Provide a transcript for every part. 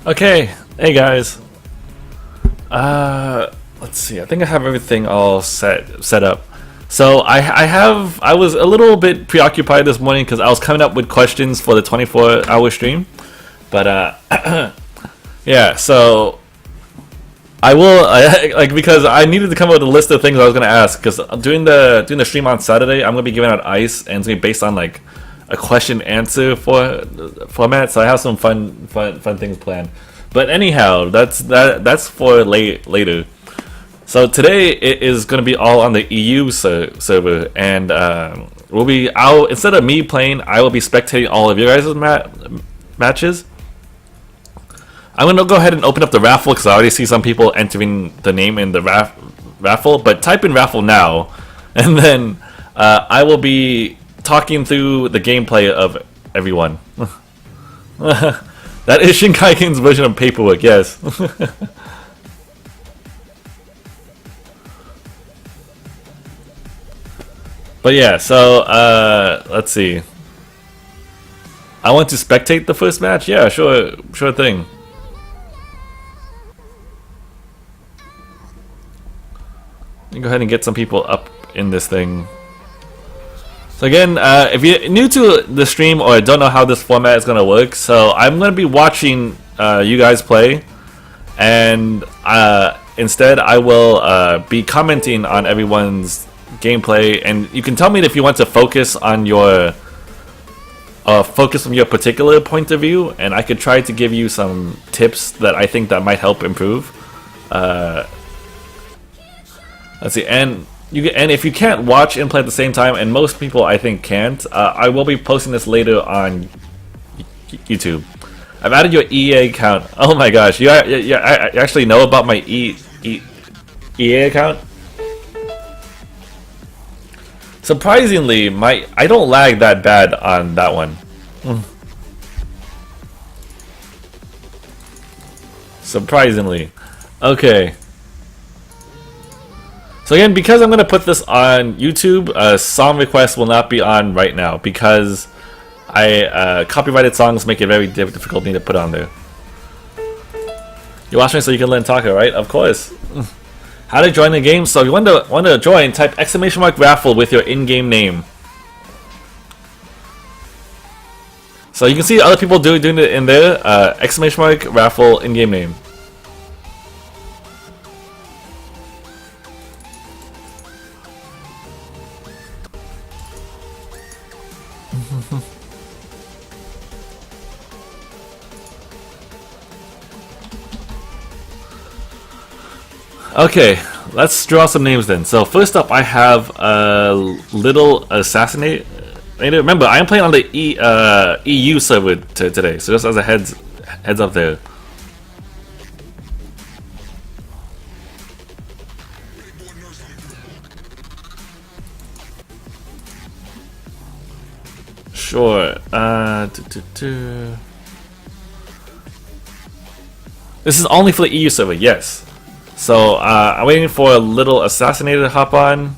Okay, hey guys. Let's see. I think I have everything all set up. So I was a little bit preoccupied this morning because I was coming up with questions for the 24-hour stream, but yeah. So I will because I needed to come up with a list of things I was gonna ask because doing the stream on Saturday, I'm gonna be giving out ice and it's gonna be based on like a question answer format. So I have some fun things planned. But anyhow, that's for later. So today it is going to be all on the EU server, and instead of me playing, I will be spectating all of your guys' matches. I'm going to go ahead and open up the Raffle because I already see some people entering the name in the Raffle. But type in Raffle now, and then I will be talking through the gameplay of everyone. That is Shinkaigan's version of paperwork, yes. But yeah, so let's see. I want to spectate the first match? Yeah, sure thing. Let me go ahead and get some people up in this thing. So again, if you're new to the stream or don't know how this format is going to work, so I'm going to be watching you guys play, and instead I will be commenting on everyone's gameplay, and you can tell me if you want to focus on your focus from your particular point of view, and I could try to give you some tips that I think that might help improve. Let's see, and if you can't watch and play at the same time, and most people I think can't, I will be posting this later on YouTube. I've added your EA account. Oh my gosh, you actually know about my EA account? Surprisingly, I don't lag that bad on that one. Surprisingly. Okay. So again, because I'm going to put this on YouTube, song requests will not be on right now because copyrighted songs make it very difficult for me to put on there. You watch me so you can learn Taka, right? Of course. How to join the game? So if you want to join, type !Raffle with your in-game name. So you can see other people doing it in there. !Raffle in-game name. Okay, let's draw some names then. So first up, I have Little Assassinator. Remember, I am playing on the EU server today, so just as a heads up there. Sure. This is only for the EU server, yes. So, I'm waiting for a Little Assassinator to hop on.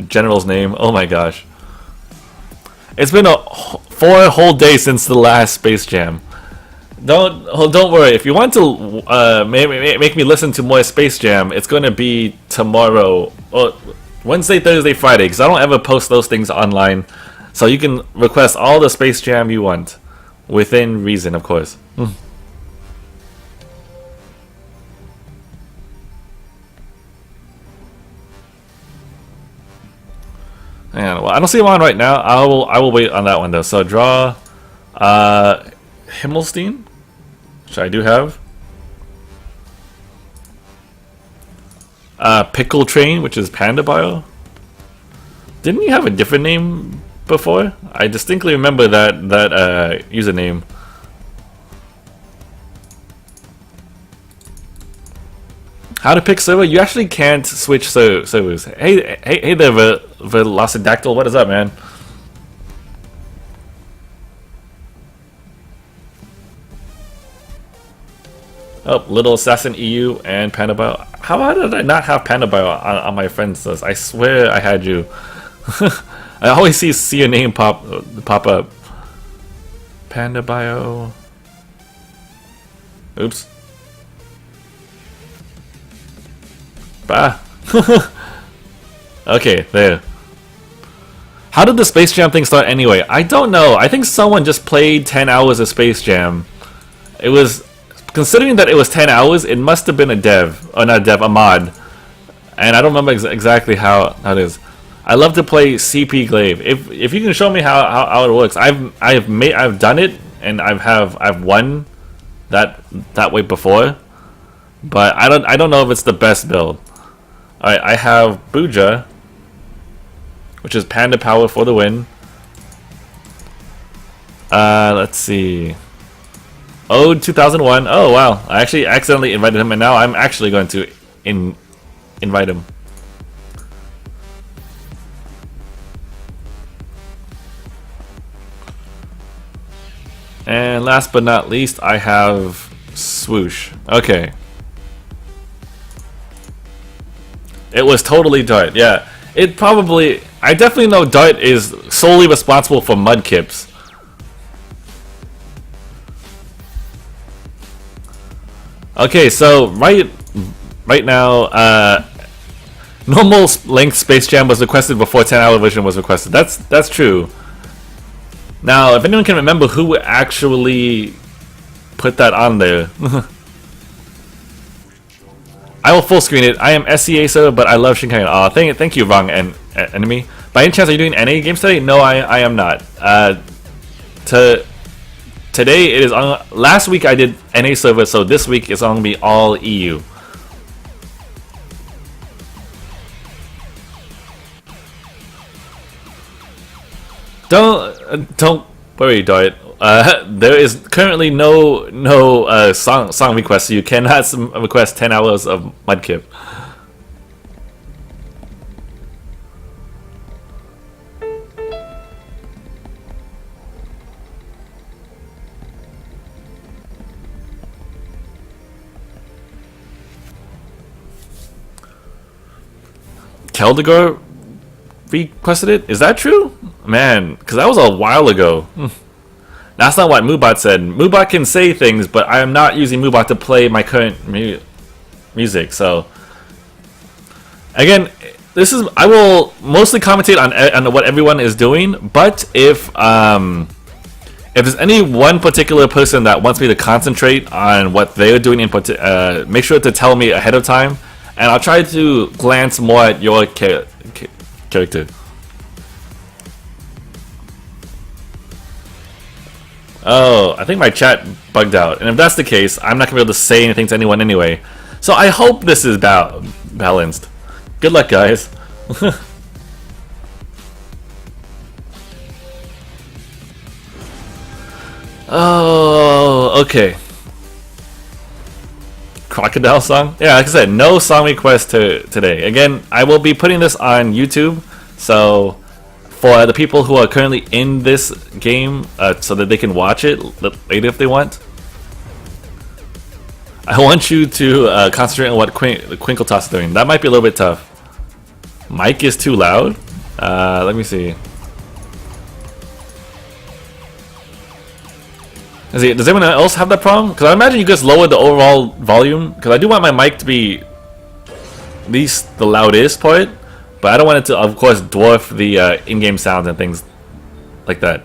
General's name. Oh my gosh. It's been 4 whole days since the last Space Jam. Don't worry. If you want to make me listen to more Space Jam, it's going to be tomorrow. Wednesday, Thursday, Friday, because I don't ever post those things online. So you can request all the Space Jam you want, within reason, of course. And well, I don't see him on right now. I will wait on that one though. So draw Himmelstein, which I do have. Pickle Train, which is Panda Bio. Didn't you have a different name before? I distinctly remember that username. How to pick server? You actually can't switch servers. Hey there, Velocidactyl. What is up, man? Oh, Little Assassin EU and Panda Bio. How did I not have Panda Bio on my friends list? I swear I had you. I always see your name pop up. Panda Bio. Oops. Bah. Okay, there. How did the Space Jam thing start anyway? I don't know. I think someone just played 10 hours of Space Jam. It was, considering that it was 10 hours, it must have been a dev, or not a dev, a mod. And I don't remember exactly how it is. I love to play CP Glaive. If you can show me how it works, I've done it and I've won that way before, but I don't know if it's the best build. All right, I have Buja, which is Panda Power for the win. Let's see. Ode 2001. Oh wow, I actually accidentally invited him, and now I'm actually going to invite him. And last but not least, I have Swoosh. Okay. It was totally Dart, yeah. It probably... I definitely know Dart is solely responsible for Mudkips. Okay, so right now, normal length Space Jam was requested before 10-hour version was requested. That's true. Now, if anyone can remember who actually put that on there. I will full screen it. I am SCA sir, but I love Shinkaigan. Aw, thank you, wrong enemy. By any chance, are you doing NA games today? No, I am not. Today it is on. Last week I did NA server, so this week it's going to be all EU. Don't worry, Dart. There is currently no song request, so you cannot request 10 hours of Mudkip. Keldegar requested it? Is that true? Man, because that was a while ago. That's not what Moobot said. Moobot can say things, but I am not using Moobot to play my current music. So, again, I will mostly commentate on what everyone is doing. But if there's any one particular person that wants me to concentrate on what they're doing, make sure to tell me ahead of time, and I'll try to glance more at your character. Oh, I think my chat bugged out. And if that's the case, I'm not going to be able to say anything to anyone anyway. So I hope this is balanced. Good luck, guys. Oh, okay. Crocodile song? Yeah, like I said, no song request today. Again, I will be putting this on YouTube, so for the people who are currently in this game, so that they can watch it later if they want. I want you to concentrate on what Quinkle is doing. That might be a little bit tough. Mic is too loud? Let me see. Does anyone else have that problem? Because I imagine you just lowered the overall volume. Because I do want my mic to be at least the loudest part. But I don't want it to, of course, dwarf the in-game sounds and things like that.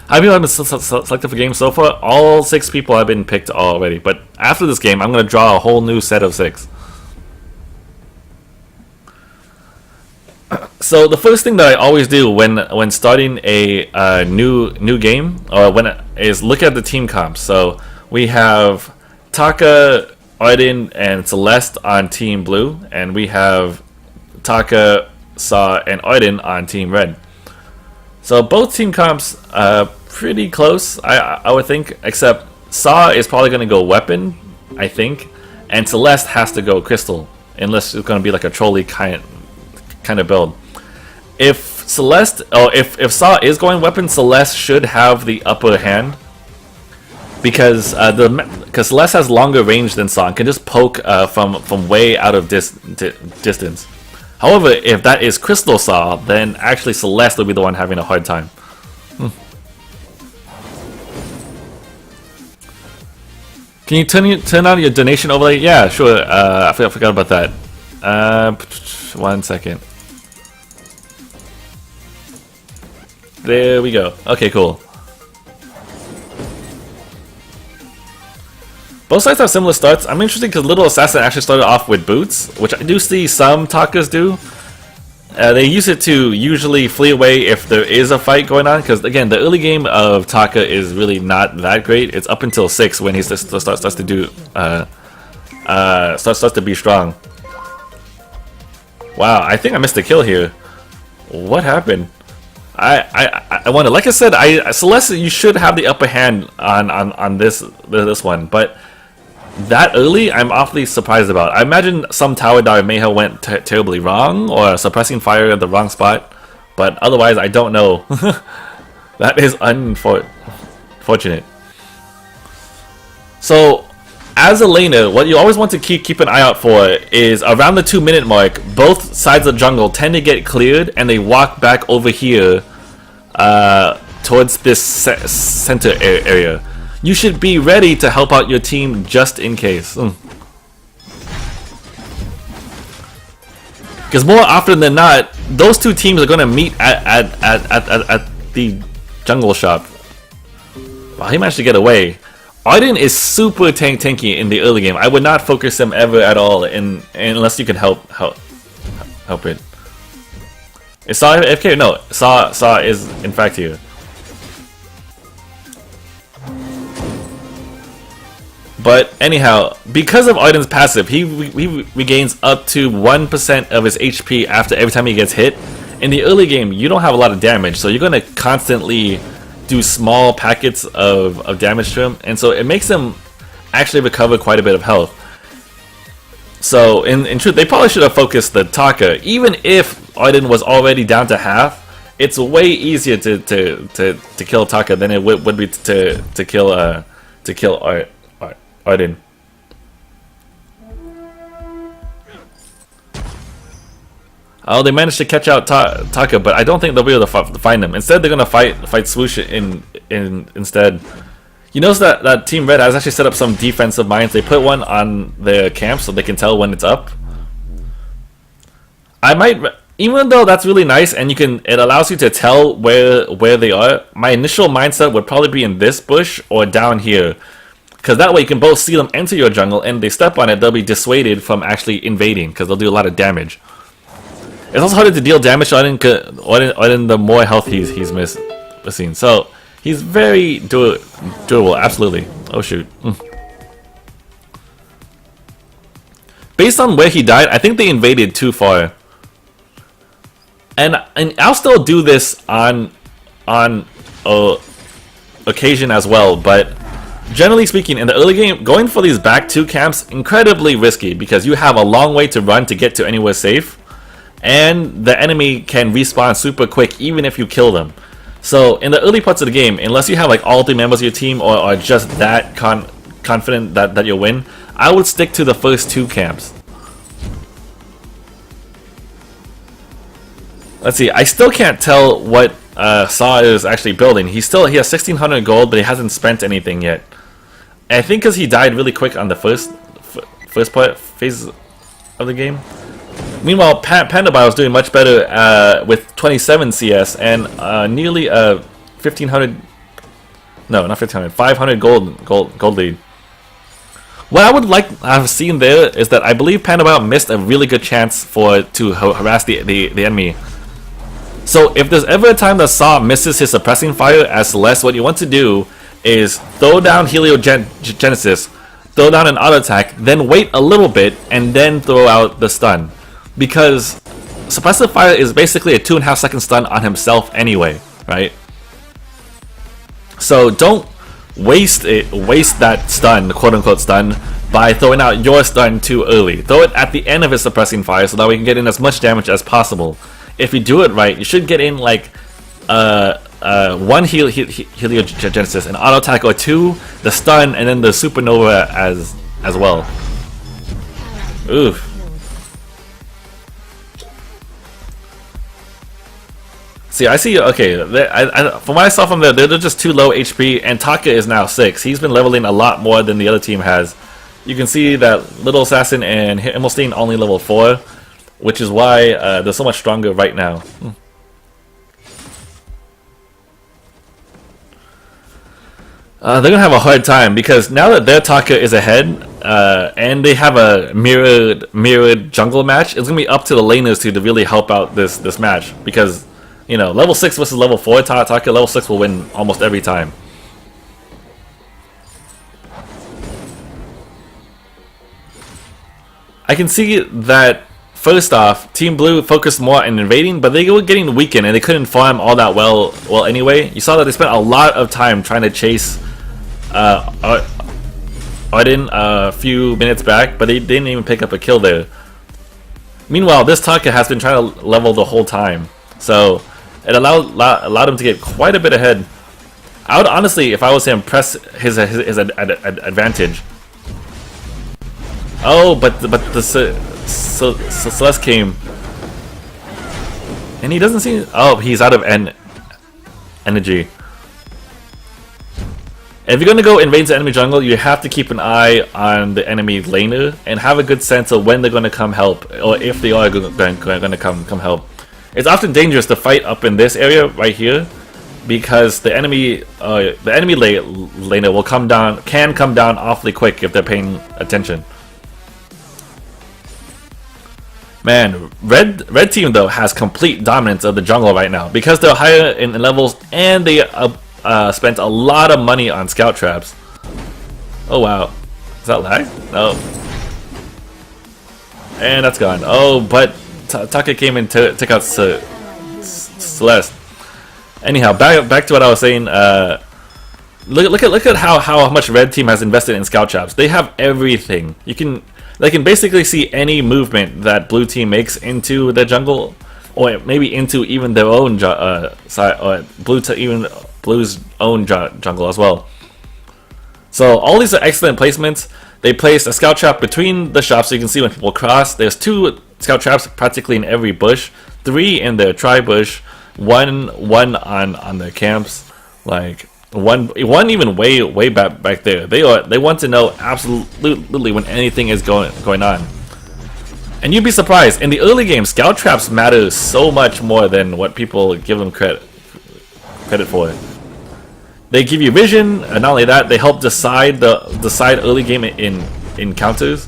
How many people have been selected for games so far? All 6 people have been picked already. But after this game, I'm going to draw a whole new set of 6. So the first thing that I always do when starting a new game is look at the team comps. So we have Taka, Arden, and Celeste on Team Blue, and we have Taka, Saw, and Arden on Team Red. So both team comps are pretty close, I would think, except Saw is probably going to go Weapon, I think, and Celeste has to go Crystal, unless it's going to be like a trolley kind of build. If Saw is going Weapon, Celeste should have the upper hand, because Celeste has longer range than Saw and can just poke from way out of distance. However, if that is Crystal Saw, then actually Celeste will be the one having a hard time. Can you turn on your donation overlay? Yeah, sure. I forgot about that. 1 second. There we go. Okay, cool. Both sides have similar starts. I'm interested because Little Assassin actually started off with boots, which I do see some Takas do. They use it to usually flee away if there is a fight going on, because again, the early game of Taka is really not that great. It's up until 6 when he starts to do starts to be strong. Wow, I think I missed a kill here. What happened? I wonder. Like I said, Celeste, you should have the upper hand on this one, but that early, I'm awfully surprised about. I imagine some tower dive may have went terribly wrong, or suppressing fire at the wrong spot, but otherwise, I don't know. That is unfortunate. So, as a laner, what you always want to keep an eye out for is around the 2-minute mark, both sides of the jungle tend to get cleared, and they walk back over here towards this center area. You should be ready to help out your team just in case. Because more often than not, those two teams are going to meet at the jungle shop. Wow, he managed to get away. Arden is super tanky in the early game. I would not focus him ever at all unless you can help it. Is Saw AFK? No, Saw is in fact here. But anyhow, because of Arden's passive, he regains up to 1% of his HP after every time he gets hit. In the early game, you don't have a lot of damage, so you're going to constantly do small packets of damage to him, and so it makes him actually recover quite a bit of health. So in truth, they probably should have focused the Taka. Even if Arden was already down to half, it's way easier to kill Taka than it would be to kill Arden. Oh, they managed to catch out Taka, but I don't think they'll be able to find him. Instead, they're gonna fight Swoosh instead. You notice that Team Red has actually set up some defensive mines. They put one on their camp so they can tell when it's up. Even though that's really nice and it allows you to tell where they are. My initial mindset would probably be in this bush or down here, because that way you can both see them enter your jungle, and they step on it, they'll be dissuaded from actually invading because they'll do a lot of damage. It's also harder to deal damage on Arden the more health he's missing. So he's very durable, absolutely. Oh shoot. Based on where he died, I think they invaded too far. And I'll still do this on occasion as well, but generally speaking, in the early game, going for these back 2 camps incredibly risky because you have a long way to run to get to anywhere safe. And the enemy can respawn super quick even if you kill them. So in the early parts of the game, unless you have like all 3 members of your team or are just that confident that you'll win, I would stick to the first 2 camps. Let's see, I still can't tell what Saw is actually building. He has 1600 gold, but he hasn't spent anything yet. And I think because he died really quick on the first phase of the game. Meanwhile, Panda was doing much better with 27 CS and nearly 1500. No, not 1500. 500 gold lead. What I would like to have seen there is that I believe Panda missed a really good chance to harass the enemy. So if there's ever a time that Saw misses his suppressing fire as Celeste, what you want to do is throw down Heliogenesis, throw down an auto attack, then wait a little bit, and then throw out the stun. Because suppressive fire is basically a 2.5 second stun on himself anyway, right? So don't waste that stun, quote unquote stun, by throwing out your stun too early. Throw it at the end of his suppressing fire so that we can get in as much damage as possible. If you do it right, you should get in like 1 Heliogenesis, an auto attack or 2, the stun, and then the supernova as well. Oof. See, I see. Okay, from what I saw from there, they're just too low HP, and Taka is now 6. He's been leveling a lot more than the other team has. You can see that Little Assassin and Himmelstein only level 4, which is why they're so much stronger right now. They're gonna have a hard time because now that their Taka is ahead, and they have a mirrored jungle match, it's gonna be up to the laners to really help out this match because. You know, level 6 versus level 4 Taka, level 6 will win almost every time. I can see that, first off, Team Blue focused more on invading, but they were getting weakened and they couldn't farm all that well anyway. You saw that they spent a lot of time trying to chase Arden a few minutes back, but they didn't even pick up a kill there. Meanwhile, this Taka has been trying to level the whole time, so it allowed him to get quite a bit ahead. I would honestly, if I was him, press his advantage. Oh, but the Celeste came, and he doesn't seem. Oh, he's out of energy. If you're gonna go invade the enemy jungle, you have to keep an eye on the enemy laner and have a good sense of when they're gonna come help, or if they are gonna come help. It's often dangerous to fight up in this area right here because the enemy laner will can come down awfully quick if they're paying attention. Man, red team though has complete dominance of the jungle right now because they're higher in levels and they spent a lot of money on scout traps. Oh wow, is that lag? No, and that's gone. Oh, but Taka came and took out Celeste. Anyhow, back to what I was saying. Look at how much red team has invested in scout traps. They have everything. They can basically see any movement that blue team makes into the jungle, or maybe into even their own side, or blue's own jungle as well. So all these are excellent placements. They placed a scout trap between the shops so you can see when people cross. There's 2 scout traps practically in every bush, 3 in their tri-bush, one on their camps, like one even way back there. They want to know absolutely when anything is going on. And you'd be surprised, in the early game, scout traps matter so much more than what people give them credit for. They give you vision, and not only that, they help decide early game in encounters.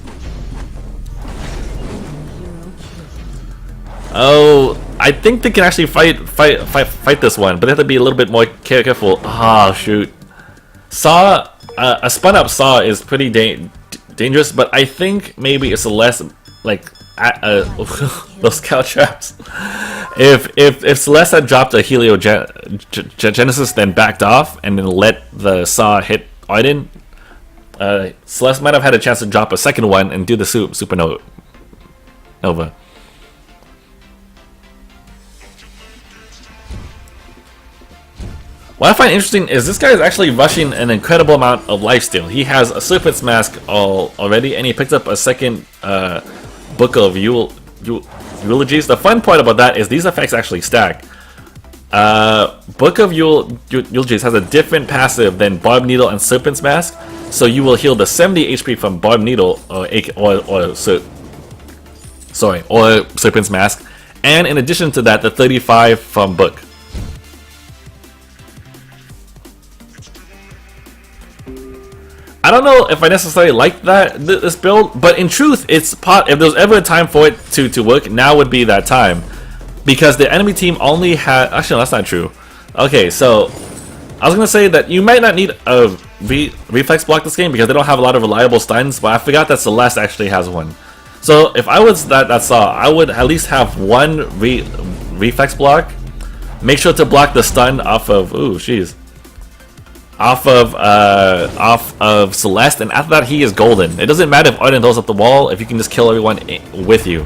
Oh, I think they can actually fight this one, but they have to be a little bit more careful. Ah, oh, shoot. Saw, a spun up Saw is pretty dangerous, but I think maybe it's less like those scout traps. If Celeste had dropped a Heliogenesis, then backed off, and then let the Saw hit Arden, Celeste might have had a chance to drop a second one and do the supernova. What I find interesting is this guy is actually rushing an incredible amount of lifesteal. He has a Serpent's Mask already, and he picked up a second Book of Eulogies. The fun part about that is these effects actually stack. Book of Eulogies has a different passive than Barb Needle and Serpent's Mask, so you will heal the 70 HP from Barb Needle or Serpent's Mask, and in addition to that, the 35 from Book. I don't know if I necessarily like this build, but in truth, if there's ever a time for it to work, now would be that time. Because the enemy team only had... Actually, no, that's not true. Okay, so I was going to say that you might not need a reflex block this game because they don't have a lot of reliable stuns, but I forgot that Celeste actually has one. So if I was that Saw, I would at least have one reflex block. Make sure to block the stun off of... Ooh, jeez. Off of Celeste, and after that he is golden. It doesn't matter if Arden throws up the wall if you can just kill everyone with you.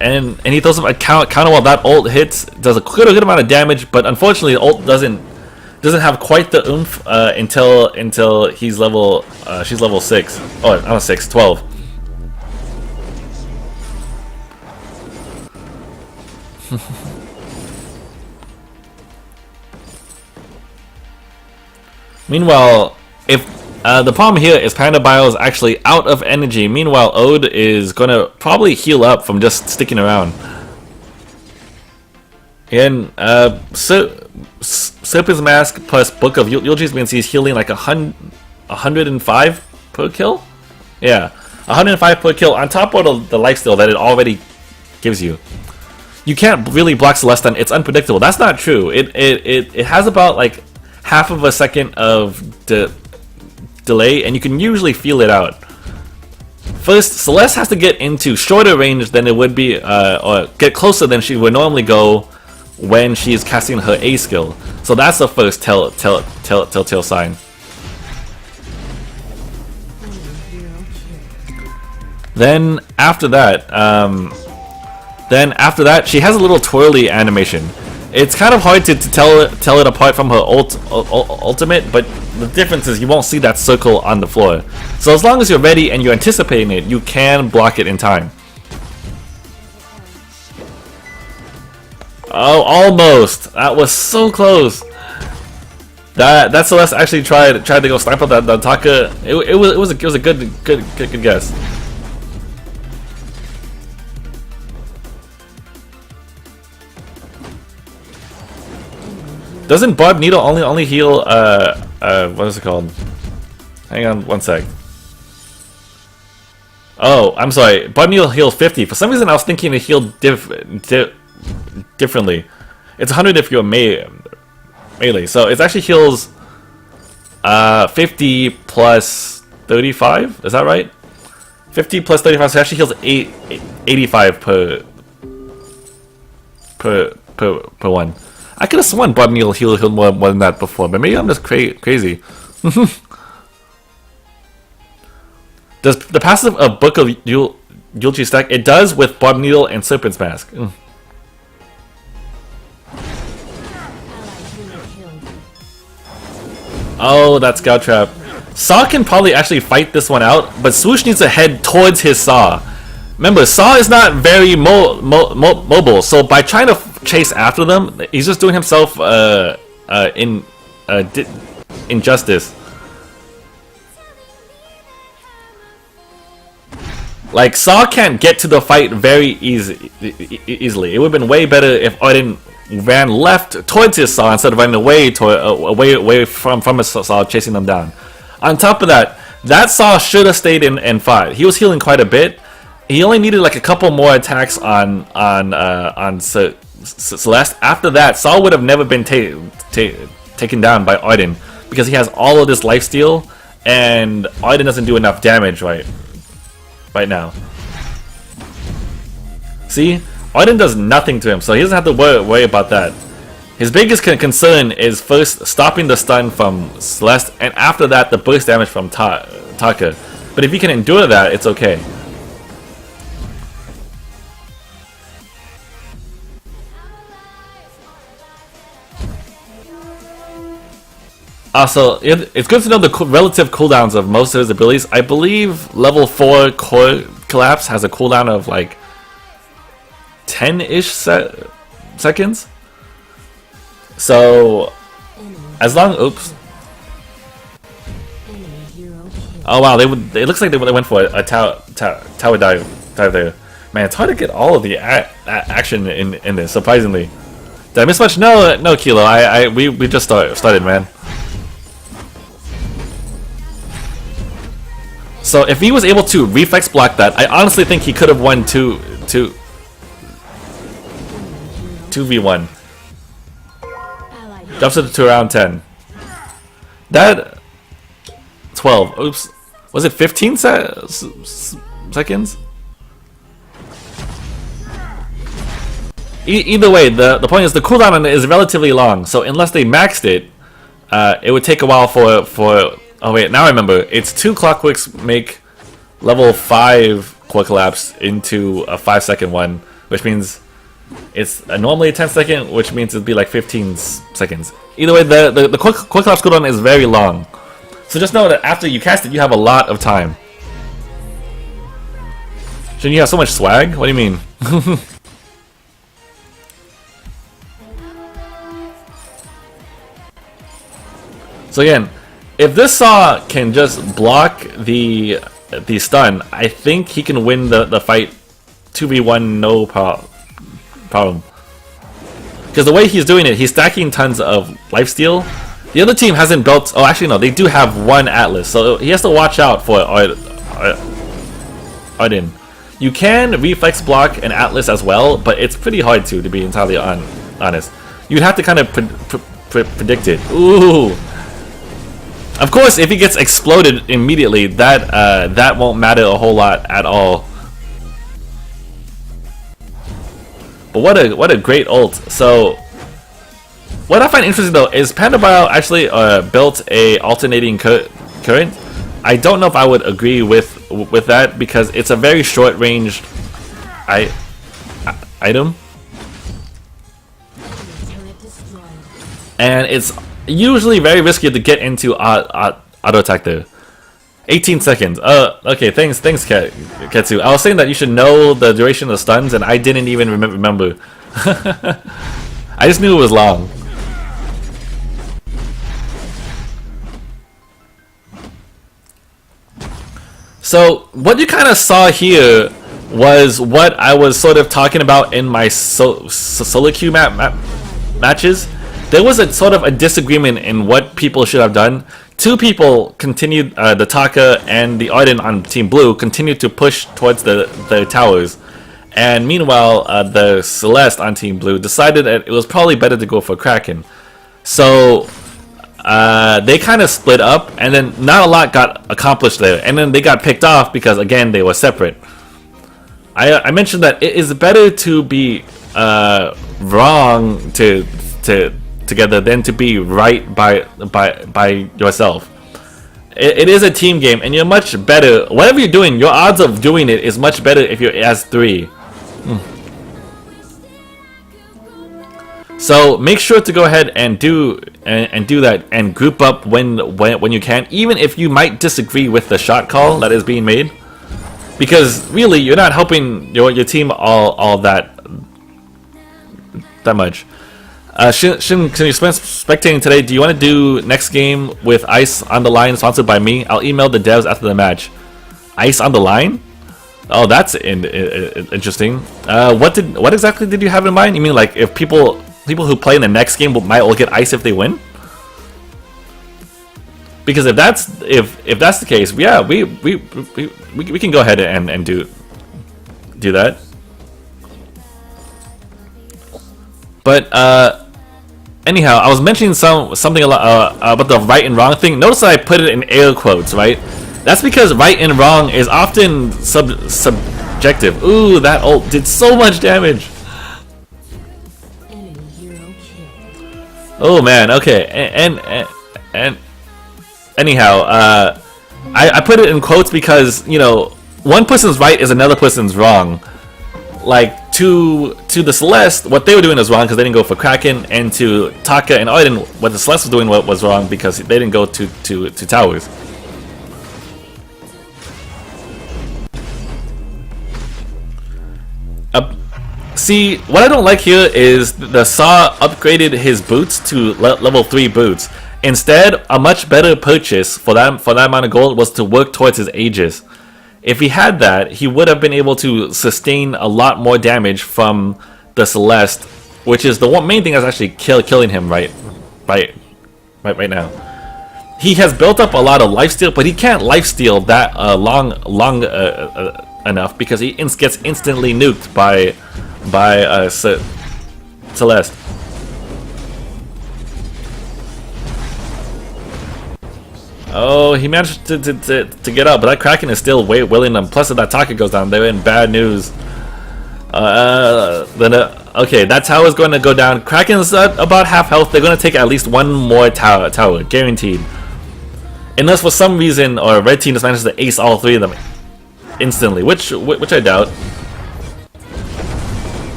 And he throws up a counter while that ult hits, does a good amount of damage, but unfortunately the ult doesn't have quite the oomph until he's she's level 6. Oh, not 6, 12. Meanwhile, if the problem here is Panda Bio is actually out of energy. Meanwhile, Ode is gonna probably heal up from just sticking around. And Serpent's Mask plus Book of Eulogies means he's healing like 105 per kill? Yeah, 105 per kill on top of the lifesteal that it already gives you. You can't really block Celestine, it's unpredictable. That's not true. It has about like half of a second of delay, and you can usually feel it out. First, Celeste has to get into shorter range than it would be, or get closer than she would normally go when she is casting her A skill. So that's the first telltale sign. Then after that, she has a little twirly animation. It's kind of hard to tell it apart from her ultimate, but the difference is you won't see that circle on the floor. So as long as you're ready and you're anticipating it, you can block it in time. Oh, almost! That was so close. That Celeste actually tried to go snipe out that Taka. It was a good guess. Doesn't Barb Needle only heal what is it called? Hang on one sec. Oh, I'm sorry. Barb Needle heals 50. For some reason I was thinking it healed differently. It's 100 if you're melee. So it actually heals 50 plus 35. Is that right? 50 plus 35, so it actually heals 85 per one. I could have sworn Barb Needle healed more than that before, but maybe I'm just crazy. Does the passive of Book of Eulogy stack? It does with Barb Needle and Serpent's Mask. Oh, that Scout Trap. Saw can probably actually fight this one out, but Swoosh needs to head towards his Saw. Remember, Saw is not very mobile, so by trying to chase after them, he's just doing himself injustice. Like, Saw can't get to the fight very easily. It would have been way better if Odin ran left towards his Saw instead of running away from his Saw, chasing them down. On top of that, that Saw should have stayed in fight. He was healing quite a bit. He only needed like a couple more attacks on Celeste. After that, Saw would have never been taken down by Odin because he has all of this lifesteal, and Odin doesn't do enough damage right now. See, Odin does nothing to him, so he doesn't have to worry about that. His biggest concern is first stopping the stun from Celeste, and after that the burst damage from Taka. But if he can endure that, it's okay. Also, it's good to know the relative cooldowns of most of his abilities. I believe level 4 Core Collapse has a cooldown of like 10-ish seconds. So, as long... Oops. Oh wow, it looks like they went for a tower dive there. Man, it's hard to get all of the action in this, surprisingly. Did I miss much? No, Kilo. We just started, man. So if he was able to reflex block that, I honestly think he could have won 2v1. Jumps it to around 10. That 12. Oops. Was it 15 seconds? Either way, the point is the cooldown on it is relatively long. So unless they maxed it, it would take a while for. Oh wait, now I remember. It's 2 clockworks make level 5 Core Collapse into a 5-second one, which means it's normally a 10-second, which means it'd be like 15 seconds. Either way, the Core Collapse cooldown is very long. So just know that after you cast it, you have a lot of time. Shouldn't you have so much swag? What do you mean? So again, if this Saw can just block the stun, I think he can win the fight 2v1 no problem. Because the way he's doing it, he's stacking tons of lifesteal. The other team hasn't built... Oh, actually no, they do have one Atlas, so he has to watch out for Odin. You can reflex block an Atlas as well, but it's pretty hard to be entirely honest. You'd have to kind of predict it. Ooh! Of course, if he gets exploded immediately, that won't matter a whole lot at all. But what a great ult. So, what I find interesting though is Panda Bio actually built a alternating current. I don't know if I would agree with that because it's a very short range item, and it's usually very risky to get into auto attack there. 18 seconds. Okay, thanks Ketsu. I was saying that you should know the duration of stuns, and I didn't even remember. I just knew it was long. So what you kind of saw here was what I was sort of talking about in my solo queue matches. There was a sort of a disagreement in what people should have done. Two people continued, the Taka and the Arden on Team Blue continued to push towards the towers. And meanwhile, the Celeste on Team Blue decided that it was probably better to go for Kraken. So they kind of split up, and then not a lot got accomplished there. And then they got picked off because, again, they were separate. I mentioned that it is better to be wrong together than to be right by yourself. It is a team game, and you're much better. Whatever you're doing, your odds of doing it is much better if you're as 3. So make sure to go ahead and do that and group up when you can, even if you might disagree with the shot call that is being made, because really you're not helping your team all that much. Shin, can you spend spectating today? Do you want to do next game with Ice on the line, sponsored by me? I'll email the devs after the match. Ice on the line? Oh, that's interesting. What exactly did you have in mind? You mean like if people who play in the next game might all get Ice if they win? Because if that's the case, yeah, we can go ahead and do that. But anyhow, I was mentioning something about the right and wrong thing. Notice that I put it in air quotes, right? That's because right and wrong is often subjective. Ooh, that ult did so much damage. Oh man, okay, and anyhow, I put it in quotes because, you know, one person's right is another person's wrong. Like to the Celeste, what they were doing was wrong because they didn't go for Kraken, and to Taka and Arden, what the Celeste was doing was wrong because they didn't go to towers. See, what I don't like here is the Saw upgraded his boots to level 3 boots. Instead, a much better purchase for that amount of gold was to work towards his Aegis. If he had that, he would have been able to sustain a lot more damage from the Celeste, which is the main thing that's actually killing him right now. He has built up a lot of lifesteal, but he can't lifesteal that long enough because he gets instantly nuked by Celeste. Oh, he managed to get up, but that Kraken is still willing them. Plus, if that Taka goes down, they're in bad news. Okay, that tower is going to go down. Kraken's at about half health. They're going to take at least one more tower, guaranteed. Unless for some reason, or red team just manages to ace all 3 of them instantly, which I doubt.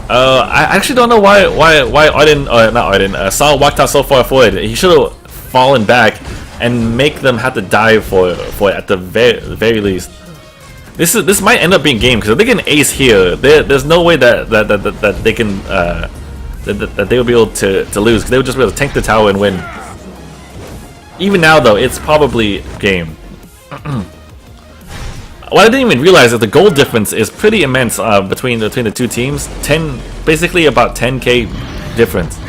I actually don't know why Arden, or not Arden, Saul walked out so far forward. He should have fallen back and make them have to dive for it at the very least. This might end up being game because if they can ace here, there's no way that they can that they would be able to lose, because they would just be able to tank the tower and win. Even now, though, it's probably game. What I didn't even realize is the gold difference is pretty immense between the two teams. Basically about 10k difference.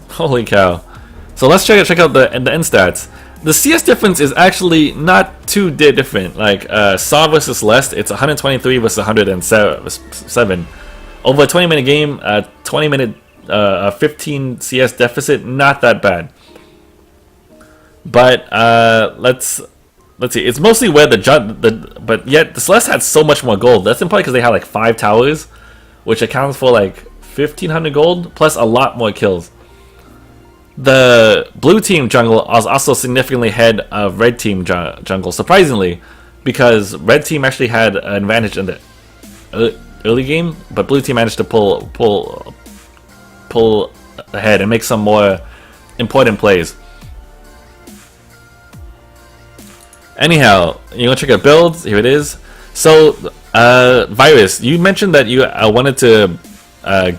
Holy cow! So let's check out the end stats. The CS difference is actually not too different. Like Saw versus Lest, it's 123 versus 107. Over a 20-minute game, 20-minute 15 CS deficit, not that bad. But let's see. It's mostly where but yet the Celeste had so much more gold. That's probably because they had like 5 towers, which accounts for like 1,500 gold plus a lot more kills. The blue team jungle was also significantly ahead of red team jungle, surprisingly, because red team actually had an advantage in the early game, but blue team managed to pull ahead and make some more important plays. Anyhow, you want to check out builds? Here it is. So, Virus, you mentioned that you wanted to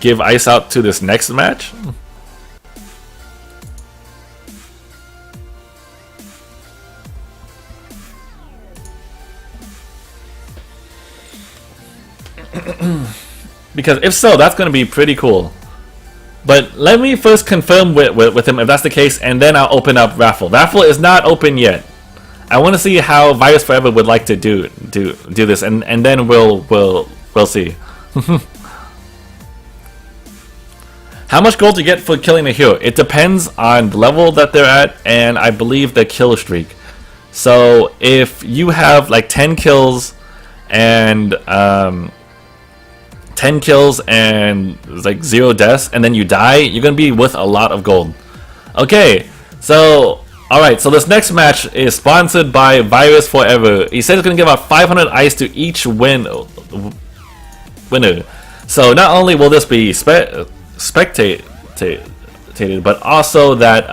give ice out to this next match. Because if so, that's going to be pretty cool. But let me first confirm with him if that's the case, and then I'll open up Raffle. Raffle is not open yet. I want to see how Virus Forever would like to do this, and then we'll see. How much gold do you get for killing a hero? It depends on the level that they're at, and I believe the kill streak. So if you have like 10 kills and 10 kills and like 0 deaths, and then you die, you're gonna be worth a lot of gold. Okay, so alright, so this next match is sponsored by Virus Forever. He said he's gonna give out 500 ice to each winner. So not only will this be spectated, but also that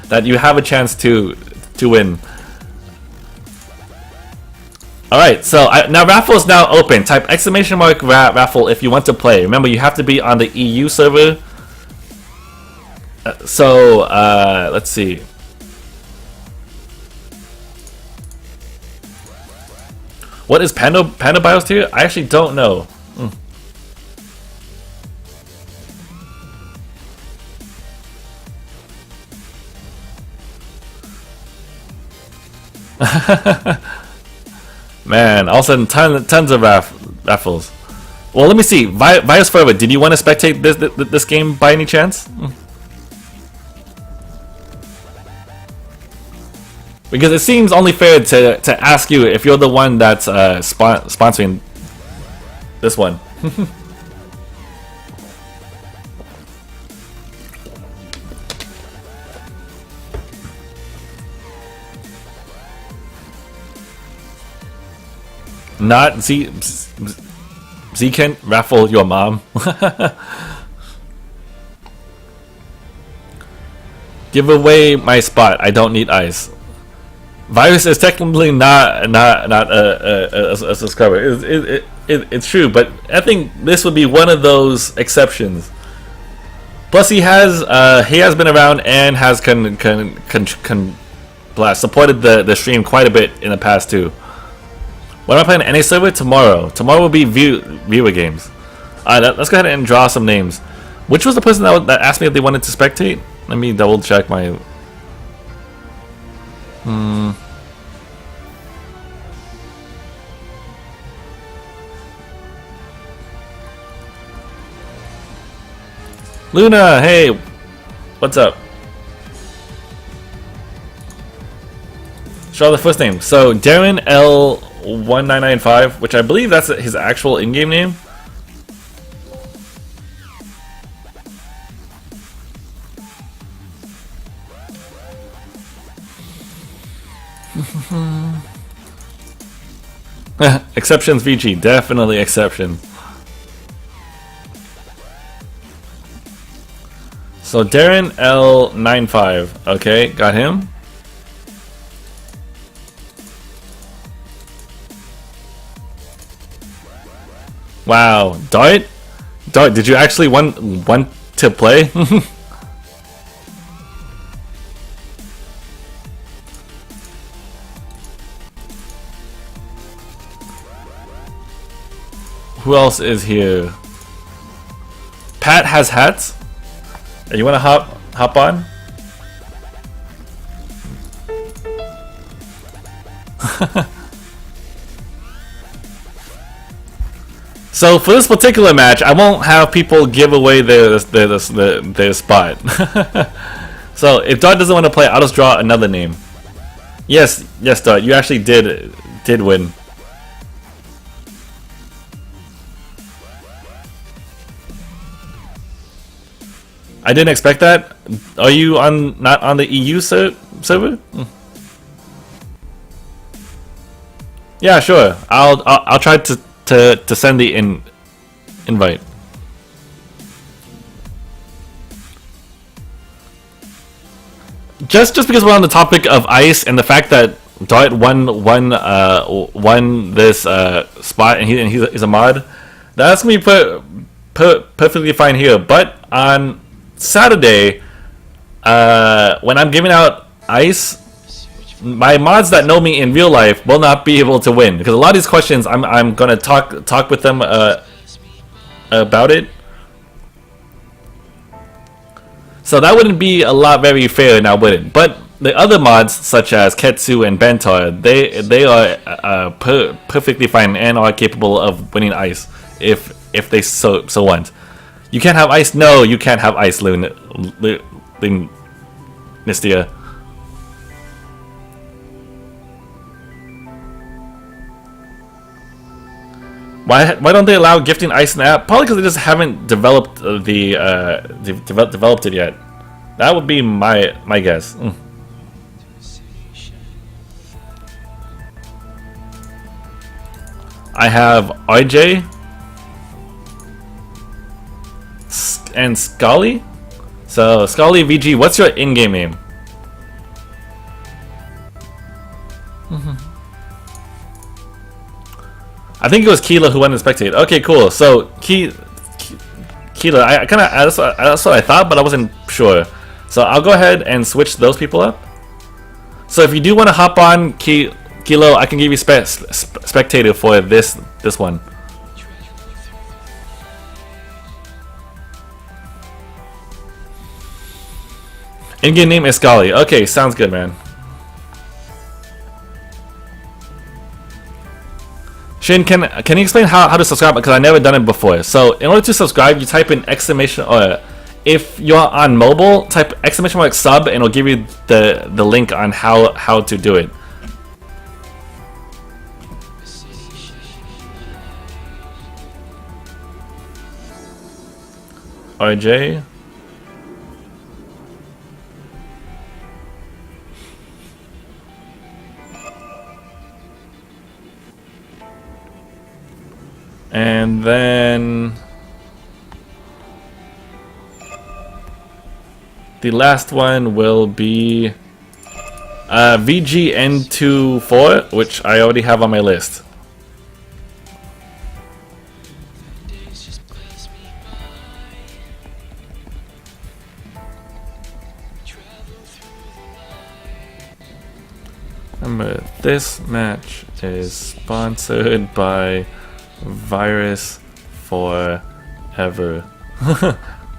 that you have a chance to win. Alright, so now Raffle is now open. Type !_ Raffle if you want to play. Remember, you have to be on the EU server. Let's see. What is Panda BIOS tier? I actually don't know. Man, all of a sudden, tons of raffles. Well, let me see. Virus Forever, did you want to spectate this game by any chance? Because it seems only fair to ask you if you're the one that's sponsoring this one. Not Zken, Raffle, your mom. Give away my spot. I don't need ice. Virus is technically not a subscriber. It's true, but I think this would be one of those exceptions. Plus, he has been around and has supported the stream quite a bit in the past too. When am I playing NA server? Tomorrow. Tomorrow will be viewer games. Alright, let's go ahead and draw some names. Which was the person that asked me if they wanted to spectate? Let me double check my... Luna, hey! What's up? Draw the first name. So, Darren L1995, which I believe that's his actual in-game name. Exceptions VG, definitely exception. So Darren L95, okay, got him. Wow, Dart? Dart, did you actually want to play? Who else is here? Pat has hats. You wanna hop on? So for this particular match, I won't have people give away their spot. So if Dart doesn't want to play, I'll just draw another name. Yes, Dart, you actually did win. I didn't expect that. Are you not on the EU server? Yeah, sure. I'll try to send the invite. Just because we're on the topic of ice and the fact that Dart won this spot and he's a mod, that's gonna be perfectly fine here. But on Saturday, when I'm giving out ice, my mods that know me in real life will not be able to win because a lot of these questions I'm gonna talk with them about it. So that wouldn't be a lot very fair now, would it? But the other mods such as Ketsu and Banter, they are perfectly fine and are capable of winning ice if they so want. You can't have ice. No, you can't have ice, Nistia. Why don't they allow gifting ice in the app? Probably because they just haven't developed developed it yet. That would be my guess. I have RJ and Scully. So Scully VG, what's your in-game name? I think it was Keela who went to spectate. Okay, cool. So Keela, I kind of that's what I thought, but I wasn't sure. So I'll go ahead and switch those people up. So if you do want to hop on, Kilo, I can give you spectator for this one. In-game name is Scully. Okay, sounds good, man. Shin, can you explain how to subscribe? Because I've never done it before. So in order to subscribe, you type in exclamation, or if you're on mobile, type exclamation mark sub, and it'll give you the link on how to do it. RJ. And then the last one will be VGN24, which I already have on my list. Remember, this match is sponsored by Virus Forever.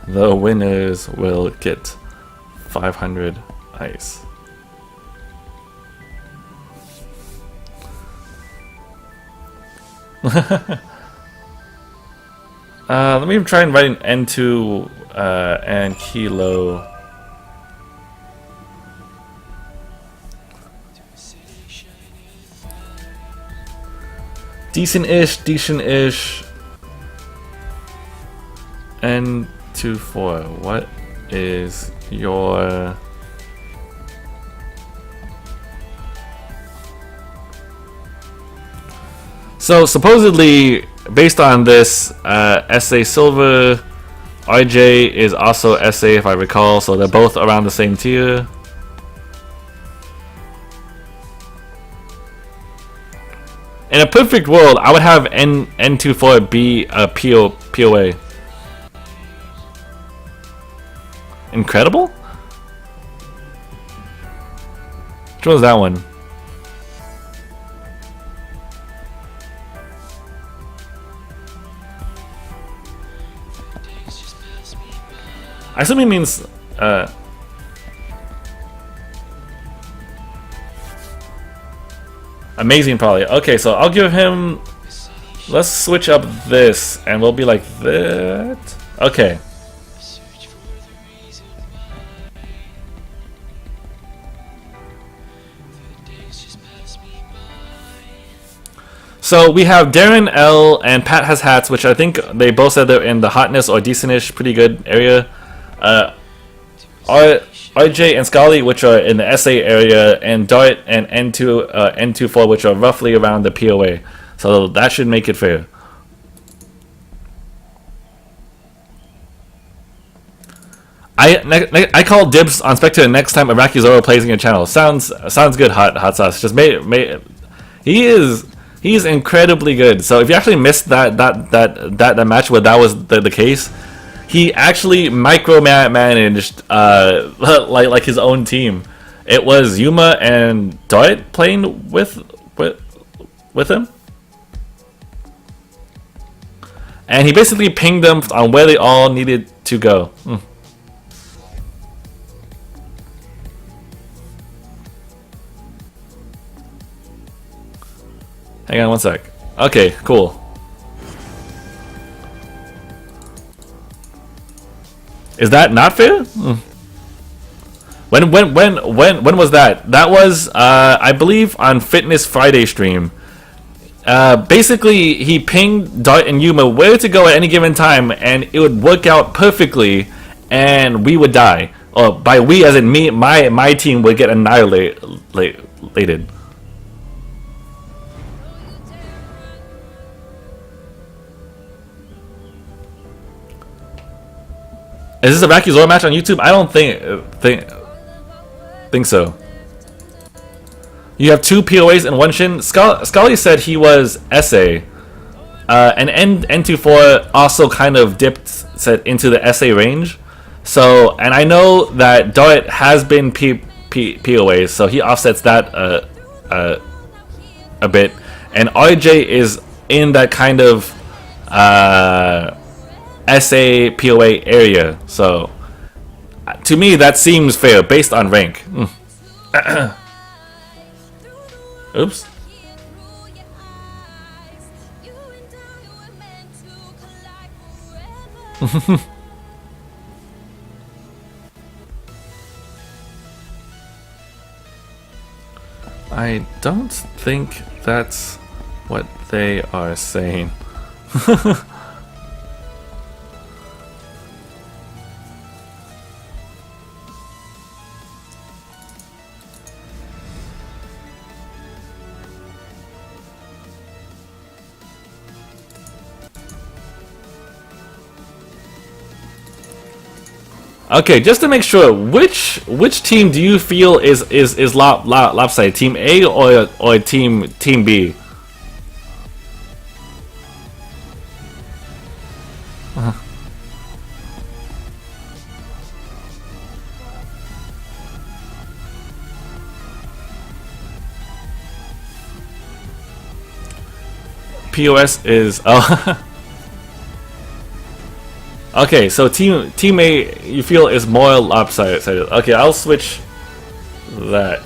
The winners will get 500 ice. Let me try and write an N2 and Kilo. Decent-ish. N24. What is your So supposedly, based on this, SA Silver, RJ is also SA if I recall, so they're both around the same tier. in a perfect world, I would have N24 be a POA. Incredible? Which one was that one? I assume he means amazing, probably. Okay, so I'll give him. Let's switch up this, and we'll be like that. Okay. So we have Darren L and Pat has hats, which I think they both said they're in the hotness or decentish, pretty good area. RJ and Scully, which are in the SA area, and Dart and N24, which are roughly around the POA. So that should make it fair. I call dibs on Spectating next time Iraqi Zoro plays in your channel. Sounds good, hot sauce. Just he's incredibly good. So if you actually missed that match where that was the case, he actually micromanaged like his own team. It was Yuma and Dart playing with him, and he basically pinged them on where they all needed to go. Hang on one sec. Okay, cool. Is that not fair? When was that? That was I believe on Fitness Friday stream. Basically he pinged Dart and Yuma where to go at any given time, and it would work out perfectly, and we would die. Or by we as in me, my team would get annihilated. Is this a Iraqi Zoro match on YouTube? I don't think so. You have 2 POAs and 1 Shin. Scully said he was SA. And N24 also kind of dipped into the SA range. So, and I know that Dart has been POAs, so he offsets that a bit. And RJ is in that kind of SA POA area, so to me that seems fair based on rank. Oops. I don't think that's what they are saying. Okay, just to make sure, which team do you feel is lopsided? Team A or team B? POS is okay, so team A you feel is more lopsided. Okay, I'll switch that.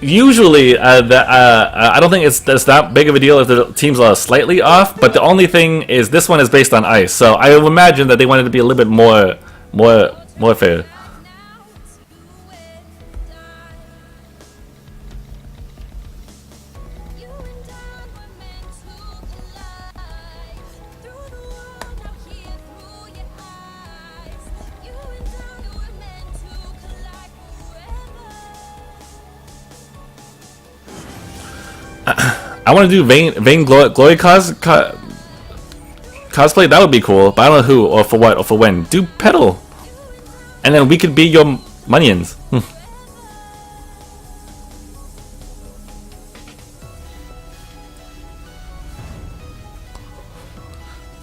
Usually, I don't think it's that big of a deal if the teams are slightly off. But the only thing is, this one is based on ice, so I would imagine that they wanted to be a little bit more fair. I want to do Vain Glory cosplay. That would be cool, but I don't know who or for what or for when. Do Petal, and then we could be your Munions.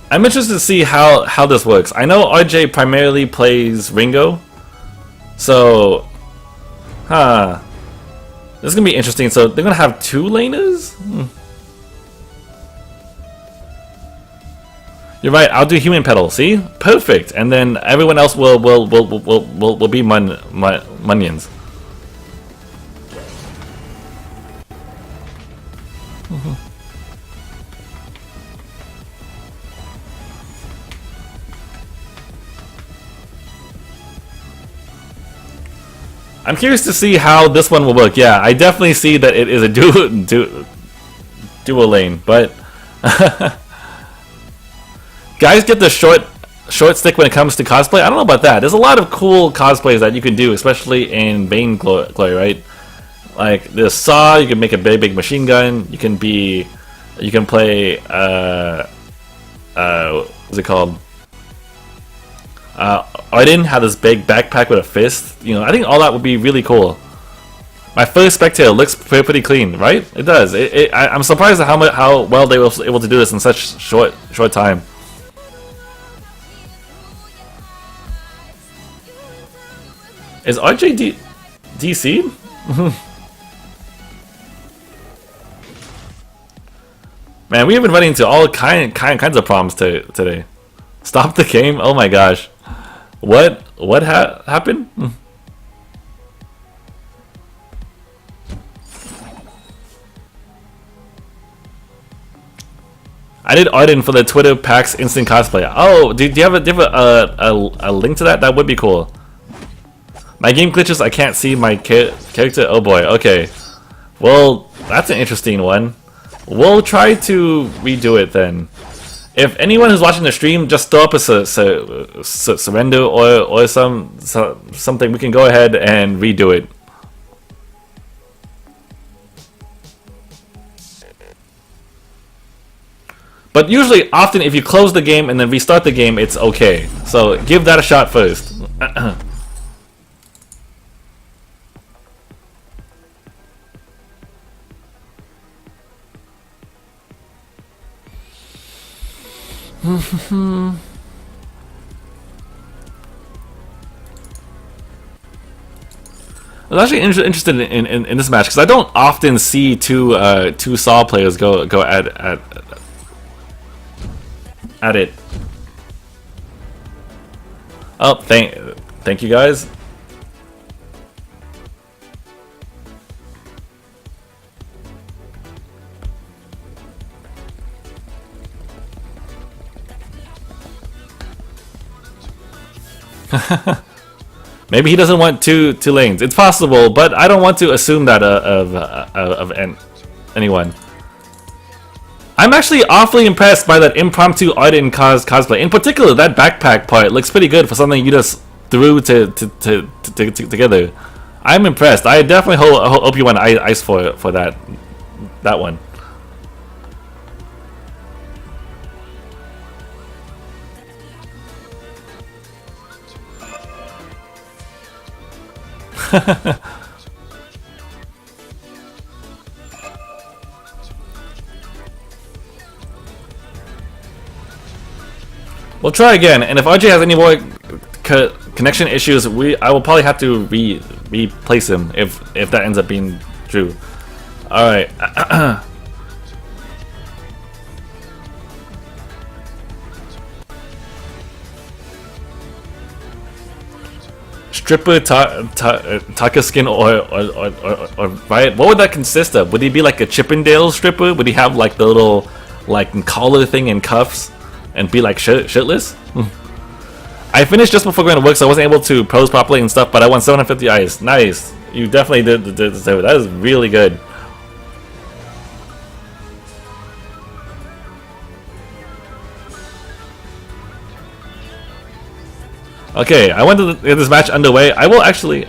I'm interested to see how this works. I know RJ primarily plays Ringo, so this is gonna be interesting. So they're gonna have 2 laners. You're right. I'll do human Petal. See, perfect. And then everyone else will be Munions. I'm curious to see how this one will work. Yeah, I definitely see that it is a dual lane, but guys get the short stick when it comes to cosplay. I don't know about that. There's a lot of cool cosplays that you can do, especially in Vain Glory, right? Like this saw, you can make a big machine gun. You can play what's it called? Arden had this big backpack with a fist. You know, I think all that would be really cool. My first Spectator looks pretty clean, right? It does. I'm surprised at how well they were able to do this in such short time. Is RJ DC? Man, we have been running into all kinds of problems today. Stop the game? Oh my gosh. What happened? I did Arden for the Twitter PAX instant cosplay. Oh, do you have a link to that? That would be cool. My game glitches. I can't see my character. Oh boy. Okay. Well, that's an interesting one. We'll try to redo it then. If anyone who's watching the stream just throw up a surrender or something, we can go ahead and redo it. But usually, often, if you close the game and then restart the game, it's okay. So give that a shot first. I was actually interested in this match because I don't often see two Saw players go at it. Oh, thank you guys. Maybe he doesn't want two lanes. It's possible, but I don't want to assume that of anyone. I'm actually awfully impressed by that impromptu Arden cosplay. In particular, that backpack part looks pretty good for something you just threw together. I'm impressed. I definitely hope you won ice for that one. We'll try again, and if RJ has any more connection issues, I will probably have to replace him if that ends up being true. All right. Stripper Taka skin or Riot? What would that consist of? Would he be like a Chippendale stripper? Would he have like the little like collar thing and cuffs and be like shirtless? I finished just before going to work, so I wasn't able to pose properly and stuff, but I won 750 ice. Nice. You definitely did deserve it. That is really good. Okay, I want to get this match underway. I will actually...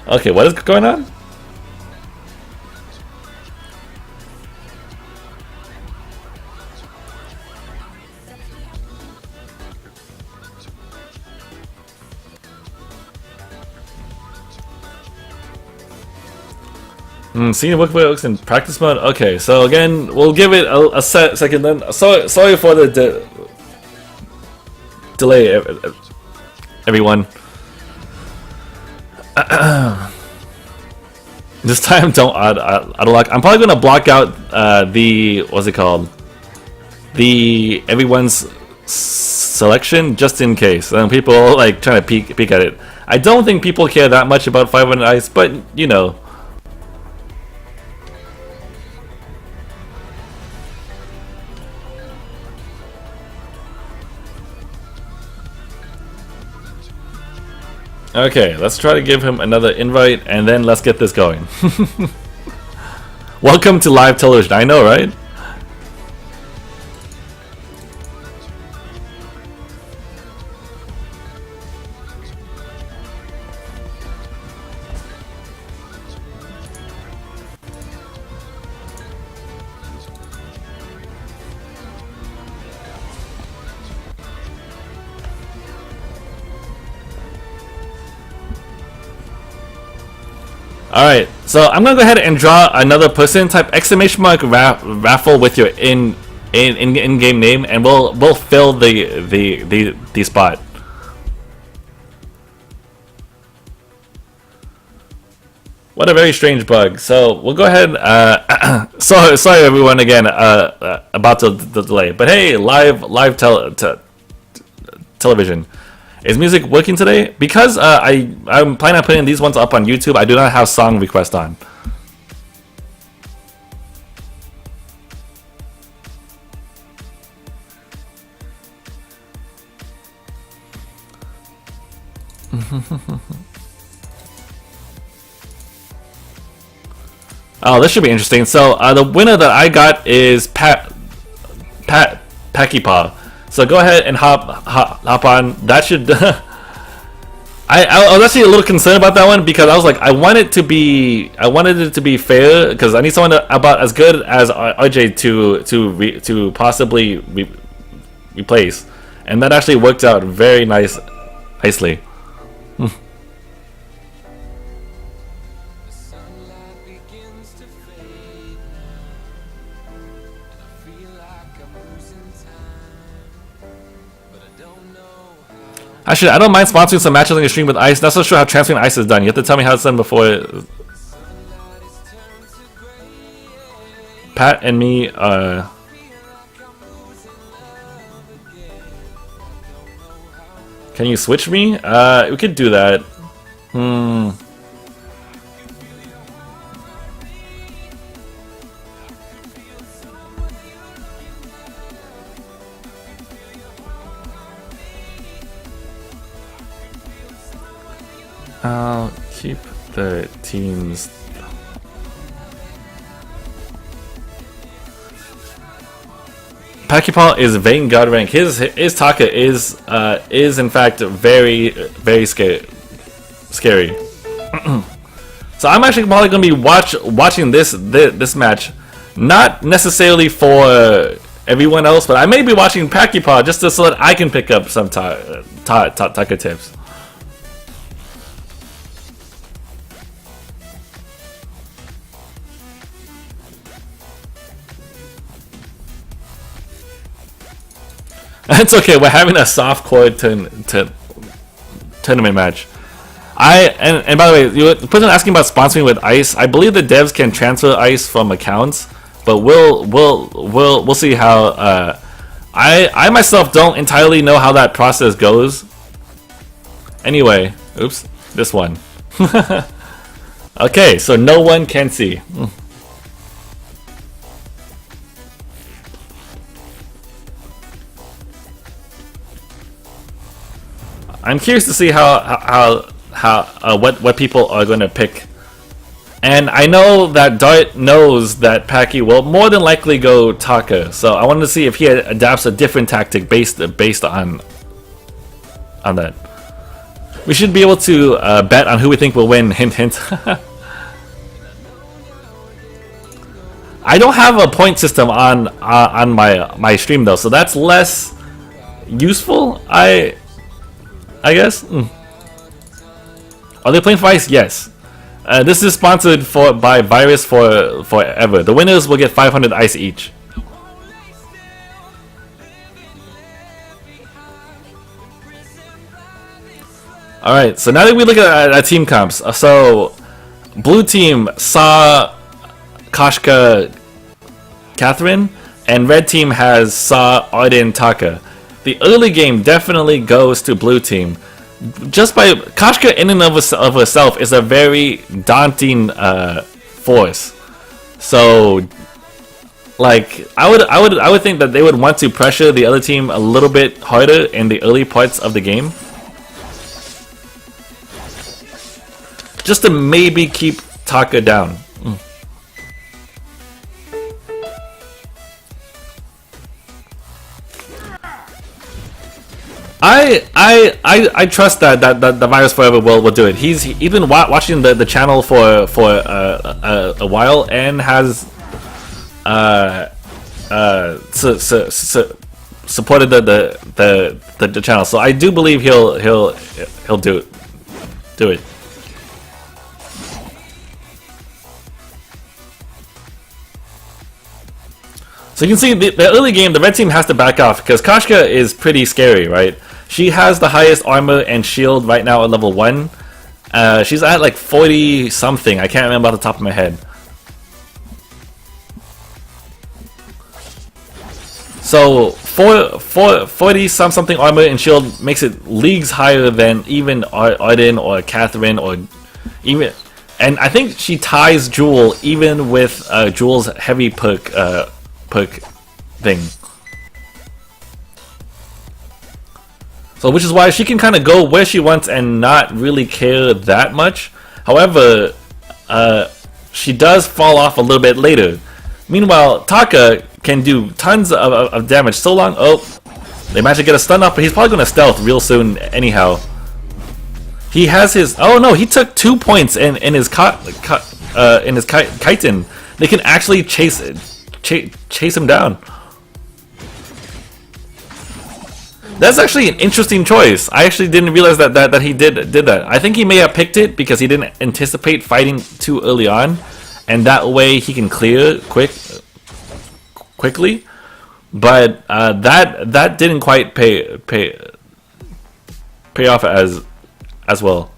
Okay, what is going on? Seeing workbooks in practice mode. Okay, so again, we'll give it a second. Then, sorry for the delay, everyone. This time, don't auto lock. I'm probably gonna block out the what's it called? The everyone's selection just in case. And people like trying to peek at it. I don't think people care that much about 500 ice, but you know. Okay, let's try to give him another invite and then let's get this going. Welcome to live television, I know, right? Alright, so I'm gonna go ahead and draw another person. Type exclamation mark Raffle with your in-game name, and we'll fill the spot. What a very strange bug. So we'll go ahead. Sorry everyone again about the delay, but hey, live television. Is music working today? Because I'm planning on putting these ones up on YouTube, I do not have song request on. Oh, this should be interesting. So the winner that I got is Pakipaw. So go ahead and hop on. That should. I was actually a little concerned about that one because I was like, I wanted it to be fair because I need someone about as good as RJ to possibly replace, and that actually worked out very nicely. Actually, I don't mind sponsoring some matches on your stream with Ice. Not so sure how transferring Ice is done. You have to tell me how it's done before. Pat and me Can you switch me? We could do that. I'll keep the teams. Pakipaw is Vanguard rank. His Taka is in fact very scary. So I'm actually probably gonna be watching this match, not necessarily for everyone else, but I may be watching Pakipaw just so that I can pick up some Taka tips. It's okay. We're having a soft core tournament match. And by the way, the person asking about sponsoring with Ice. I believe the devs can transfer Ice from accounts, but we'll see how. I myself don't entirely know how that process goes. Anyway, oops, this one. Okay, so no one can see. I'm curious to see what people are going to pick, and I know that Dart knows that Packy will more than likely go Taka, so I wanted to see if he adapts a different tactic based on that. We should be able to bet on who we think will win. Hint, hint. I don't have a point system on my stream though, so that's less useful. I guess. Are they playing for Ice? Yes. This is sponsored by Virus Forever. The winners will get 500 ice each. Alright, so now that we look at team comps, so blue team Saw, Koshka, Catherine, and red team has Saw, Arden, Taka. The early game definitely goes to blue team. Just by Koshka in and of herself is a very daunting force. So, like, I would think that they would want to pressure the other team a little bit harder in the early parts of the game, just to maybe keep Taka down. I trust that the Virus Forever will do it. He's been watching the channel for a while and has supported the channel. So I do believe he'll do it. So you can see the early game, the red team has to back off because Koshka is pretty scary, right? She has the highest armor and shield right now at level 1. She's at like 40 something. I can't remember off the top of my head. So 40 something armor and shield makes it leagues higher than even Arden or Catherine or even, and I think she ties Jewel even with Jewel's heavy perk thing. So which is why she can kind of go where she wants and not really care that much. However, she does fall off a little bit later. Meanwhile, Taka can do tons of damage so long. Oh, they managed to get a stun off, but he's probably going to stealth real soon anyhow. He has his, oh no, he took 2 points in his chitin. They can actually chase him down. That's actually an interesting choice. I actually didn't realize that he did that. I think he may have picked it because he didn't anticipate fighting too early on, and that way he can clear quickly. But that didn't quite pay off as well.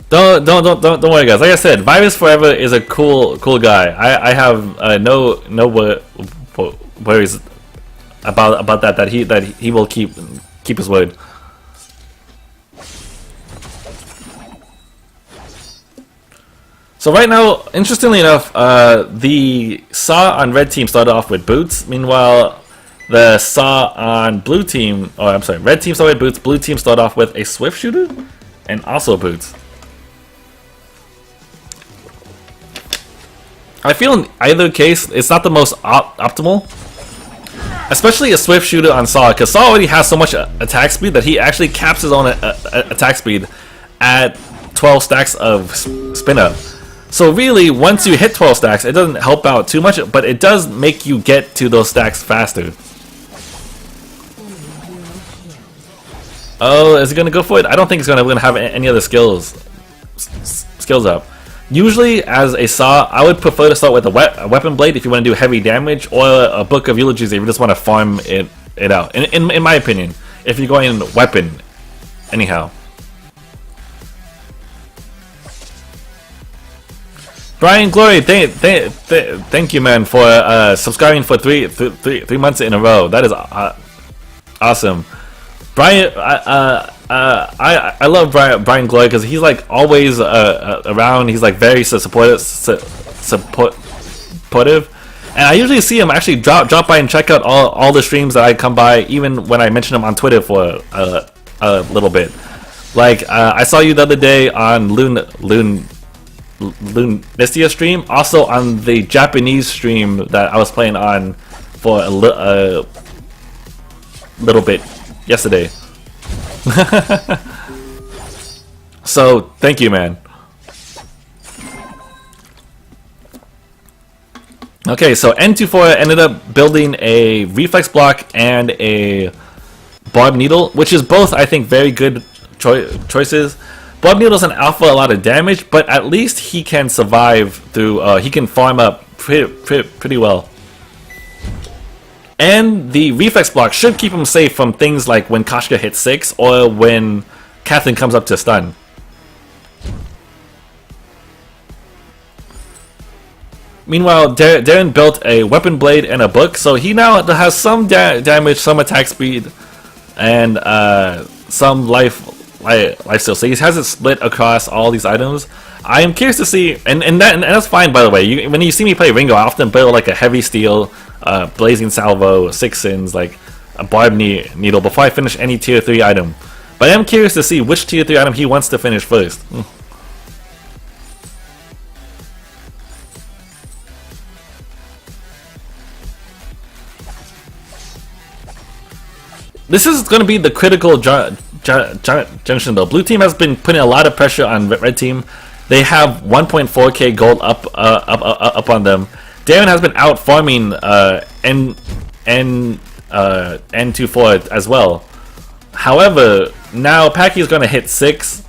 Don't worry, guys. Like I said, Virus Forever is a cool guy. I have no worries about that. That he will keep his word. So right now, interestingly enough, the Saw on red team started off with boots. Meanwhile, the Saw on blue team, oh I'm sorry, red team started with boots, blue team started off with a swift shooter and also boots. I feel in either case, it's not the most optimal. Especially a swift shooter on Saw, because Saw already has so much attack speed that he actually caps his own attack speed at 12 stacks of spin up. So really, once you hit 12 stacks, it doesn't help out too much, but it does make you get to those stacks faster. Oh, is it going to go for it? I don't think it's going to have any other skills up. Usually, as a Saw, I would prefer to start with a weapon blade if you want to do heavy damage, or a Book of Eulogies if you just want to farm it out. In my opinion, if you're going weapon, anyhow. Brian Glory, thank you, man, for subscribing for three months in a row. That is awesome. Brian, I love Brian Glory because he's like always around. He's like very supportive, and I usually see him actually drop by and check out all the streams that I come by, even when I mention him on Twitter for a little bit. Like I saw you the other day on Lunistia stream, also on the Japanese stream that I was playing on for a little bit yesterday. So thank you, man. Okay, so N24 ended up building a reflex block and a Barb Needle, which is both, I think, very good choices. Barb Needle's an alpha, a lot of damage, but at least he can survive through, he can farm up pretty well. And the reflex block should keep him safe from things like when Koshka hits 6 or when Kathleen comes up to stun. Meanwhile, Darren built a weapon blade and a book, so he now has some damage, some attack speed, and some life steal. So he has it split across all these items. I am curious to see, and that's fine, by the way. When you see me play Ringo, I often build like a heavy steel, blazing salvo, 6 sins, like a barb needle before I finish any tier 3 item. But I am curious to see which tier 3 item he wants to finish first. This is going to be the critical junction though. Blue team has been putting a lot of pressure on red team. They have 1.4k gold up on them. Darren has been out farming N24 as well. However, now Packy is going to hit 6,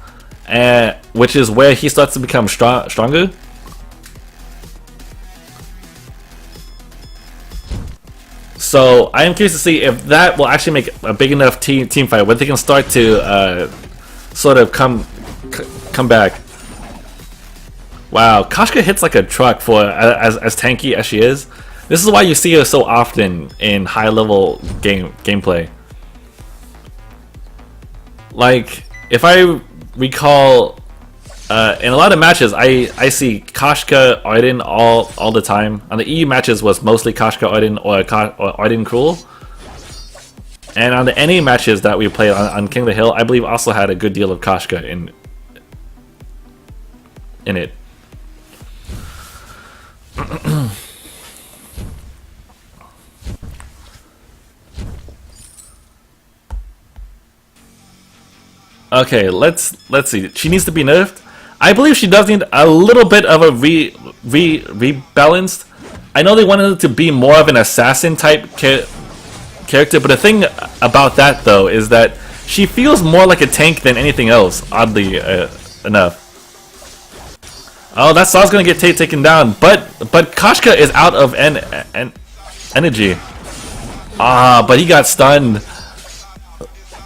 which is where he starts to become stronger. So I am curious to see if that will actually make a big enough team fight where they can start to sort of come back. Wow, Koshka hits like a truck for as tanky as she is. This is why you see her so often in high level gameplay. Like if I recall, in a lot of matches, I see Koshka, Arden all the time. On the EU matches was mostly Koshka, Arden, or Arden Cruel. And on the NA matches that we played on King of the Hill, I believe also had a good deal of Koshka in it. Okay, let's see. She needs to be nerfed. I believe she does need a little bit of a rebalanced. I know they wanted it to be more of an assassin type character, but the thing about that though is that she feels more like a tank than anything else, oddly enough. Oh, that Saw's gonna get taken down, but Koshka is out of energy. But he got stunned.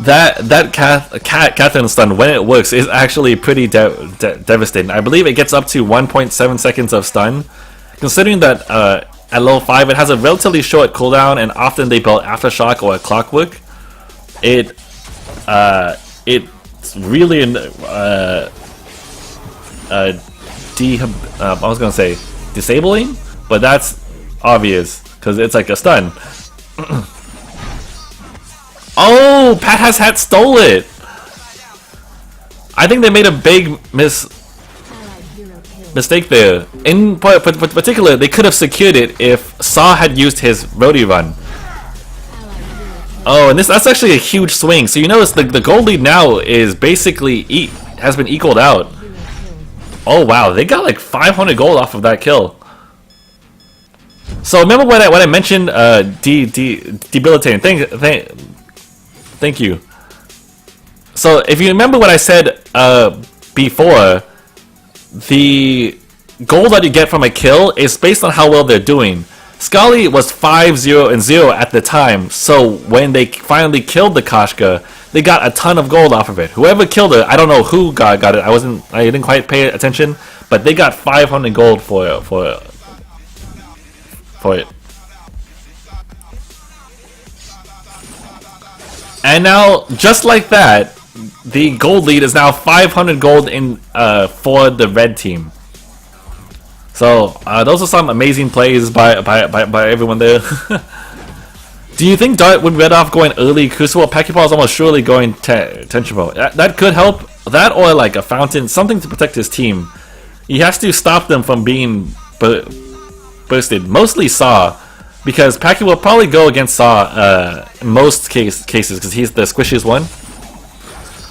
That Catherine stun, when it works, is actually pretty devastating. I believe it gets up to 1.7 seconds of stun. Considering that at level 5 it has a relatively short cooldown and often they build aftershock or clockwork, it's really I was gonna say disabling, but that's obvious because it's like a stun. Oh, Pat has hat stole it. I think they made a big mistake there. In particular, they could have secured it if Saw had used his roadie run. Oh, and that's actually a huge swing. So you notice the gold lead now is basically has been equaled out. Oh wow, they got like 500 gold off of that kill. So remember when I mentioned debilitating? Thank you. So if you remember what I said before, the gold that you get from a kill is based on how well they're doing. Scully was 5-0-0 at the time, so when they finally killed the Koshka, they got a ton of gold off of it. Whoever killed her, I don't know who got it. I didn't quite pay attention, but they got 500 gold for it. And now, just like that, the gold lead is now 500 gold in for the red team. So those are some amazing plays by everyone there. Do you think Dart would red off going early Crucible? Pachypal is almost surely going Tenchipo. That could help. That or like a fountain, something to protect his team. He has to stop them from being bursted. Mostly Saw. Because Packy will probably go against Saw in most cases because he's the squishiest one.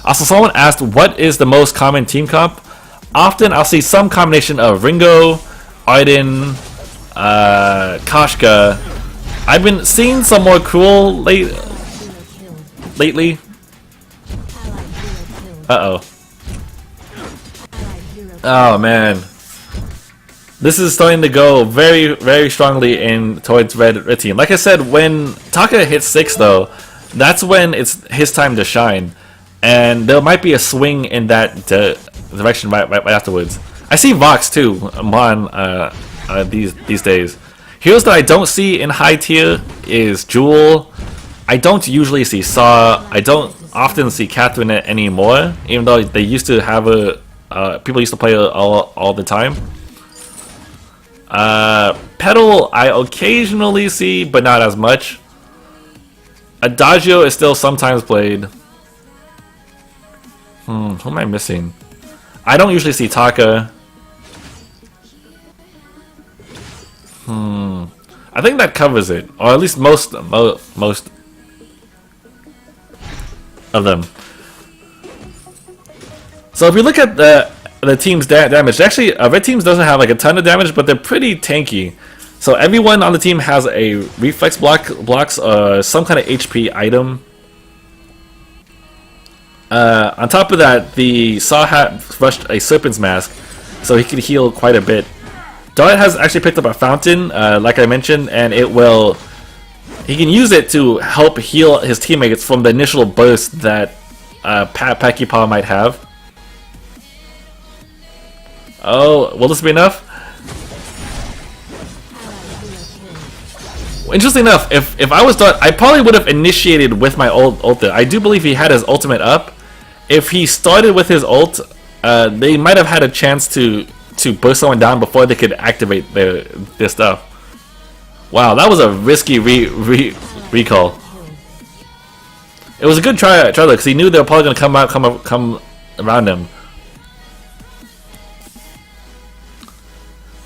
Also, someone asked, what is the most common team comp? Often, I'll see some combination of Ringo, Arden, Koshka. I've been seeing some more Cruel lately. Uh-oh. Oh, man. This is starting to go very, very strongly in towards red team. Like I said, when Taka hits 6, though, that's when it's his time to shine. And there might be a swing in that direction right afterwards. I see Vox, too, on these days. Heroes that I don't see in high tier is Jewel. I don't usually see Saw. I don't often see Catherine anymore, even though they used to have a... people used to play her all the time. Petal I occasionally see, but not as much. Adagio is still sometimes played. Who am I missing? I don't usually see Taka. I think that covers it, or at least most of them. So if you look at the team's damage, actually, red teams doesn't have like a ton of damage, but they're pretty tanky. So everyone on the team has a reflex blocks, some kind of HP item. On top of that, the Saw hat rushed a Serpent's Mask, so he can heal quite a bit. Dart has actually picked up a Fountain, like I mentioned, and he can use it to help heal his teammates from the initial burst that Pakipa might have. Oh, will this be enough? Interesting enough, if I was Dart, I probably would have initiated with my ult there. I do believe he had his ultimate up. If he started with his ult, they might have had a chance to burst someone down before they could activate their stuff. Wow, that was a risky recall. It was a good try though, because he knew they were probably gonna come around him.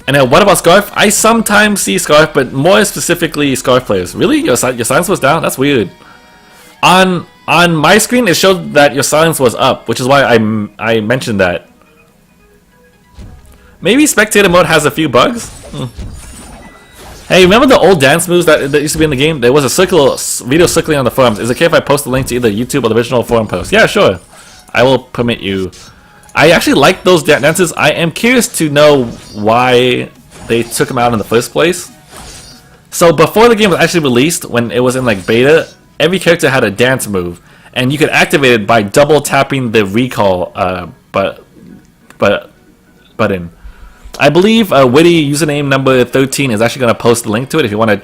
And then what about Scarf? I sometimes see Scarf, but more specifically Scarf players. Really? Your silence was down? That's weird. On my screen, it showed that your silence was up, which is why I mentioned that. Maybe spectator mode has a few bugs? Hey, remember the old dance moves that used to be in the game? There was a video circling on the forums. Is it okay if I post the link to either YouTube or the original forum post? Yeah, sure. I will permit you. I actually like those dances. I am curious to know why they took them out in the first place. So before the game was actually released, when it was in like beta, every character had a dance move, and you could activate it by double tapping the recall button. I believe Witty username number 13 is actually going to post the link to it if you want to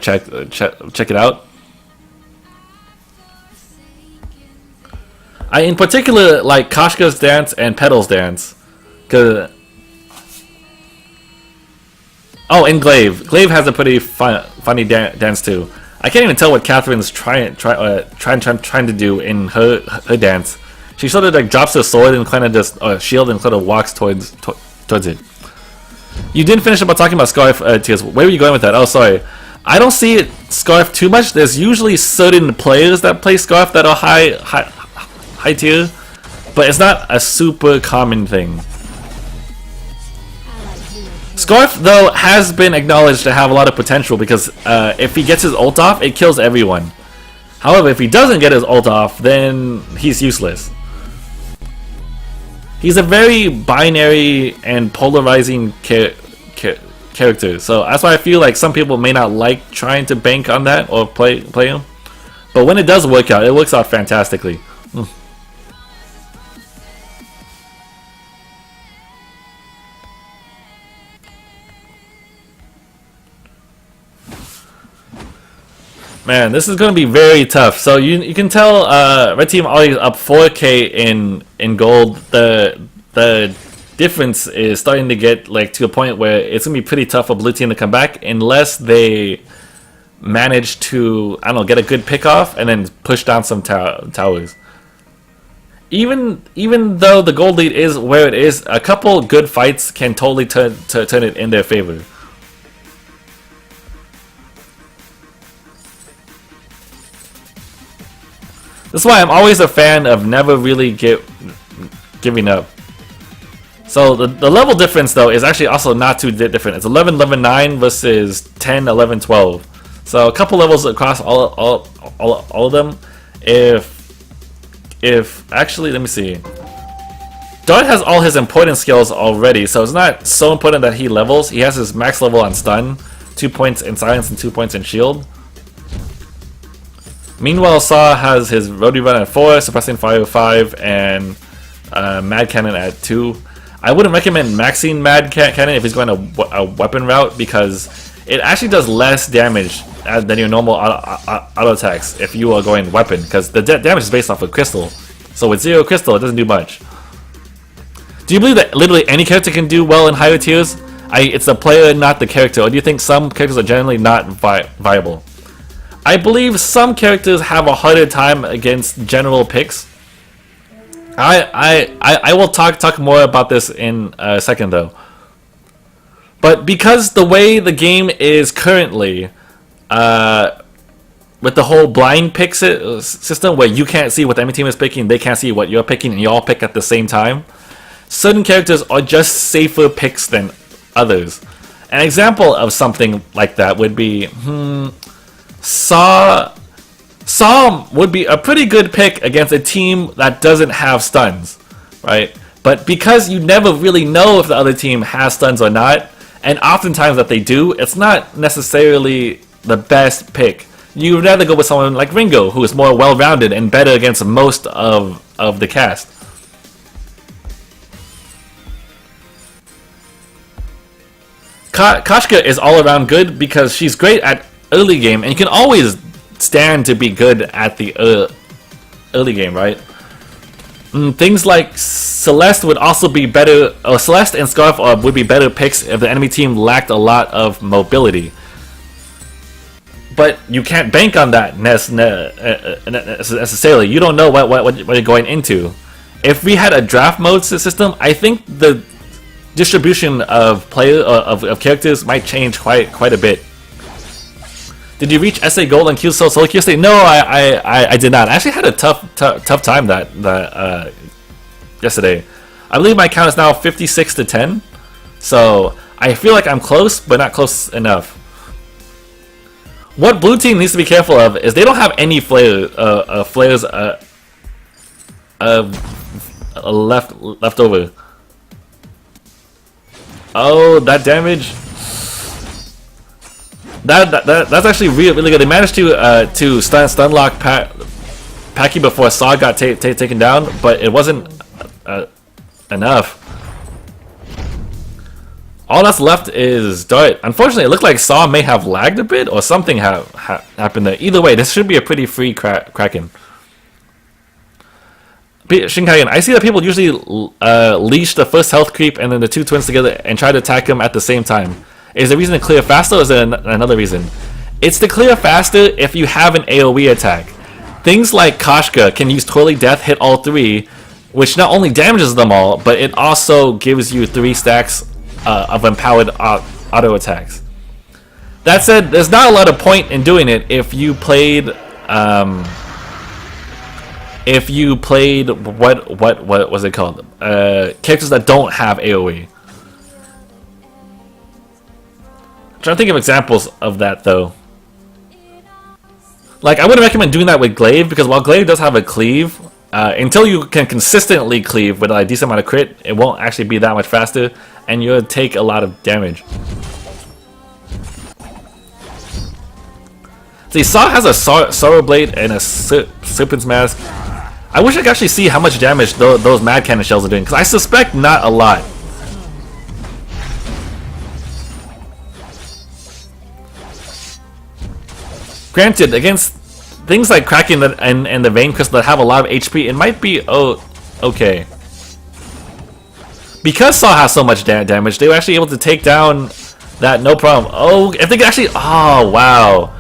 check it out. I in particular like Koshka's dance and Petal's dance. Oh, and Glaive has a pretty funny dance too. I can't even tell what Catherine's trying to do in her dance. She sort of like drops her sword and kind of just shield and sort of walks towards it. You didn't finish about talking about Scarf, Tears. Where were you going with that? Oh, sorry. I don't see it Scarf too much. There's usually certain players that play Scarf that are high tier, but it's not a super common thing. Scarf, though, has been acknowledged to have a lot of potential because if he gets his ult off, it kills everyone. However, if he doesn't get his ult off, then he's useless. He's a very binary and polarizing character, so that's why I feel like some people may not like trying to bank on that or play him. But when it does work out, it works out fantastically. Man, this is going to be very tough. So you can tell red team already up 4k in gold. The difference is starting to get like to a point where it's going to be pretty tough for blue team to come back unless they manage to, I don't know, get a good pick off and then push down some towers. Even though the gold lead is where it is, a couple good fights can totally turn it in their favor. This is why I'm always a fan of never really giving up. So the level difference though is actually also not too different. It's 11, 11, 9 versus 10, 11, 12. So a couple levels across all of them. If actually, let me see. Dart has all his important skills already, so it's not so important that he levels. He has his max level on stun, 2 points in silence and 2 points in shield. Meanwhile, Saw has his Roadie Run at 4, Suppressing Fire 5, and Mad Cannon at 2. I wouldn't recommend maxing Mad Cannon if he's going a weapon route, because it actually does less damage than your normal auto attacks if you are going weapon, because the damage is based off of crystal. So with 0 crystal, it doesn't do much. Do you believe that literally any character can do well in higher tiers? It's the player, not the character. Or do you think some characters are generally not viable? I believe some characters have a harder time against general picks. I will talk more about this in a second though. But because the way the game is currently, with the whole blind pick system where you can't see what the enemy team is picking, they can't see what you're picking, and you all pick at the same time, certain characters are just safer picks than others. An example of something like that would be, Saw would be a pretty good pick against a team that doesn't have stuns, right? But because you never really know if the other team has stuns or not, and oftentimes that they do, it's not necessarily the best pick. You'd rather go with someone like Ringo, who is more well-rounded and better against most of the cast. Kashka is all around good because she's great at early game, and you can always stand to be good at the early game, right? Things like Celeste would also be better, or Celeste and Scarf would be better picks if the enemy team lacked a lot of mobility. But you can't bank on that necessarily. You don't know what you're going into. If we had a draft mode system, I think the distribution of characters might change quite a bit. Did you reach SA Gold and Q Solo yesterday? No, I did not. I actually had a tough time that yesterday. I believe my count is now 56 to 10. So I feel like I'm close, but not close enough. What blue team needs to be careful of is they don't have any flares left over. Oh, that damage. That's actually really good. They managed to stun lock Packy before Saw got taken down, but it wasn't enough. All that's left is Dart. Unfortunately, it looked like Saw may have lagged a bit, or something happened there. Either way, this should be a pretty free Kraken. Shinkaigan, I see that people usually leash the first health creep and then the two twins together and try to attack them at the same time. Is the reason to clear faster, or is there another reason? It's to clear faster if you have an AoE attack. Things like Kashka can use Twirly Death, hit all three, which not only damages them all, but it also gives you 3 stacks of empowered auto attacks. That said, there's not a lot of point in doing it if you played what was it called? Characters that don't have AoE. I'm trying to think of examples of that though. Like, I wouldn't recommend doing that with Glaive, because while Glaive does have a cleave, until you can consistently cleave with a decent amount of crit, it won't actually be that much faster, and you'll take a lot of damage. See, Saw has a Sorrow Blade and a Serpent's Mask. I wish I could actually see how much damage those Mad Cannon shells are doing, because I suspect not a lot. Granted, against things like Kraken and the Vein Crystal that have a lot of HP, it might be okay. Because Saw has so much damage, they were actually able to take down that no problem. Oh, if they could actually... Oh, wow.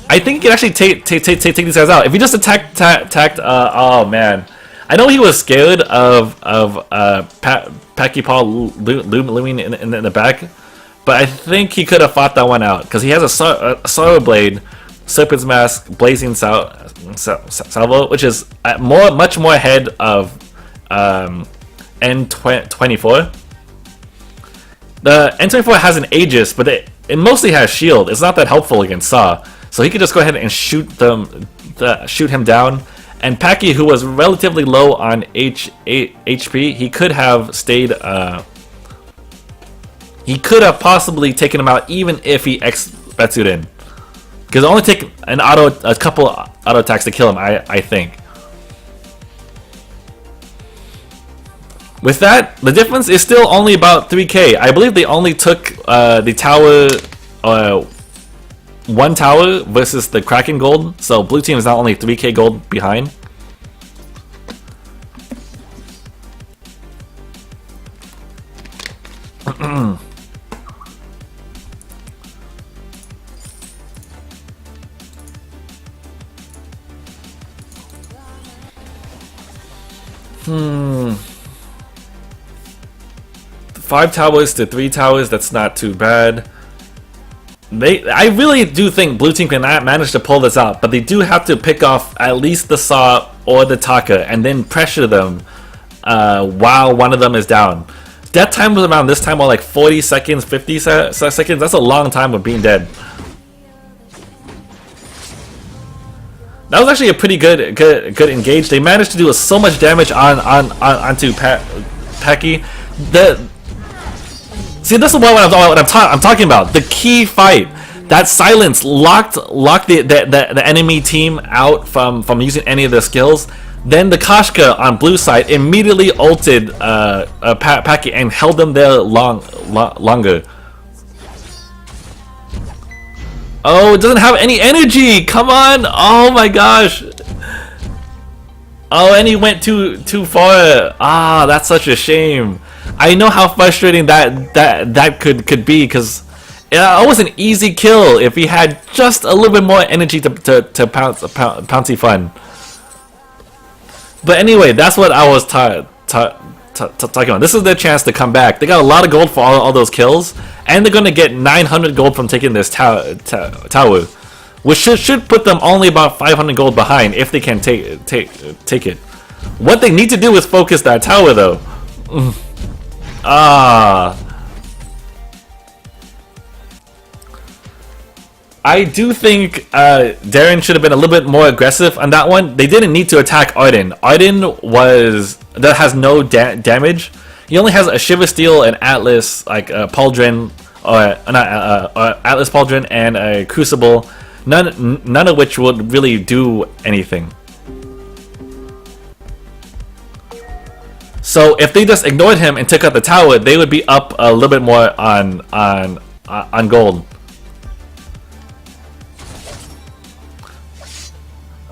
I think you can actually take these guys out. If you just attacked... oh, man. I know he was scared of Packy Paul looming in the back, but I think he could have fought that one out, because he has a Sorrow Blade Serpent's Mask, Blazing Salvo, which is much more ahead of N24. The N24 has an Aegis, but it mostly has shield. It's not that helpful against Saw, so he could just go ahead and shoot him down. And Paki, who was relatively low on HP, he could have stayed. He could have possibly taken him out even if he Betsu'd in, because it only take a couple auto attacks to kill him. I think. With that, the difference is still only about 3k. I believe they only took the tower, one tower versus the Kraken gold. So blue team is now only 3k gold behind. Five towers to 3 towers, that's not too bad. I really do think blue team can manage to pull this out, but they do have to pick off at least the Saw or the Taka and then pressure them while one of them is down. Death time was around this time, like 40 seconds, 50 seconds. That's a long time of being dead. That was actually a pretty good engage. They managed to do so much damage onto Paki. See, this is what I'm talking about. The key fight, that silence locked the enemy team out from using any of their skills. Then the Kashka on blue side immediately ulted Paki and held them there longer. Oh, it doesn't have any energy. Come on! Oh my gosh! Oh, and he went too far. Ah, that's such a shame. I know how frustrating that could be, because it was an easy kill if he had just a little bit more energy to pouncy fun. But anyway, that's what I was talking about. This is their chance to come back. They got a lot of gold for all those kills, and they're going to get 900 gold from taking this tower, which should put them only about 500 gold behind if they can take it. What they need to do is focus that tower, though. I do think Darren should have been a little bit more aggressive on that one. They didn't need to attack Arden. Arden has no damage. He only has a Shiver Steel, an Atlas, like a Pauldron, Atlas Pauldron, and a Crucible. None of which would really do anything. So if they just ignored him and took out the tower, they would be up a little bit more on gold.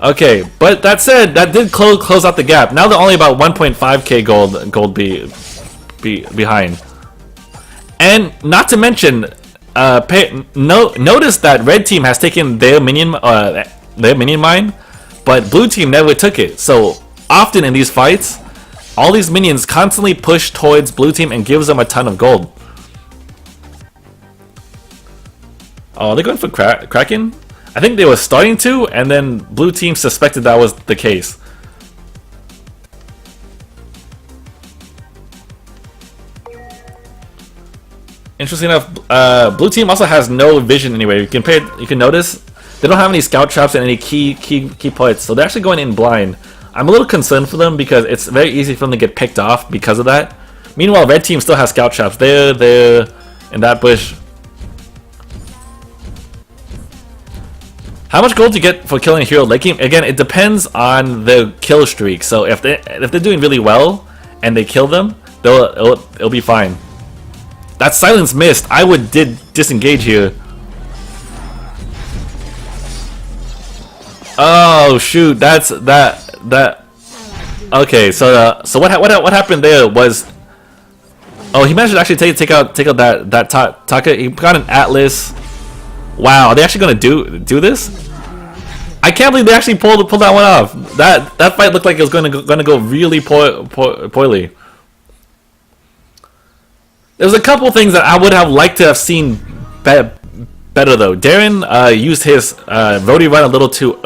Okay, but that said, that did close out the gap. Now they're only about 1.5k gold behind. And not to mention, notice that red team has taken their minion mine, but blue team never took it. So often in these fights, all these minions constantly push towards blue team and gives them a ton of gold. Oh, they're going for Kraken? I think they were starting to, and then blue team suspected that was the case. Interesting enough, blue team also has no vision anyway. You can notice they don't have any scout traps and any key points, so they're actually going in blind. I'm a little concerned for them because it's very easy for them to get picked off because of that. Meanwhile, red team still has scout traps. They're in that bush. How much gold do you get for killing a hero late game? Again, it depends on the kill streak. So if they're doing really well and they kill them, it'll be fine. That silence missed. I would disengage here. Oh shoot! That. Okay, so what happened there was, oh, he managed to actually take out that Taka. He got an Atlas. Wow, are they actually gonna do this? I can't believe they actually pulled that one off. That fight looked like it was gonna go really poorly. There's a couple things that I would have liked to have seen better though. Darren used his Rody Run a little too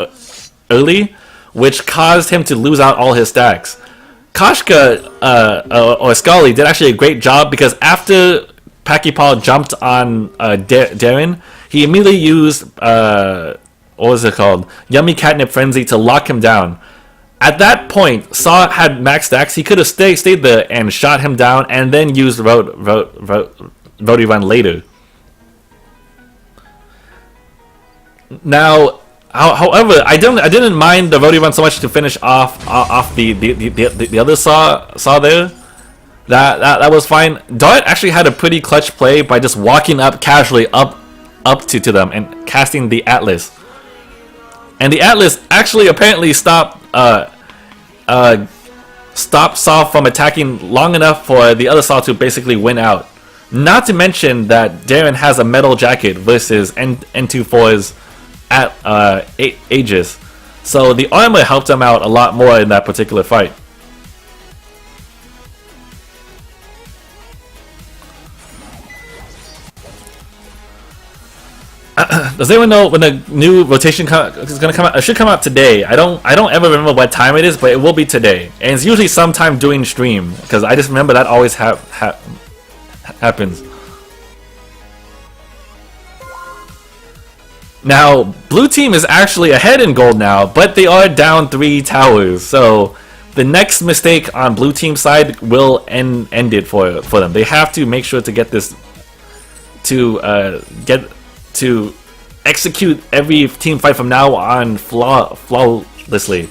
early, which caused him to lose out all his stacks. Koshka or Scully did actually a great job because after Pachypaw jumped on Darren, he immediately used what was it called? Yummy Catnip Frenzy to lock him down. At that point, Saw had max stacks. He could have stayed there and shot him down, and then used Rody Run later. Now, however, I didn't mind the Rody Run so much to finish off the other Saw there. That was fine. Dart actually had a pretty clutch play by just walking up casually up to them and casting the Atlas. And the Atlas actually apparently stopped Saw from attacking long enough for the other Saw to basically win out. Not to mention that Darren has a metal jacket versus N24's at Aegis. So the armor helped him out a lot more in that particular fight. Does anyone know when the new rotation is going to come out? It should come out today. I don't ever remember what time it is, but it will be today. And it's usually sometime during stream, because I just remember that always happens. Now, blue team is actually ahead in gold now, but they are down 3 towers. So the next mistake on blue team side will end it for them. They have to make sure to get this to execute every team fight from now on flawlessly.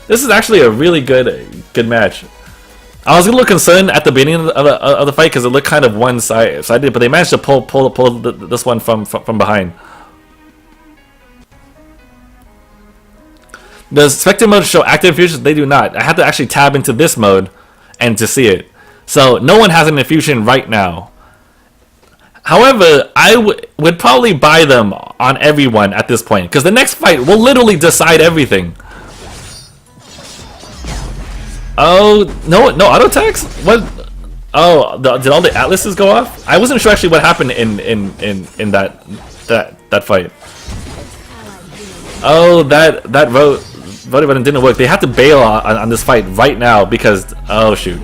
This is actually a really good match. I was a little concerned at the beginning of the fight because it looked kind of one-sided, but they managed to pull this one from behind. Does Spectating mode show active infusions? They do not. I had to actually tab into this mode and to see it. So no one has an infusion right now. However, I would probably buy them on everyone at this point, because the next fight will literally decide everything. Oh, no auto attacks? What? Oh, did all the Atlases go off? I wasn't sure actually what happened in that fight. Oh, that Rody Run didn't work. They have to bail on this fight right now because, oh shoot.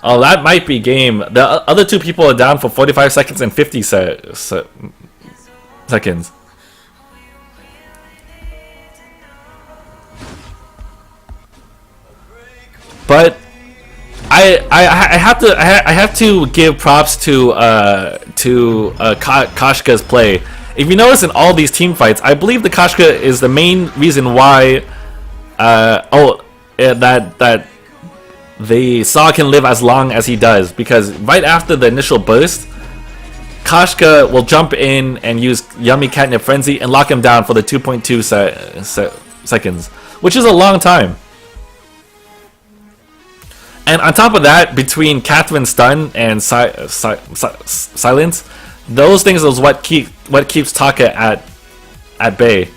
Oh, that might be game. The other 2 people are down for 45 seconds and 50 seconds. But I have to give props to Koshka's play. If you notice in all these team fights, I believe the Koshka is the main reason why that the Saw can live as long as he does, because right after the initial burst, Koshka will jump in and use Yummy Catnip Frenzy and lock him down for the 2.2 seconds, which is a long time. And on top of that, between Catherine's stun and silence, those things is what keeps Taka at bay.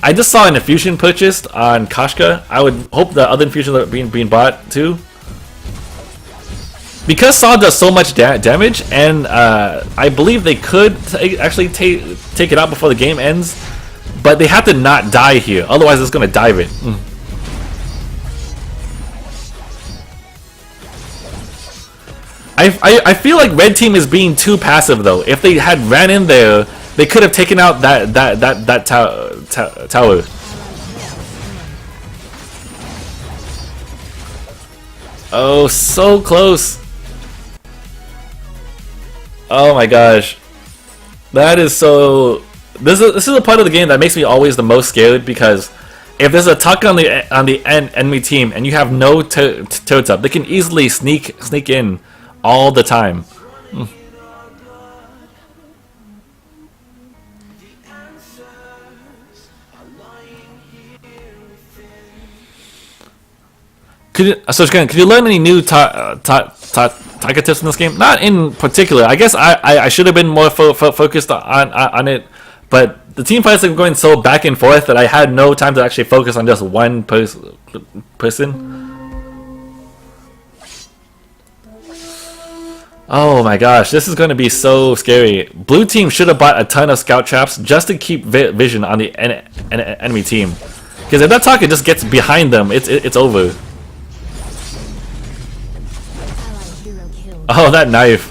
I just saw an infusion purchased on Koshka. I would hope the other infusions are being bought too. Because Saw does so much damage, and I believe they could actually take it out before the game ends, but they have to not die here, otherwise it's going to dive it. I feel like red team is being too passive though. If they had ran in there, they could have taken out that tower. Oh, so close. Oh my gosh. That is so... This is a part of the game that makes me always the most scared, because if there's a tuck on the enemy team and you have no turrets up, they can easily sneak in all the time. Could you learn any new Taika tips in this game? Not in particular. I guess I should have been more focused on it, but the team fights are going so back and forth that I had no time to actually focus on just one person. Oh my gosh, this is going to be so scary. Blue team should have bought a ton of scout traps just to keep vision on the enemy team. Because if that target just gets behind them, it's over. Oh, that knife.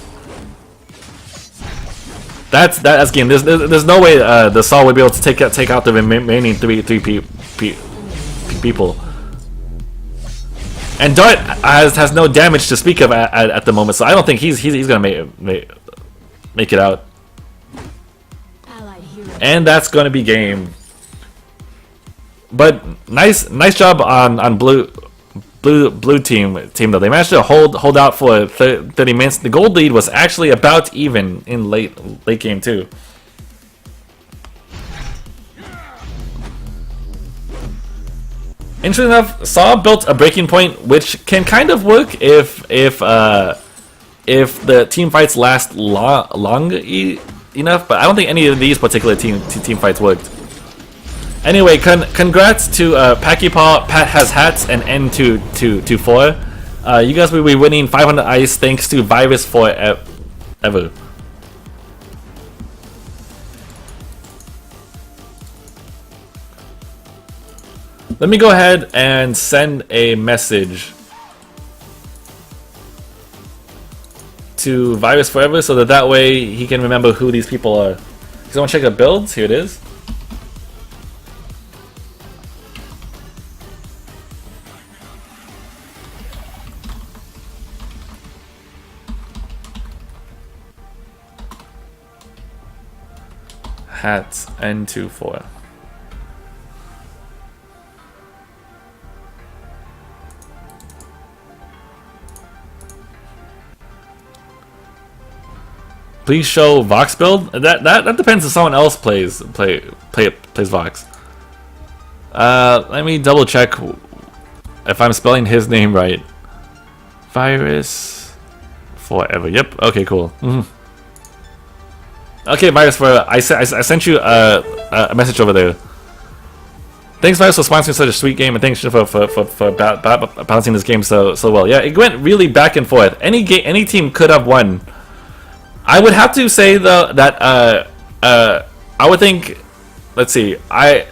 That's game. There's no way the Saw would be able to take out the remaining three people. And Dart has no damage to speak of at the moment, so I don't think he's gonna make it out. And that's gonna be game. But nice job on blue team though. They managed to hold out for 30 minutes. The gold lead was actually about even in late game too. Interesting enough, Saw built a breaking point, which can kind of work if the team fights last long enough. But I don't think any of these particular team fights worked. Anyway, congrats to Packy Paw, Pat Has Hats, and N224. You guys will be winning 500 ice thanks to Virus Forever. Let me go ahead and send a message to Virus Forever so that way he can remember who these people are. Because I want to check the builds. Here it is. Hats N24. Please show Vox build. That depends if someone else plays Vox. Let me double check if I'm spelling his name right. Virus Forever. Yep. Okay. Cool. Okay, Virus Forever. I sent you a message over there. Thanks, Virus, for sponsoring such a sweet game, and thanks for balancing this game so well. Yeah, it went really back and forth. Any team could have won. I would have to say though that I would think. Let's see. I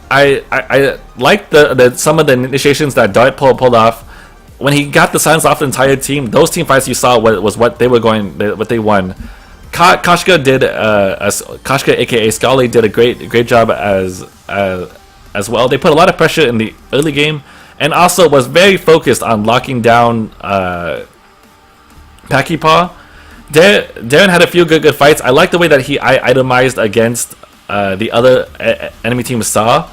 like the some of the initiations that Dart pulled off when he got the silence off the entire team. Those team fights you saw was what they were what they won. Kashka did Kashka aka Scully did a great job as well. They put a lot of pressure in the early game and also was very focused on locking down Packy Paw. Darren had a few good fights. I like the way that he itemized against the other enemy team Saw,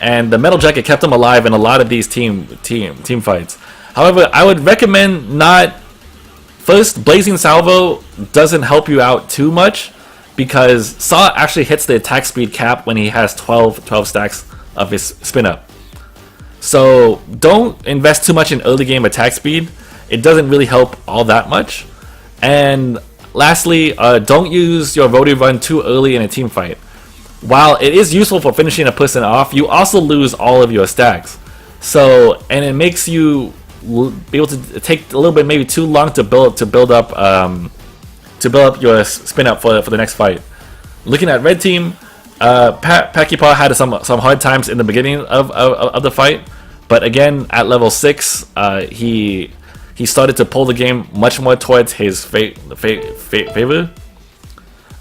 and the Metal Jacket kept him alive in a lot of these team fights. However, I would recommend not. First, Blazing Salvo doesn't help you out too much because Saw actually hits the attack speed cap when he has 12 stacks of his spin up. So don't invest too much in early game attack speed. It doesn't really help all that much. And lastly, don't use your Rotary Run too early in a team fight. While it is useful for finishing a person off, you also lose all of your stacks. So, and it makes you be able to take a little bit maybe too long to build up your spin up for the next fight. Looking at red team, Packy Paw had some hard times in the beginning of the fight, but again at level 6 he started to pull the game much more towards his favor.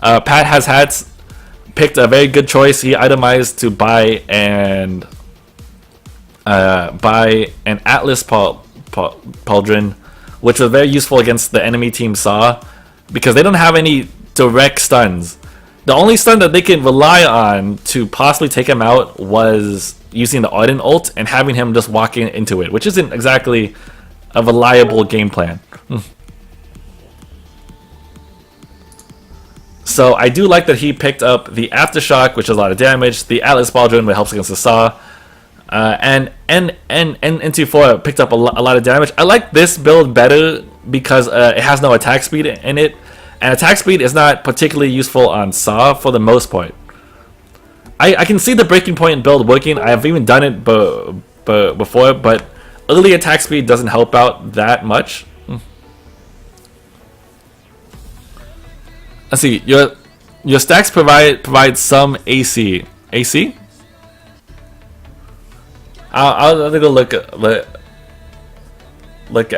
Pat Has Hats picked a very good choice. He itemized to buy an Atlas Pauldron, which was very useful against the enemy team Saw because they don't have any direct stuns. The only stun that they can rely on to possibly take him out was using the Arden ult and having him just walk into it, which isn't exactly a reliable game plan. So I do like that he picked up the Aftershock, which is a lot of damage, the Atlas Pauldron, which helps against the Saw, and N24 picked up a lot of damage. I like this build better because it has no attack speed in it, and attack speed is not particularly useful on Saw for the most part. I can see the breaking point build working. I have even done it before, but early attack speed doesn't help out that much. let's see. Your stacks provide some AC. AC? I'll go look at what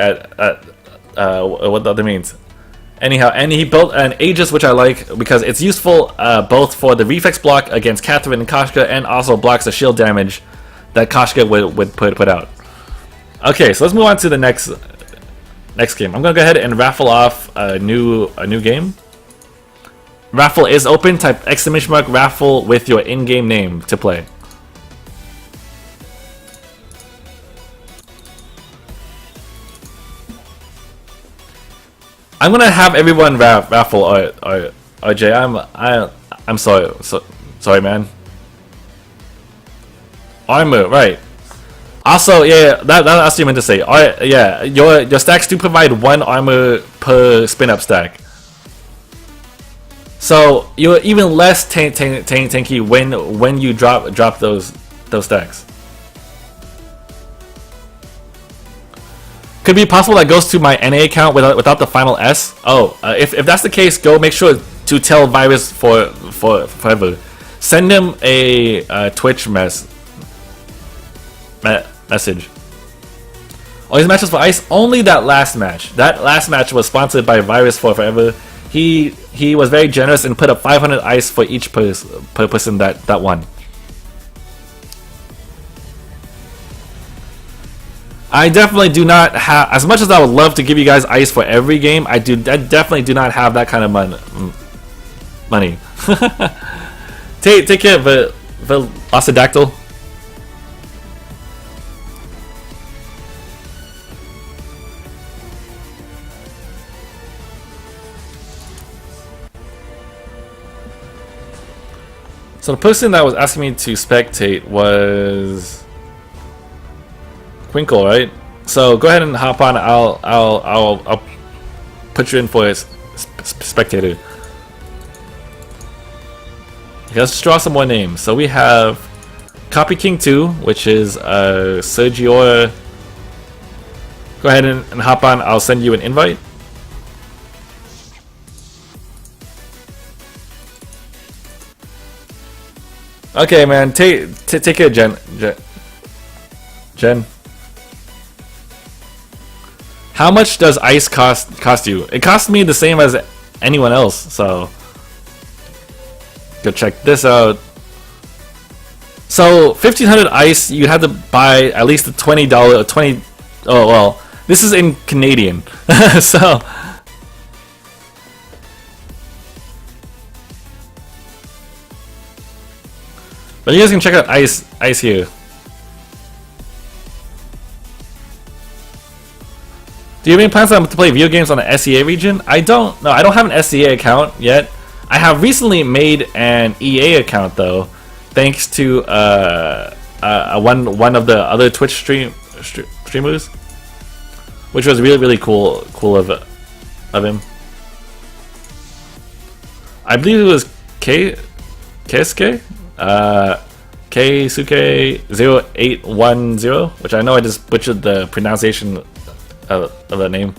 the other means. Anyhow, and he built an Aegis, which I like because it's useful both for the reflex block against Catherine and Koshka, and also blocks the shield damage that Koshka would put out. Okay, so let's move on to the next game. I'm gonna go ahead and raffle off a new game. Raffle is open. Type !_ raffle with your in-game name to play. I'm gonna have everyone raffle. RJ, I'm sorry, man. Armor, right? Also, yeah, that's what you meant to say. Yeah, your stacks do provide 1 armor per spin up stack. So you're even less tanky when you drop those stacks. Could be possible that goes to my NA account without the final S. Oh, if that's the case, go make sure to tell Virus forever. Send him a Twitch message. Oh, these matches for Ice. Only that last match. That last match was sponsored by Virus Forever. He was very generous and put up 500 Ice for each person that won. I definitely do not have, as much as I would love to give you guys Ice for every game, I definitely do not have that kind of money. Take care of the Velociraptor. So the person that was asking me to spectate was Quinkle, right? So go ahead and hop on. I'll put you in for a spectator. Okay, let's draw some more names. So we have Copy King 2, which is Sergio. Go ahead and hop on. I'll send you an invite. Okay, man. Take care, Jen. How much does Ice cost you? It costs me the same as anyone else, so go check this out. So 1,500 Ice, you have to buy at least a $20. Oh well, this is in Canadian, so. But you guys can check out Ice here. Do you have any plans to play video games on the SEA region? I don't know. I don't have an SEA account yet. I have recently made an EA account though, thanks to one of the other Twitch streamers, which was really cool of him. I believe it was Keisuke Keisuke0810, which I know I just butchered the pronunciation of the name.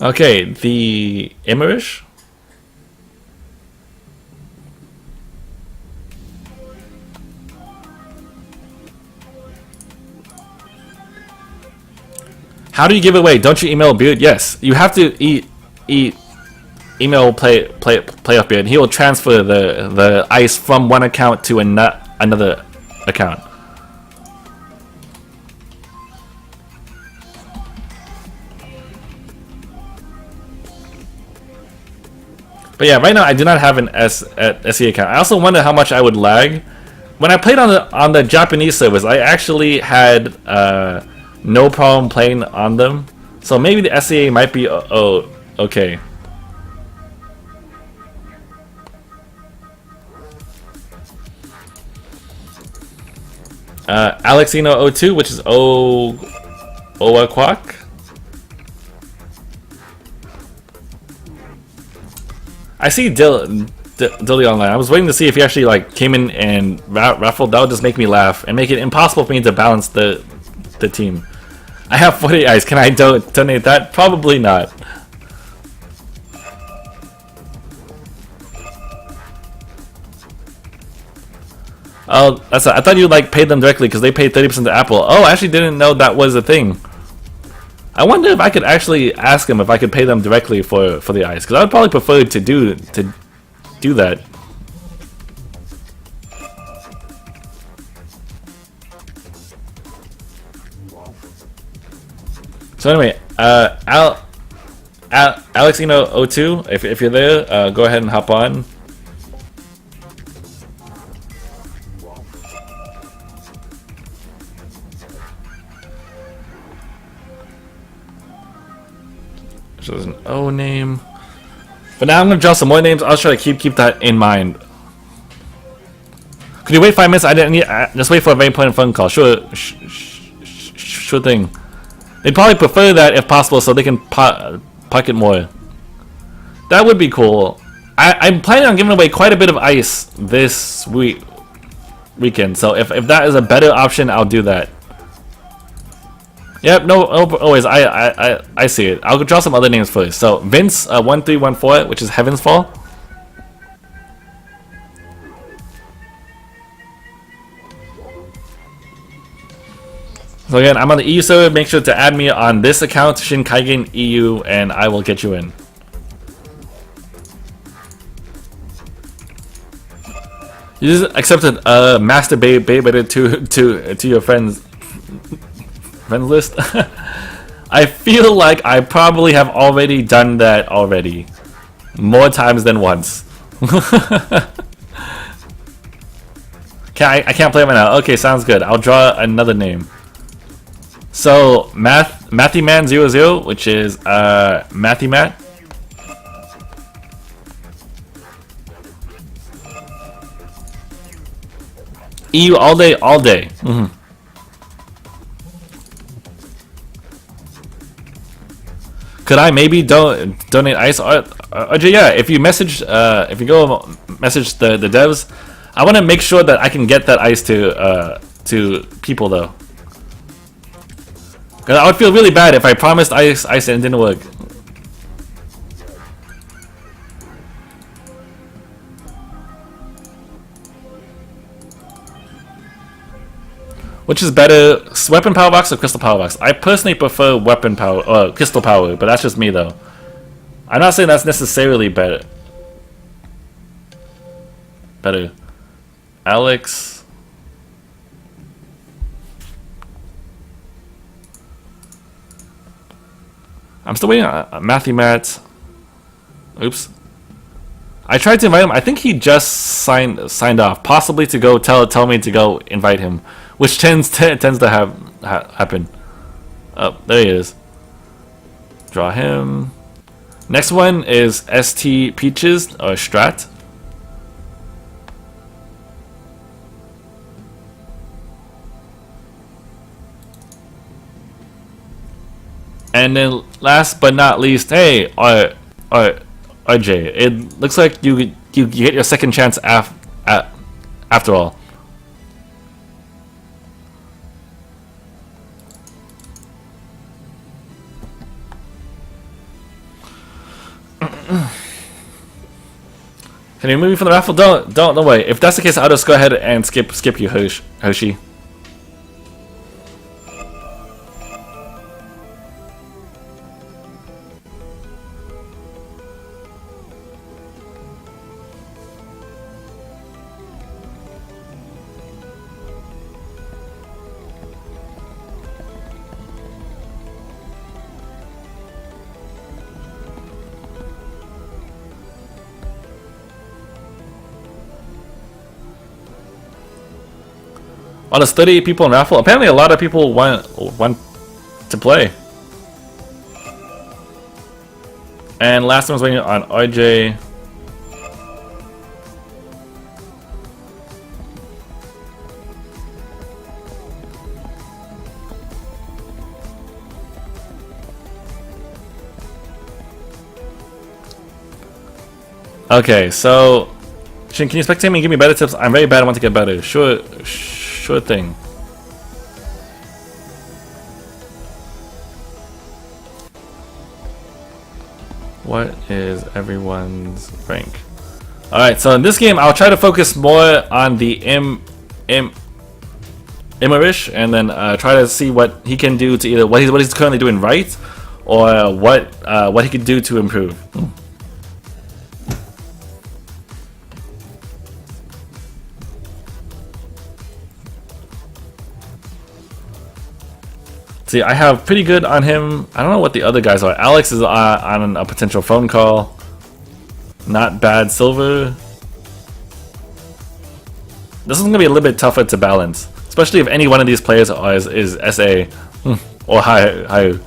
Okay, the Imerish. How do you give it away? Don't you email Beard? Yes, you have to email playoff Beard. He will transfer the Ice from one account to another account. But yeah, right now I do not have an SE account. I also wonder how much I would lag. When I played on the Japanese servers, I actually had no problem playing on them. So maybe the SEA might be okay. Alexino02, which is Owaquak. I see Dylan Dilly Online. I was waiting to see if he actually like came in and Raffle. That would just make me laugh and make it impossible for me to balance the team. I have 40 ice. Can I donate that? Probably not. Oh, that's. I thought you like paid them directly because they paid 30% to Apple. Oh, I actually didn't know that was a thing. I wonder if I could actually ask them if I could pay them directly for the ice, because I would probably prefer to do that. So anyway, Alexino02, if you're there, go ahead and hop on. So there's an O name. But now I'm gonna draw some more names. I'll try to keep that in mind. Could you wait 5 minutes? I didn't need. Just wait for a very important phone call. Sure, sure thing. They'd probably prefer that if possible, so they can pocket more. That would be cool. I'm planning on giving away quite a bit of ice this weekend. So if that is a better option, I'll do that. Yep, no, always. I see it. I'll draw some other names first. So Vince 1314, which is Heaven's Fall. So again, I'm on the EU server. Make sure to add me on this account, shinkaigan EU, and I will get you in. You just accepted a master baby to your friends list. I feel like I probably have already done that already, more times than once. I can't play it right now. Okay, sounds good. I'll draw another name. So Mathyman00, which is Mathymat. EU all day, all day. Could I maybe donate ice? Yeah, if you message, if you go message the devs, I want to make sure that I can get that ice to people though. Cause I would feel really bad if I promised ice and it didn't work. Which is better, weapon power box or crystal power box? I personally prefer weapon power, crystal power, but that's just me though. I'm not saying that's necessarily better. Alex. I'm still waiting on Matthew Matt. Oops. I tried to invite him. I think he just signed off, possibly to go tell me to go invite him, which tends to happen. Oh, there he is. Draw him. Next one is ST Peaches or Strat. And then last but not least, hey, RJ, it looks like you get your second chance after all. Can you move me from the raffle? Don't worry. If that's the case, I'll just go ahead and skip you, Hershey. Well, there's 38 people in Raffle. Apparently a lot of people want to play. And last one was waiting on RJ. Okay, so Shin, can you spectate me and give me better tips? I'm very bad. I want to get better. Sure thing. What is everyone's rank? Alright, so in this game, I'll try to focus more on the Imerish, and then try to see what he can do to either what he's currently doing right, or what he can do to improve. See, I have pretty good on him. I don't know what the other guys are. Alex is on a potential phone call. Not bad, Silver. This is going to be a little bit tougher to balance, especially if any one of these players is SA or higher.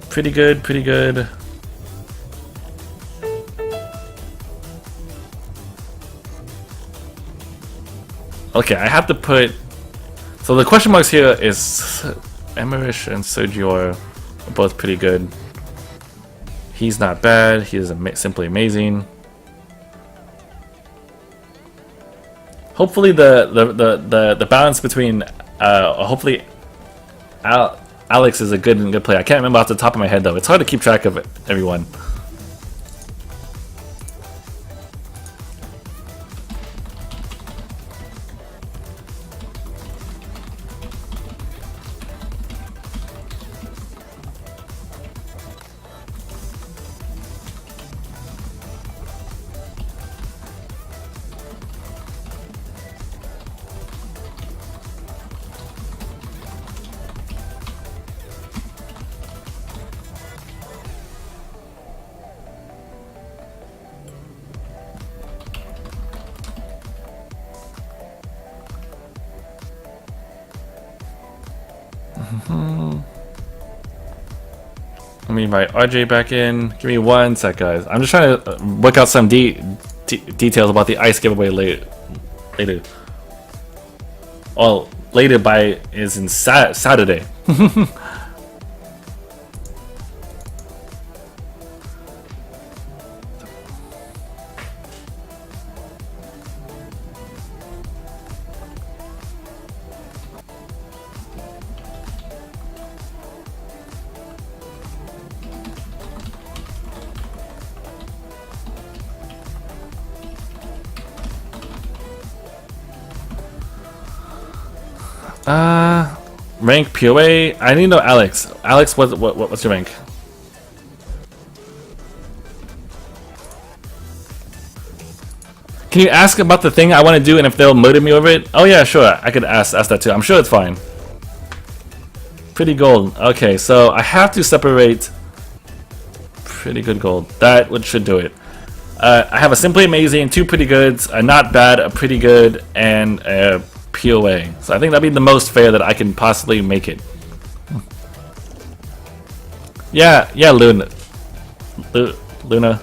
Pretty good, pretty good. Okay, I have to put... So the question marks here is Emerish and Sergio are both pretty good. He's not bad. He is simply amazing. Hopefully the balance between hopefully Alex is a good player. I can't remember off the top of my head though. It's hard to keep track of everyone. Let me invite RJ back in. Give me 1 sec, guys. I'm just trying to work out some details about the ice giveaway later. Oh, later by is in Saturday. Rank POA. I need to know Alex. Alex, what's your rank? Can you ask about the thing I want to do and if they'll murder me over it? Oh yeah, sure. I could ask that too. I'm sure it's fine. Pretty gold. Okay, so I have to separate pretty good gold. That should do it. I have a simply amazing, 2 pretty goods, a not bad, a pretty good, and a POA. So I think that'd be the most fair that I can possibly make it. Yeah, Luna. Luna.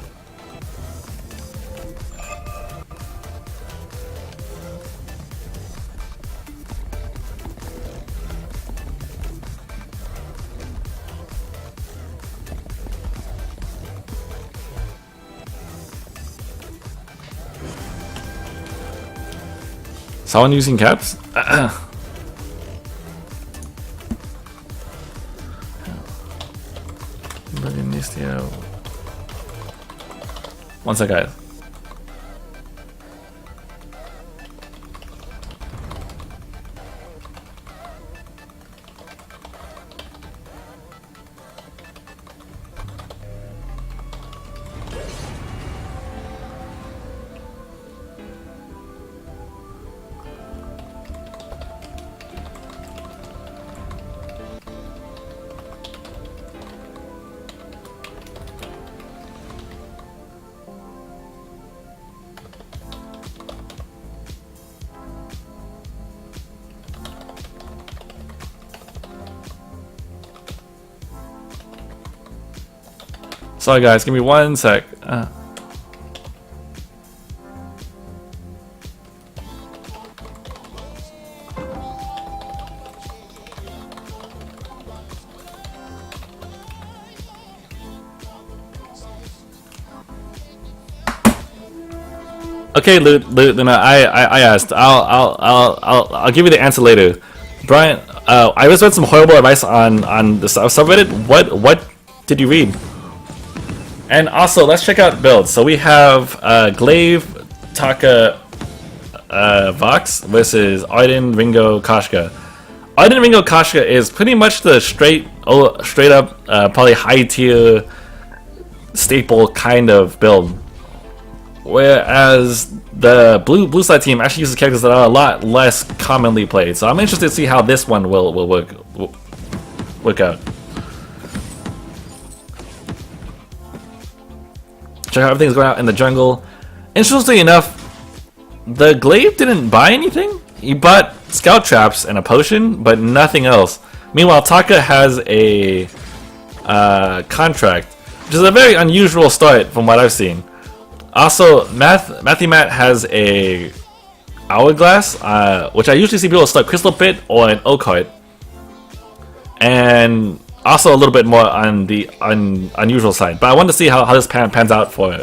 Someone using caps? One sec, guys. Sorry guys, give me 1 sec. Okay, Luna, I asked. I'll give you the answer later. Brian, I just read some horrible advice on the subreddit. What did you read? And also, let's check out builds. So we have Glaive, Taka, Vox versus Arden, Ringo, Koshka. Arden, Ringo, Koshka is pretty much the straight up, probably high tier staple kind of build. Whereas the blue side team actually uses characters that are a lot less commonly played. So I'm interested to see how this one will work out. Check how everything's going out in the jungle. Interestingly enough, the Glaive didn't buy anything. He bought scout traps and a potion, but nothing else. Meanwhile, Taka has a contract, which is a very unusual start from what I've seen. Also, Matthew Matt has a hourglass, which I usually see people start Crystal Pit or an Oak Heart, and also a little bit more on the unusual side. But I want to see how this pans out for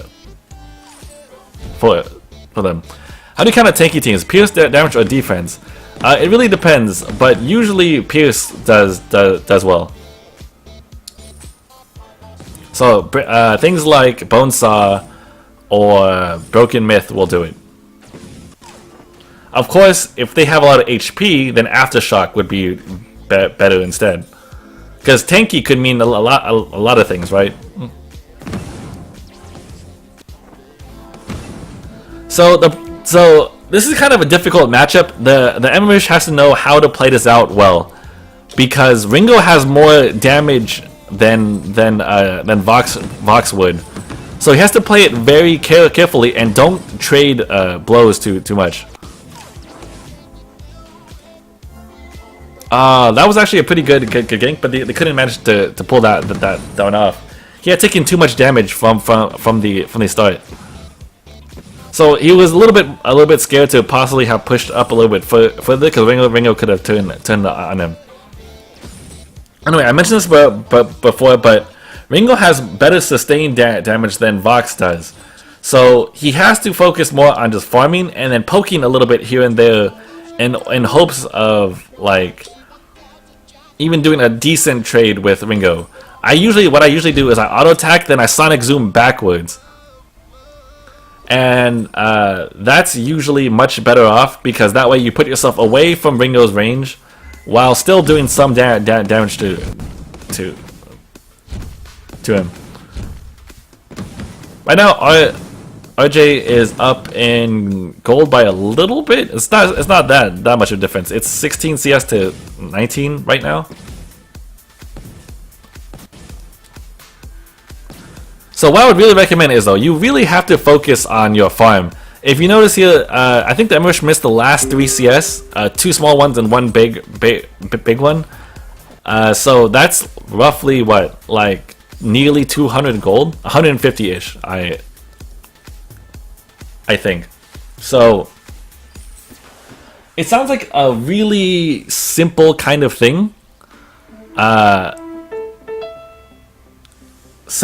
them. How do you count out tanky teams? Pierce damage or defense? It really depends, but usually Pierce does well. So things like Bonesaw or Broken Myth will do it. Of course, if they have a lot of HP, then Aftershock would be better instead. Because tanky could mean a lot of things, right? So this is kind of a difficult matchup. The Emmerich has to know how to play this out well, because Ringo has more damage than Vox would. So he has to play it very carefully and don't trade blows too much. That was actually a pretty good gank, but they couldn't manage to pull that one off. He had taken too much damage from the start. So he was a little bit scared to possibly have pushed up a little bit further, because Ringo could have turned on him. Anyway, I mentioned this before, but Ringo has better sustained damage than Vox does. So he has to focus more on just farming and then poking a little bit here and there in hopes of like even doing a decent trade with Ringo. What I usually do is I auto attack, then I sonic zoom backwards. And that's usually much better off, because that way you put yourself away from Ringo's range while still doing some damage to him. Right now, RJ is up in gold by a little bit. It's not that much of a difference. It's 16 CS to 19 right now. So what I would really recommend is, though, you really have to focus on your farm. If you notice here, I think the Emmerich missed the last 3 CS, 2 small ones and 1 big one. So that's roughly what, like nearly 200 gold, 150-ish, I think. So it sounds like a really simple kind of thing. It's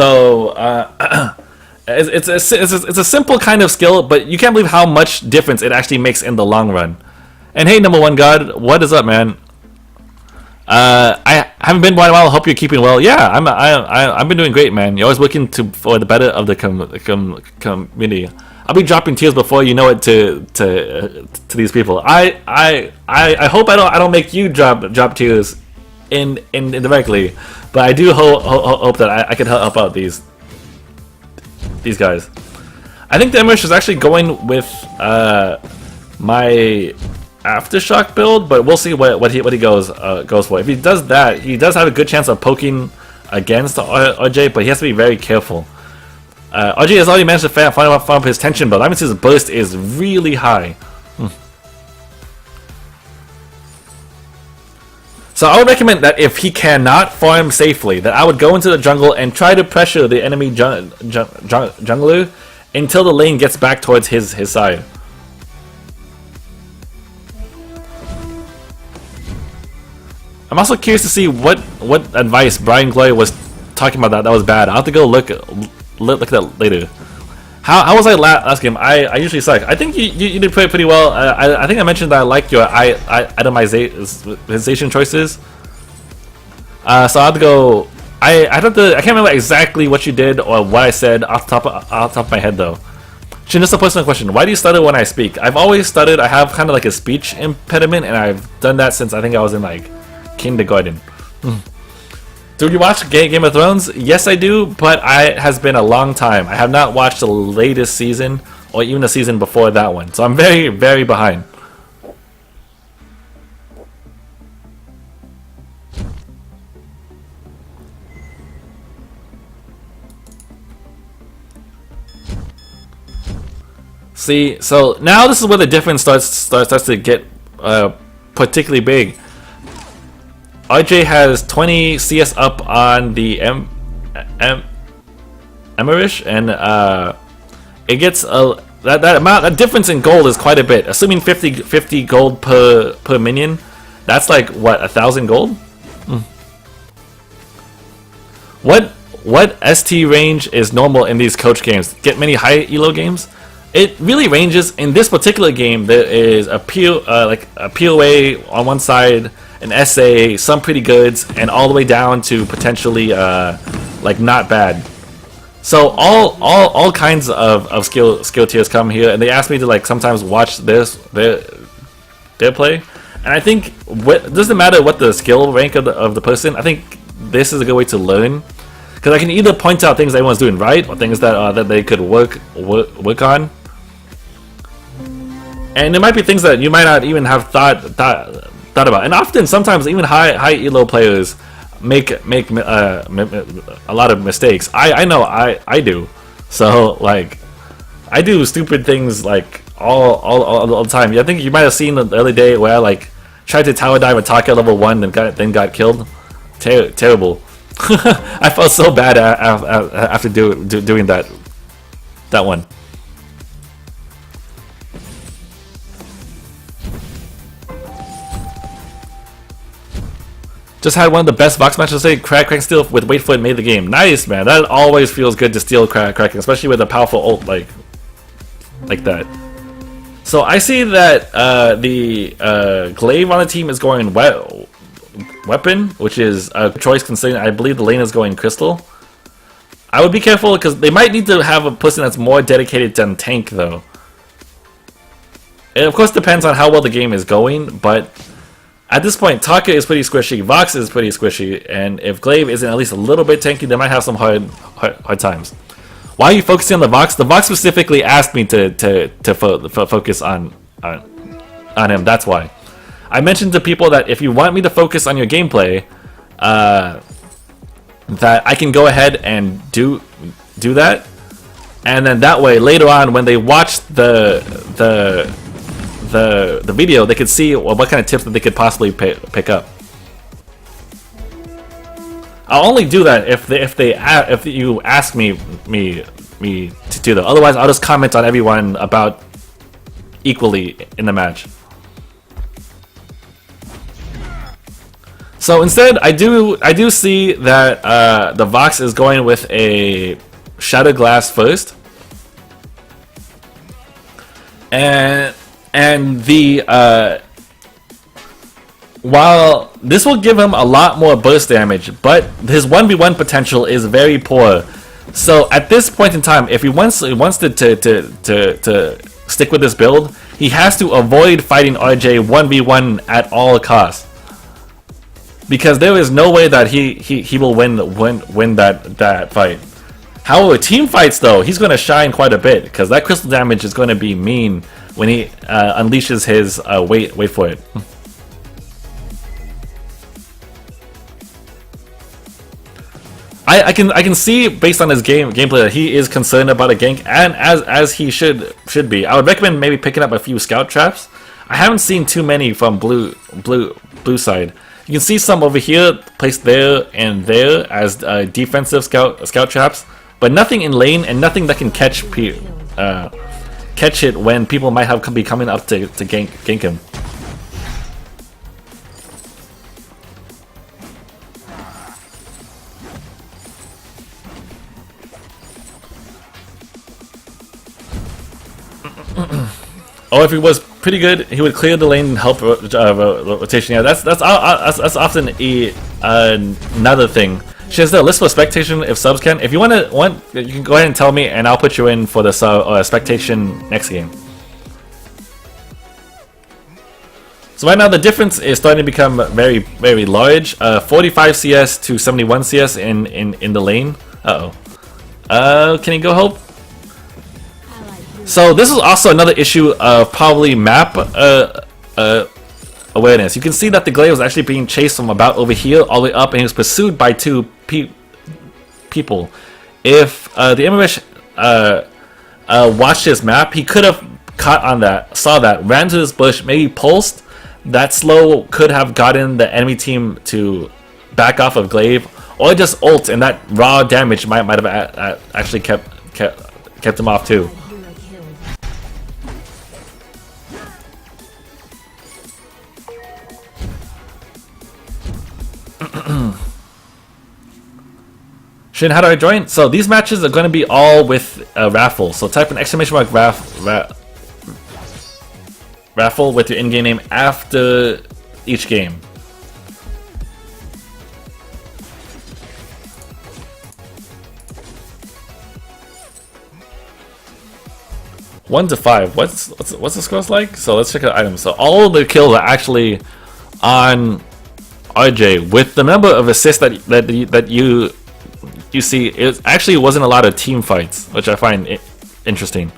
a simple kind of skill, but you can't believe how much difference it actually makes in the long run. And hey, number one God, what is up, man? I haven't been by a while. Hope you're keeping well. Yeah, I've been doing great, man. You're always looking for the better of the community. I'll be dropping tears before you know it to these people. I hope I don't make you drop tears indirectly, but I do hope that I can help out these guys. I think the Emmerich is actually going with my Aftershock build, but we'll see what he goes for. If he does that, he does have a good chance of poking against RJ, but he has to be very careful. RJ has already managed to find up his tension build. That means his burst is really high. So I would recommend that if he cannot farm safely, that I would go into the jungle and try to pressure the enemy jungler until the lane gets back towards his side. I'm also curious to see what advice Brian Glory was talking about that was bad. I'll have to go look at that later. How was I last game? I usually suck. I think you did pretty well. I think I mentioned that I like your itemization choices. So I have to go. I can't remember exactly what you did or what I said off the top of my head though. Shin, just a personal question. Why do you stutter when I speak? I've always stuttered. I have kind of like a speech impediment, and I've done that since I think I was in like kindergarten. Do you watch Game of Thrones? Yes, I do, but it has been a long time. I have not watched the latest season or even the season before that one, so I'm very, very behind. See, so now this is where the difference starts to get particularly big. RJ has 20 CS up on the Emerish, and it gets that difference in gold is quite a bit. Assuming 50 gold per minion, that's like what, 1,000 gold? What ST range is normal in these coach games? Get many high elo games? It really ranges. In this particular game, there is a POA on one side, an SA, some pretty goods, and all the way down to potentially like not bad. So all kinds of skill tiers come here, and they ask me to like sometimes watch their play. And I think it doesn't matter what the skill rank of the person. I think this is a good way to learn, because I can either point out things everyone's doing right or things that that they could work on. And there might be things that you might not even have thought about. And often, sometimes even high elo players make a lot of mistakes. I know I do. So like, I do stupid things like all the time. I think you might have seen the other day where I like tried to tower dive attack at level 1 and then got killed. Terrible. I felt so bad after doing that one. Just had one of the best Vox matches today. Kraken steal with Waitfoot made the game. Nice, man. That always feels good to steal Kraken, especially with a powerful ult like that. So I see that the Glaive on the team is going weapon, which is a choice considering I believe the lane is going crystal. I would be careful because they might need to have a person that's more dedicated than tank though. It of course depends on how well the game is going, but at this point, Taka is pretty squishy, Vox is pretty squishy, and if Glaive isn't at least a little bit tanky, they might have some hard times. Why are you focusing on the Vox? The Vox specifically asked me to focus on him. That's why. I mentioned to people that if you want me to focus on your gameplay, that I can go ahead and do that, and then that way later on when they watch the video, they could see what kind of tips that they could possibly pick up. I'll only do that if you ask me to do that. Otherwise, I'll just comment on everyone about equally in the match. So instead, I do see that the Vox is going with a Shattered Glass first, and the while this will give him a lot more burst damage, but his 1v1 potential is very poor. So at this point in time, if he wants to stick with this build, he has to avoid fighting RJ 1v1 at all costs, because there is no way that he will win that fight. However, team fights though, he's going to shine quite a bit, because that crystal damage is going to be mean when he unleashes his wait for it. I can see based on his gameplay that he is concerned about a gank, and as he should be. I would recommend maybe picking up a few scout traps. I haven't seen too many from blue side. You can see some over here placed there and there as defensive scout traps, but nothing in lane and nothing that can catch it when people might be coming up to gank him. or if he was pretty good, he would clear the lane and help rotation. Yeah, that's often another thing. She has the list for spectation if subs can. If you want, you can go ahead and tell me, and I'll put you in for the spectation next game. So right now the difference is starting to become very, very large. 45 CS to 71 CS in the lane. Can you go help? So this is also another issue of probably map awareness. You can see that the glaive was actually being chased from about over here all the way up, and he was pursued by two people. If the Imrish watched his map, he could have caught on that, saw that, ran to this bush, maybe pulsed. That slow could have gotten the enemy team to back off of glaive, or just ult, and that raw damage might have actually kept him off too. Shin, how do I join? So these matches are going to be all with Raffle. So type an exclamation mark Raffle with your in-game name after each game. One to 5. What's the scores like? So let's check out items. So all the kills are actually on RJ, with the number of assists that you see. It actually wasn't a lot of team fights, which I find interesting.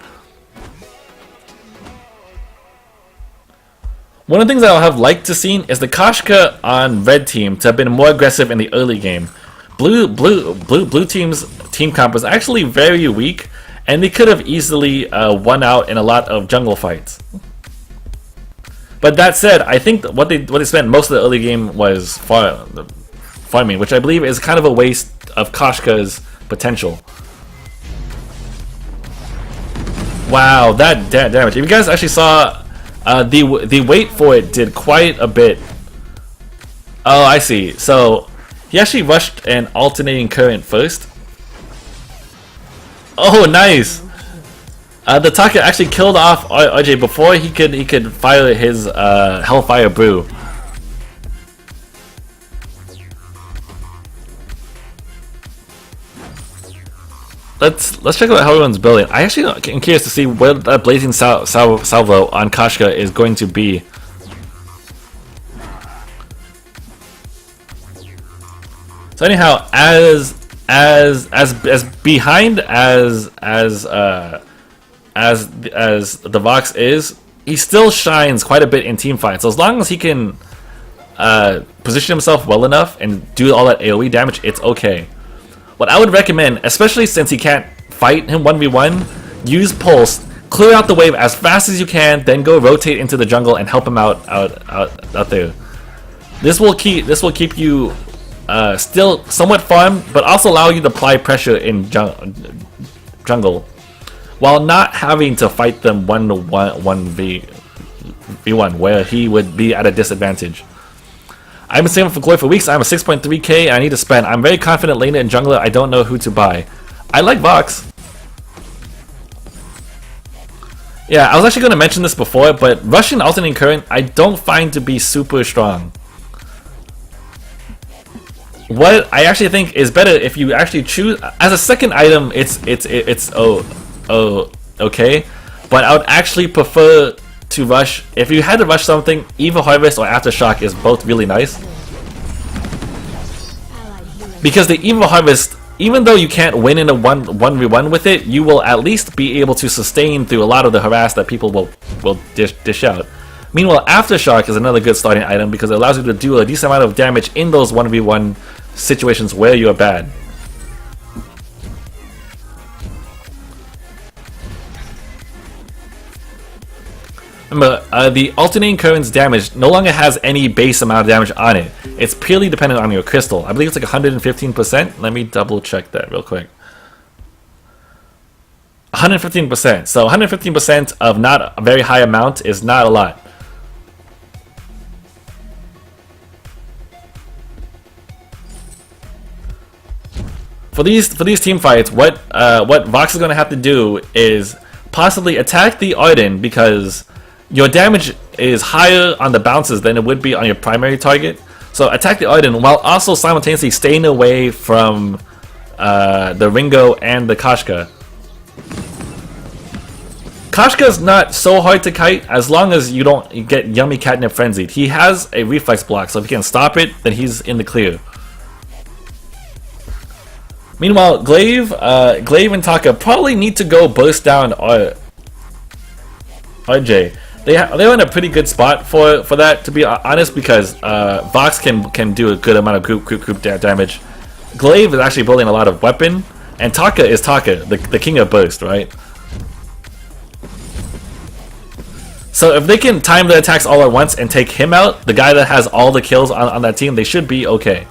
One of the things I would have liked to see is the Koshka on red team to have been more aggressive in the early game. Blue team's team comp was actually very weak, and they could have easily won out in a lot of jungle fights. But that said, I think that what they spent most of the early game was farming, which I believe is kind of a waste of Koshka's potential. Wow, that damage! If you guys actually saw, the wait for it did quite a bit. Oh, I see. So he actually rushed an alternating current first. Oh, nice! The Taka actually killed off RJ before he could fire his Hellfire Brew. Let's check out how everyone's building. I actually am curious to see what that blazing salvo on Koshka is going to be. So anyhow, as behind as the Vox is, he still shines quite a bit in team fights. So as long as he can position himself well enough and do all that AoE damage, it's okay. What I would recommend, especially since he can't fight him 1v1, use Pulse, clear out the wave as fast as you can, then go rotate into the jungle and help him out there. This will keep you still somewhat farmed, but also allow you to apply pressure in jungle, while not having to fight them 1v1, where he would be at a disadvantage. I've been saving for glory for weeks. I'm a 6.3k. I need to spend. I'm very confident laner and jungler. I don't know who to buy. I like Vox. Yeah, I was actually going to mention this before, but Russian alternating current I don't find to be super strong. What I actually think is better if you actually choose as a second item. It's okay, but I would actually prefer to rush. If you had to rush something, Eva Harvest or Aftershock is both really nice. Because the Eva Harvest, even though you can't win in a 1v1 with it, you will at least be able to sustain through a lot of the harass that people will dish out. Meanwhile, Aftershock is another good starting item because it allows you to do a decent amount of damage in those 1v1 situations where you are bad. Remember, the alternating current's damage no longer has any base amount of damage on it. It's purely dependent on your crystal. I believe it's like 115%. Let me double check that real quick. 115%. So 115% of not a very high amount is not a lot. For these team fights, what Vox is going to have to do is possibly attack the Arden, because your damage is higher on the bounces than it would be on your primary target. So attack the Arden while also simultaneously staying away from the Ringo and the Kashka. Kashka's not so hard to kite as long as you don't get Yummy Catnip Frenzied. He has a reflex block, so if you can stop it, then he's in the clear. Meanwhile, Glaive and Taka probably need to go burst down RJ. They're in a pretty good spot for that, to be honest, because Vox can do a good amount of group damage. Glaive is actually building a lot of weapon, and Taka is Taka, the king of burst, right? So if they can time the attacks all at once and take him out, the guy that has all the kills on that team, they should be okay.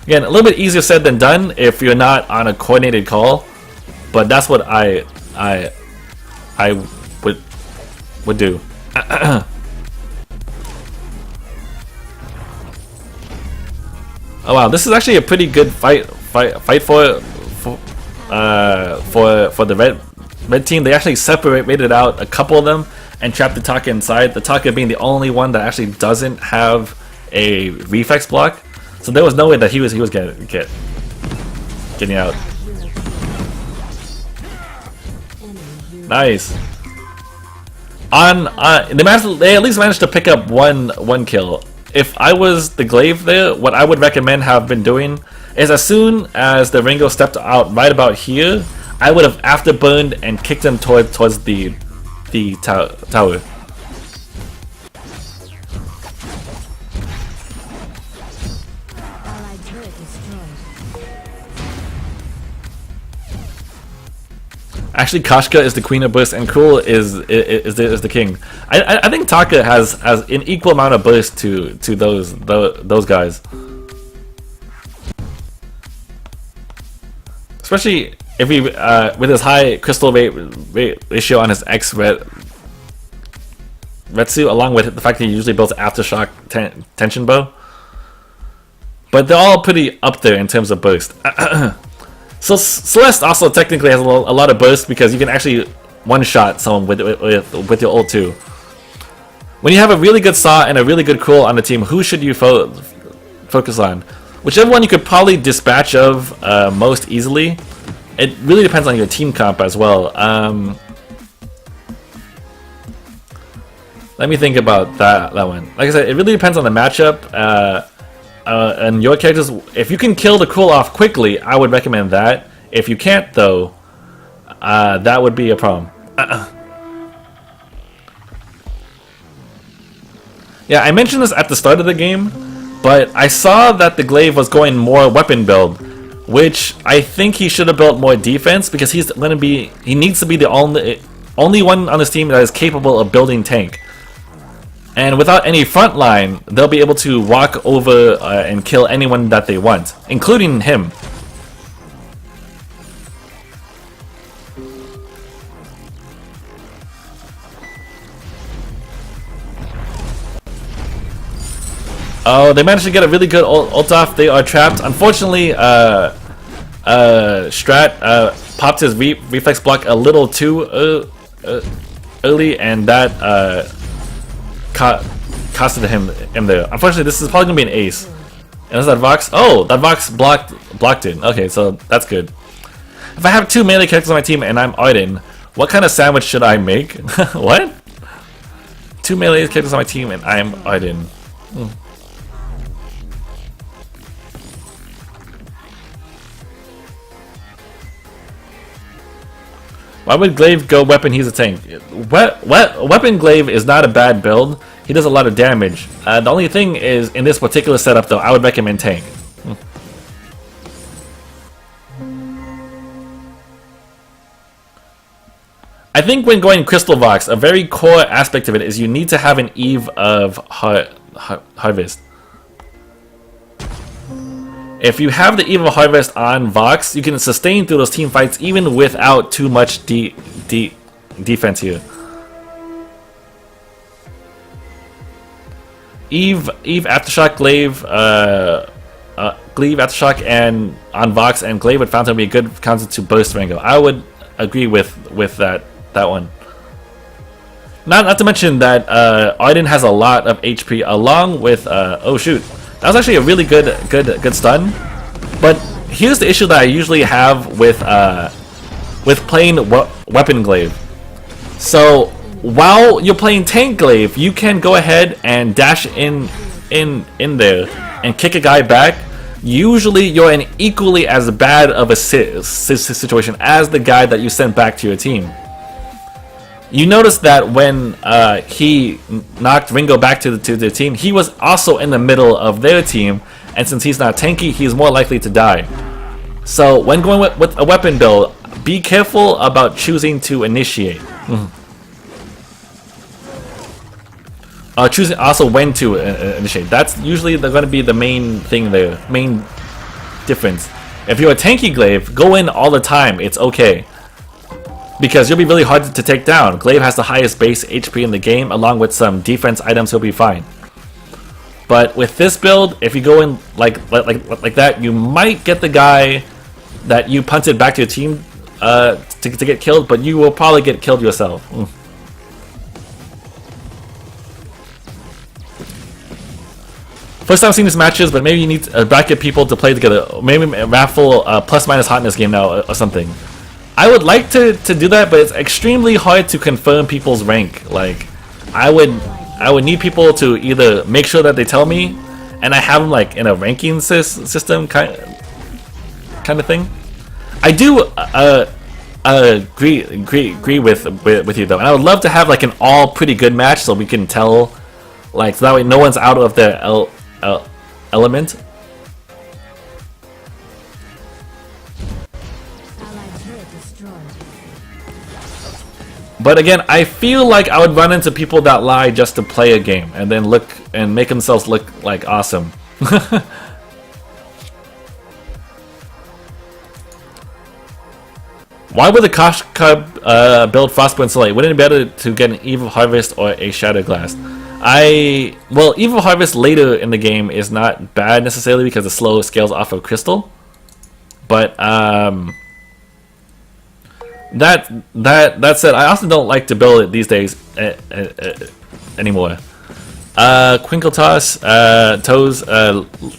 Again, a little bit easier said than done if you're not on a coordinated call, but that's what I would do. Oh wow, this is actually a pretty good fight for the red team. They actually separated out a couple of them and trapped the Taka inside. The Taka being the only one that actually doesn't have a reflex block, so there was no way that he was getting out. Nice. They at least managed to pick up one kill. If I was the Glaive there, what I would recommend have been doing is as soon as the Ringo stepped out right about here, I would have afterburned and kicked him towards the tower. Actually, Kashka is the queen of burst, and Cool is the king. I think Taka has an equal amount of burst to those guys, especially if he with his high crystal rate ratio on his X Retsu, along with the fact that he usually builds aftershock tension bow. But they're all pretty up there in terms of burst. So Celeste also technically has a lot of burst because you can actually one-shot someone with your ult too. When you have a really good Saw and a really good Cool on the team, who should you focus on? Whichever one you could probably dispatch of most easily. It really depends on your team comp as well. Let me think about that one. Like I said, it really depends on the matchup. And your characters, if you can kill the Cool off quickly, I would recommend that. If you can't, though, that would be a problem. Yeah, I mentioned this at the start of the game, but I saw that the Glaive was going more weapon build, which I think he should have built more defense because he needs to be the only one on this team that is capable of building tank. And without any front line, they'll be able to walk over and kill anyone that they want, including him. Oh, they managed to get a really good ult off. They are trapped. Unfortunately, Strat popped his reflex block a little too early, and that costed him there. Unfortunately, this is probably gonna be an ace. And is that Vox? Oh, that Vox blocked it. Okay, so that's good. If I have two melee characters on my team and I'm Arden, what kind of sandwich should I make? What? Two melee characters on my team and I'm Arden. Why would Glaive go weapon? He's a tank. Weapon Glaive is not a bad build. He does a lot of damage. The only thing is, in this particular setup, though, I would recommend tank. I think when going Crystal Vox, a very core aspect of it is you need to have an Eve of Harvest. If you have the Eve of Harvest on Vox, you can sustain through those team fights even without too much defense here. Eve Aftershock, Glaive Aftershock, and on Vox and Glaive would found to be a good counter to Burst Rango. I would agree with that one. Not to mention that Arden has a lot of HP along with oh shoot, that was actually a really good stun. But here's the issue that I usually have with playing weapon glaive. So while you're playing tank glaive, you can go ahead and dash in there and kick a guy back. Usually you're in equally as bad of a situation as the guy that you sent back to your team. You notice that when he knocked Ringo back to the team, he was also in the middle of their team, and since he's not tanky, he's more likely to die. So when going with a weapon build, be careful about choosing to initiate. Choosing also when to initiate. That's usually going to be the main thing there, main difference. If you're a tanky glaive, go in all the time. It's okay. Because you'll be really hard to take down. Glaive has the highest base HP in the game, along with some defense items, he'll be fine. But with this build, if you go in like that, you might get the guy that you punted back to your team to get killed, but you will probably get killed yourself. First time seeing these matches, but maybe you need to bracket people to play together. Maybe Raffle plus minus hotness game now or something. I would like to do that, but it's extremely hard to confirm people's rank. Like, I would need people to either make sure that they tell me, and I have them like in a ranking system kind of thing. I do agree with you though, and I would love to have like an all pretty good match so we can tell, like, so that way no one's out of their element. But again, I feel like I would run into people that lie just to play a game and then look and make themselves look like awesome. Why would the Kosh Cub build Frostburn so late? Wouldn't it be better to get an Eve of Harvest or a Shadow Glass? Well, Eve of Harvest later in the game is not bad necessarily because the slow scales off of Crystal. But that said, I also don't like to build it these days anymore. Quinkle Toss, Toes,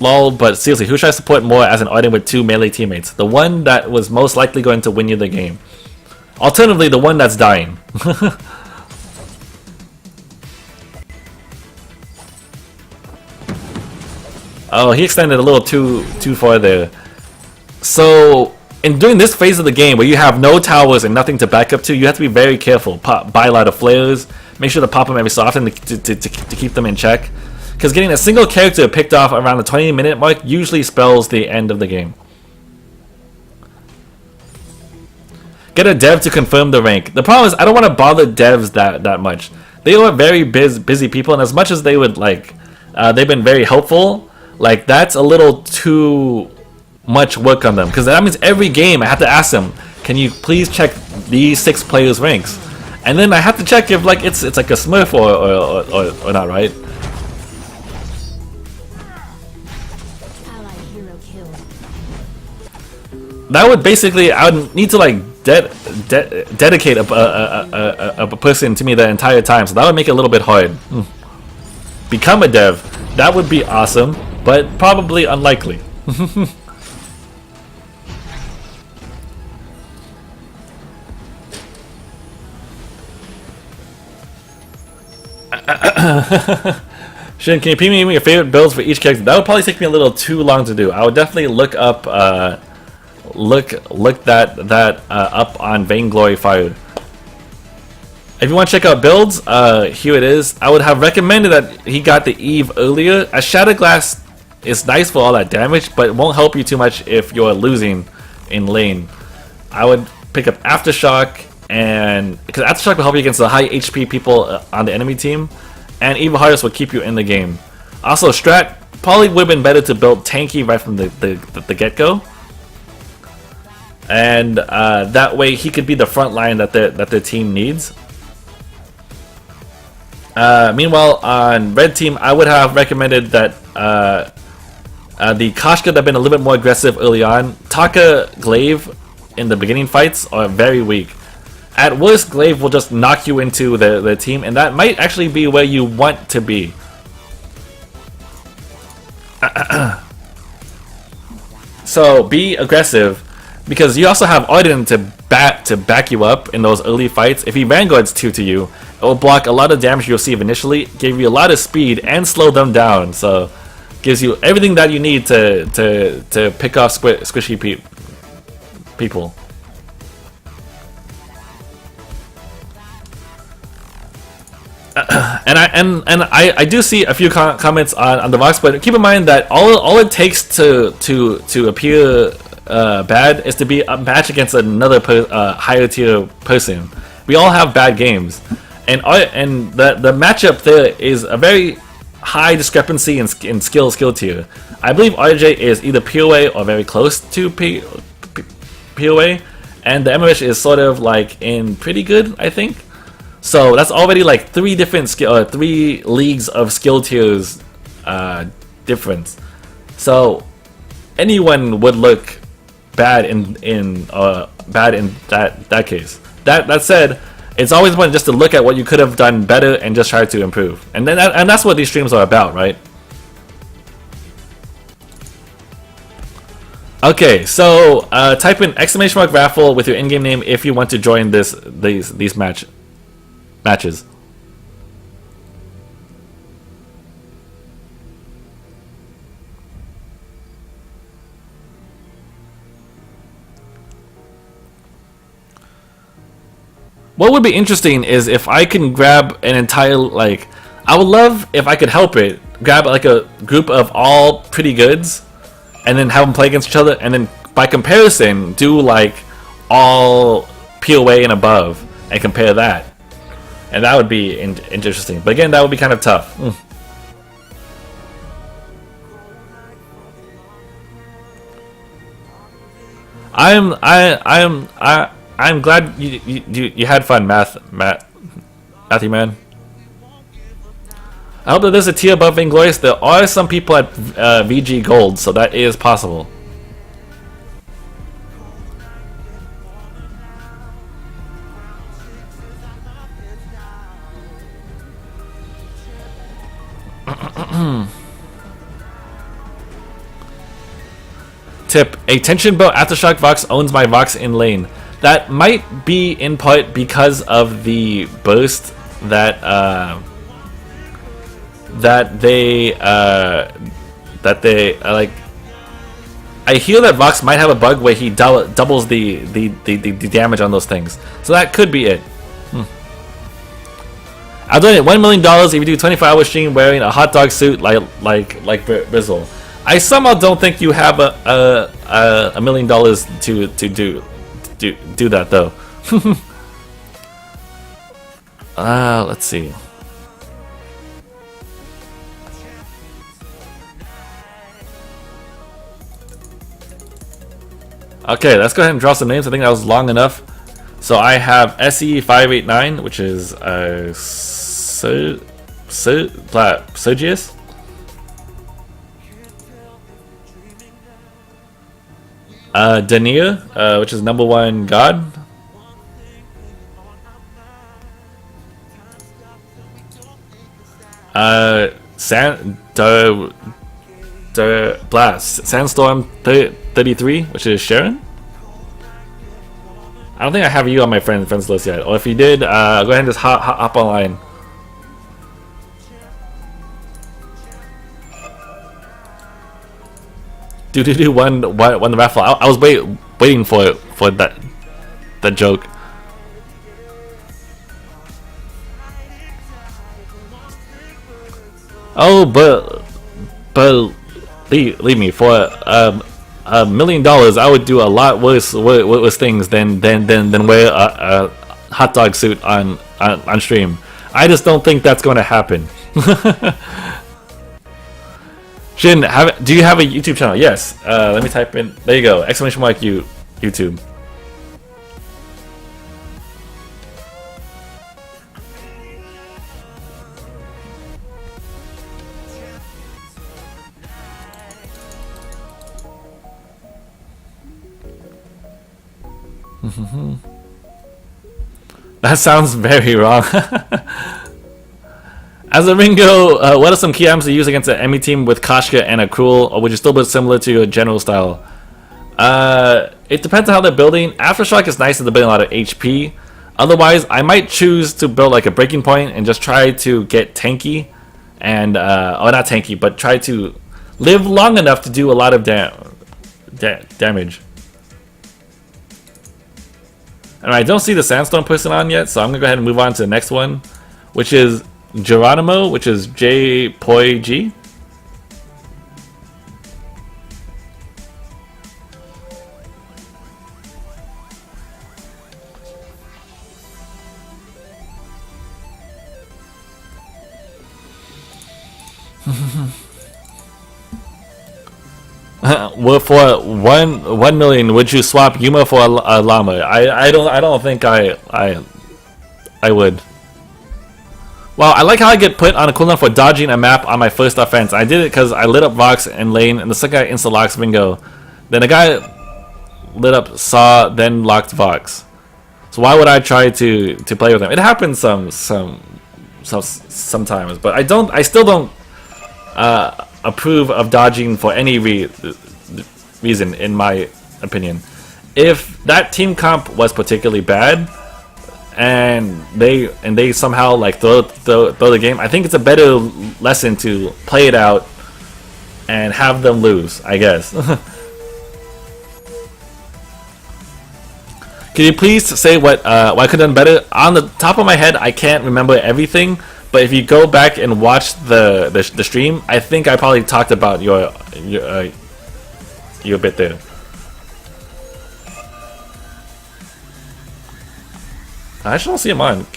lol, but seriously, who should I support more as an Arden with 2 melee teammates? The one that was most likely going to win you the game. Alternatively, the one that's dying. Oh, he extended a little too far there. So in doing this phase of the game where you have no towers and nothing to back up to, you have to be very careful. Buy a lot of flares. Make sure to pop them every so often to keep them in check. Because getting a single character picked off around the 20-minute mark usually spells the end of the game. Get a dev to confirm the rank. The problem is I don't want to bother devs that much. They are very busy people, and as much as they would like, they've been very helpful. Like, that's a little too much work on them, because that means every game I have to ask them, can you please check these 6 players' ranks? And then I have to check if like it's like a smurf or not, right? That would basically, I would need to like dedicate a person to me the entire time, so that would make it a little bit hard. Become a dev, that would be awesome, but probably unlikely. Shin, can you ping me your favorite builds for each character? That would probably take me a little too long to do. I would definitely look up look that up on Vainglory Fire. If you want to check out builds, here it is. I would have recommended that he got the Eve earlier. A Shadow Glass is nice for all that damage, but it won't help you too much if you're losing in lane. I would pick up Aftershock, and because Aftershock will help you against the high HP people on the enemy team, and Eve of Harvest will keep you in the game. Also, Strat probably would have been better to build tanky right from the get-go, and that way he could be the front line that their team needs. Meanwhile, on red team, I would have recommended that the Koshka that have been a little bit more aggressive early on. Taka Glaive in the beginning fights are very weak. at worst, Glaive will just knock you into the team, and that might actually be where you want to be. So be aggressive, because you also have Arden to back you up in those early fights. If he vanguards 2 to you, it will block a lot of damage you receive initially, give you a lot of speed, and slow them down. So gives you everything that you need to pick off squishy people. And I do see a few comments on the Vox, but keep in mind that all it takes to appear bad is to be a match against another higher tier person. We all have bad games, and the matchup there is a very high discrepancy in skill tier. I believe RJ is either POA or very close to POA, and the Emmerich is sort of like in pretty good, I think. So that's already like 3 leagues of skill tiers difference. So anyone would look bad in that case. That said, it's always important just to look at what you could have done better and just try to improve. And that's what these streams are about, right? Okay, so type in !Raffle with your in-game name if you want to join these matches. What would be interesting is if I can grab an entire, like, I would love if I could help it, grab like a group of all pretty goods and then have them play against each other, and then by comparison do like all POA and above and compare that. And that would be interesting. But again, that would be kind of tough. I'm glad you had fun, Matthew man. I hope that there's a tier above Inglorious. There are some people at VG Gold, so that is possible. Tip: a tension bow Aftershock Vox owns my Vox in lane. That might be in part because of the burst that they like. I hear that Vox might have a bug where he doubles the damage on those things, so that could be it. I'll donate $1 million if you do 24-hour stream wearing a hot dog suit like Brizzle. I somehow don't think you have $1 million to do that though. Let's see. Okay, let's go ahead and draw some names. I think that was long enough. So I have SE589, which is Sergius. Dania, which is #1 god. Sandstorm 33, which is Sharon. I don't think I have you on my friends list yet. Or if you did, go ahead and just hop online. Do won the raffle. I was waiting for that joke. Oh, but leave me for $1 million. I would do a lot worse things than wear a hot dog suit on stream. I just don't think that's going to happen. Shin, do you have a YouTube channel? Yes. Let me type in. There you go! ! YouTube. That sounds very wrong. As a Ringo, what are some key items to use against an enemy team with Kashka and a Cruel, or would you still build similar to your general style? It depends on how they're building. Aftershock is nice if they're building a lot of HP. Otherwise, I might choose to build like a breaking point and just try to get tanky, and or not tanky, but try to live long enough to do a lot of damage. And I don't see the Sandstone person on yet, so I'm gonna go ahead and move on to the next one, which is Geronimo, which is J Poi G. Well, for 1 million, would you swap Yuma for a llama? I don't think I would. Well, I like how I get put on a cooldown for dodging a map on my first offense. I did it because I lit up Vox and lane, and the second guy insta locks Bingo. Then the guy lit up Saw, then locked Vox. So why would I try to play with him? It happens sometimes, but I still don't approve of dodging for any reason, in my opinion. If that team comp was particularly bad and they somehow like throw the game, I think it's a better lesson to play it out and have them lose, I guess. Can you please say what I could have done better? On the top of my head, I can't remember everything. But if you go back and watch the stream, I think I probably talked about your bit there. I just don't see him on.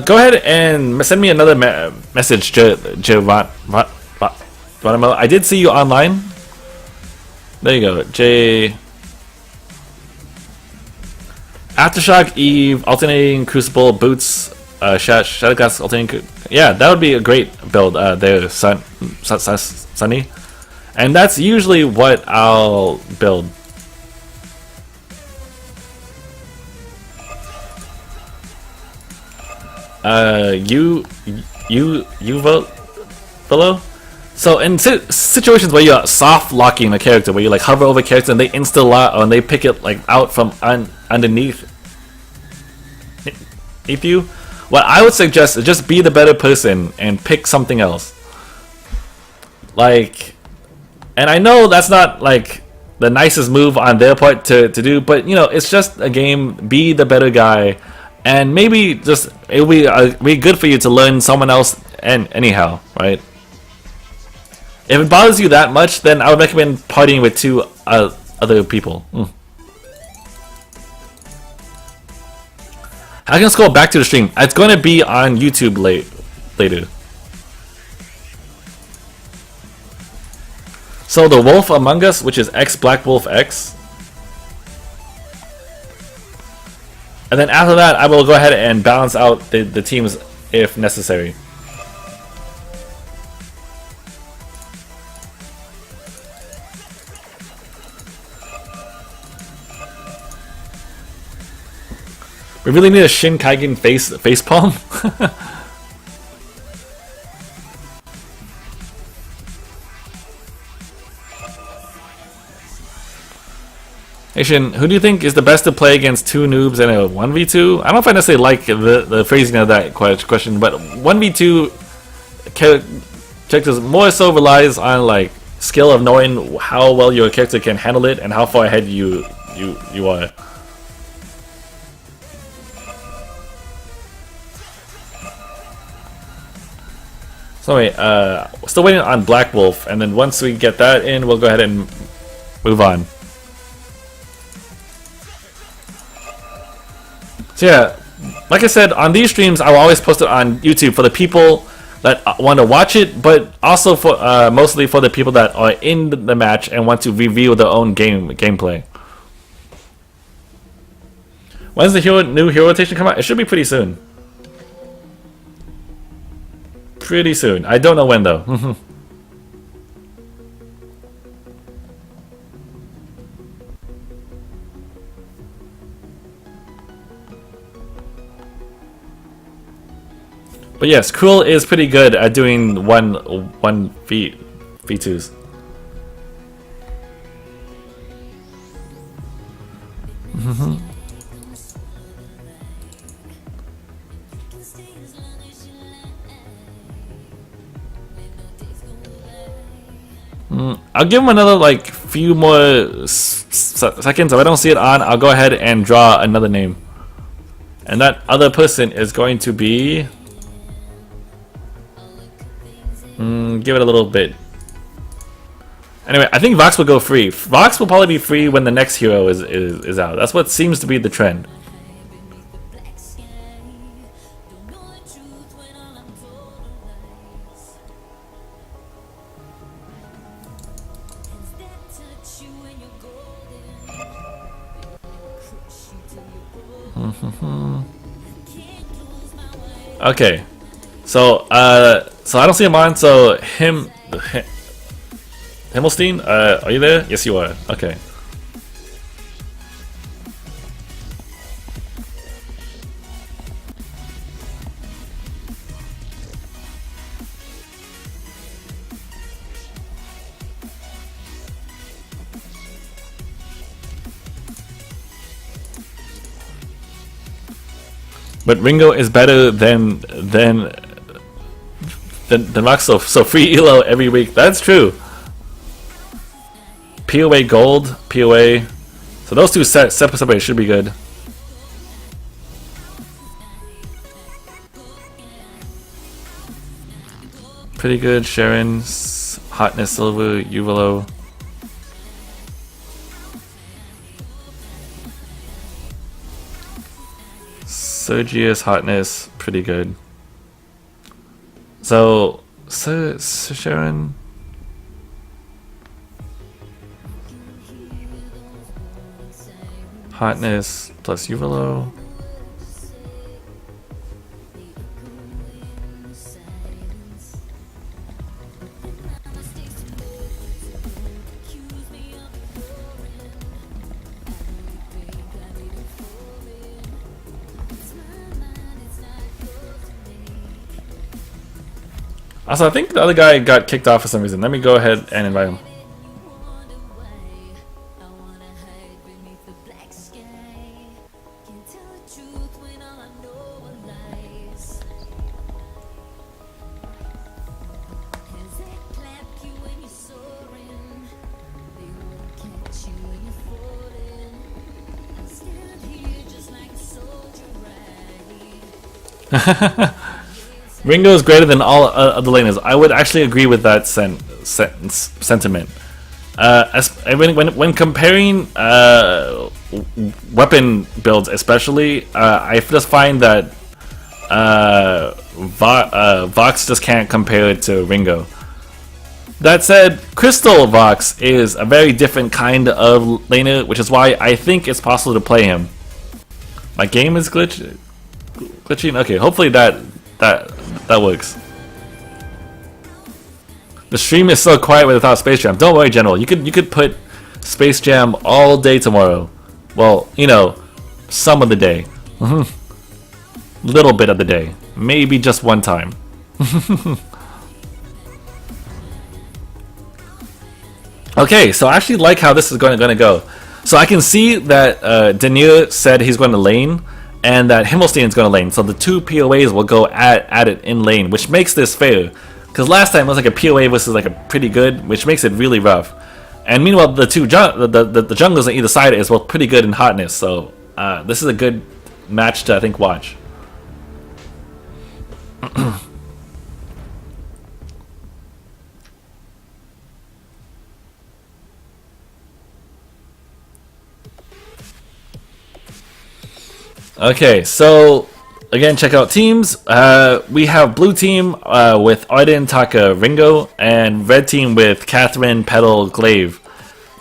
Go ahead and send me another message, Geronimo. I did see you online. There you go, J. Aftershock, Eve, alternating Crucible, Boots, Shadowcast, alternating. Yeah, that would be a great build there, Sunny. And that's usually what I'll build. You vote below? So in situations where you're soft locking a character, where you like hover over a character and they insta lock, or and they pick it like out from underneath you, what I would suggest is just be the better person and pick something else. Like, and I know that's not like the nicest move on their part to do, but you know, it's just a game. Be the better guy, and maybe just it'll be good for you to learn someone else. And anyhow, right? If it bothers you that much, then I would recommend partying with two other people. I can scroll back to the stream. It's going to be on YouTube later. So the Wolf Among Us, which is X Black Wolf X. And then after that, I will go ahead and balance out the teams if necessary. We really need a shinkaigan face palm. Hey Shin, who do you think is the best to play against two noobs in a 1v2? I don't know if I necessarily like the phrasing of that question, but 1v2 characters more so relies on like skill of knowing how well your character can handle it and how far ahead you are. So wait, still waiting on Black Wolf, and then once we get that in, we'll go ahead and move on. So yeah, like I said, on these streams, I will always post it on YouTube for the people that want to watch it, but also for mostly for the people that are in the match and want to review their own gameplay. When's the new hero rotation come out? It should be pretty soon. Pretty soon. I don't know when though. But yes, Cruel is pretty good at doing one V2s. I'll give him another like few more seconds. If I don't see it on, I'll go ahead and draw another name. And that other person is going to be... give it a little bit. Anyway, I think Vox will go free. Vox will probably be free when the next hero is out. That's what seems to be the trend. Okay, so I don't see him on. So Himmelstein, are you there? Yes, you are. Okay. But Ringo is better than Roxo, so free elo every week. That's true. POA gold, POA. So those two separate should be good. Pretty good. Sharon's hotness, silver, Uvelo. Sergius hotness, pretty good. So Sharon. Hotness plus Uvelo. Also, I think the other guy got kicked off for some reason. Let me go ahead and invite him. Ringo is greater than all other laners. I would actually agree with that sentiment. When comparing weapon builds, especially, I just find that Vox just can't compare it to Ringo. That said, Crystal Vox is a very different kind of laner, which is why I think it's possible to play him. My game is glitching. Okay, hopefully that works. The stream is so quiet without Space Jam. Don't worry, General. You could put Space Jam all day tomorrow. Well, you know, some of the day. Little bit of the day. Maybe just one time. Okay, so I actually like how this is going to go. So I can see that Denier said he's going to lane, and that Himmelstein's going to lane. So the two POAs will go at it in lane, which makes this fair. Because last time it was like a POA versus like a pretty good, which makes it really rough. And meanwhile, the junglers on either side is both pretty good in hotness. So this is a good match to, I think, watch. Okay, so again, check out teams. We have blue team with Arden, Taka, Ringo, and red team with Catherine, Petal, Glaive.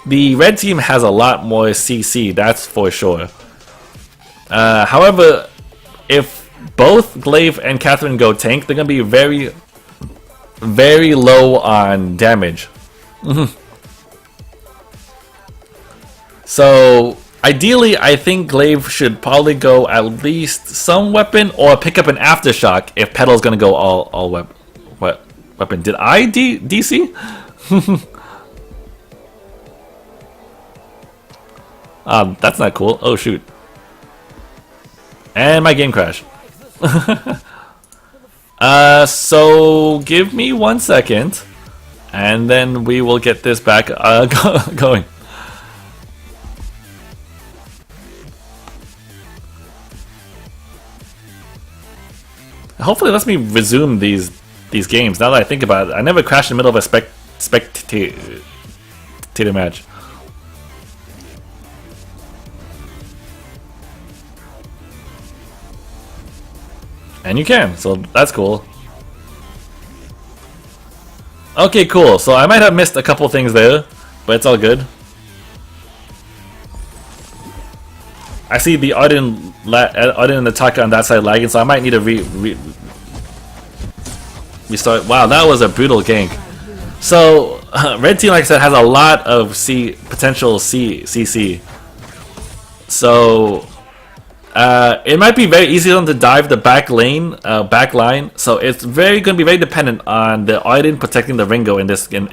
The red team has a lot more CC, that's for sure. However, if both Glaive and Catherine go tank, they're going to be very, very low on damage. So Ideally, I think Glaive should probably go at least some weapon or pick up an aftershock if Petal's gonna go all weapon. Did I DC? That's not cool. Oh shoot. And my game crashed. So give me 1 second, and then we will get this back going. Hopefully, it lets me resume these games. Now that I think about it, I never crashed in the middle of a spectator match. And you can, so that's cool. Okay, cool. So I might have missed a couple things there, but it's all good. I see the Arden and the Taka on that side lagging, so I might need to restart. Wow, that was a brutal gank. So red team, like I said, has a lot of potential CC. So it might be very easy for them to dive the back line. So it's going to be very dependent on the Arden protecting the Ringo in this game.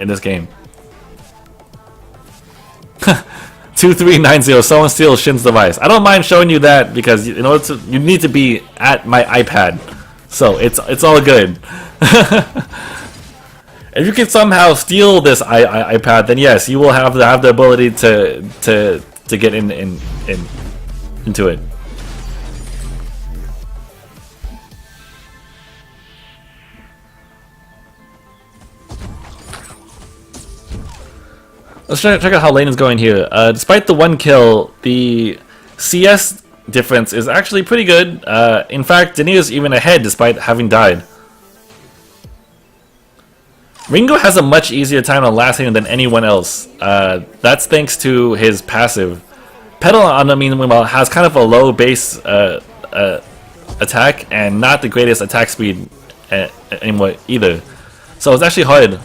2390, someone steals Shin's device. I don't mind showing you that because you need to be at my iPad, so it's all good. If you can somehow steal this iPad, then yes, you will have the ability to get into it. Let's check out how lane is going here. Despite the 1 kill, the CS difference is actually pretty good. In fact, Denia's even ahead despite having died. Ringo has a much easier time on last lane than anyone else. That's thanks to his passive. Petal, on the meanwhile, has kind of a low base attack and not the greatest attack speed anymore either. So it's actually hard.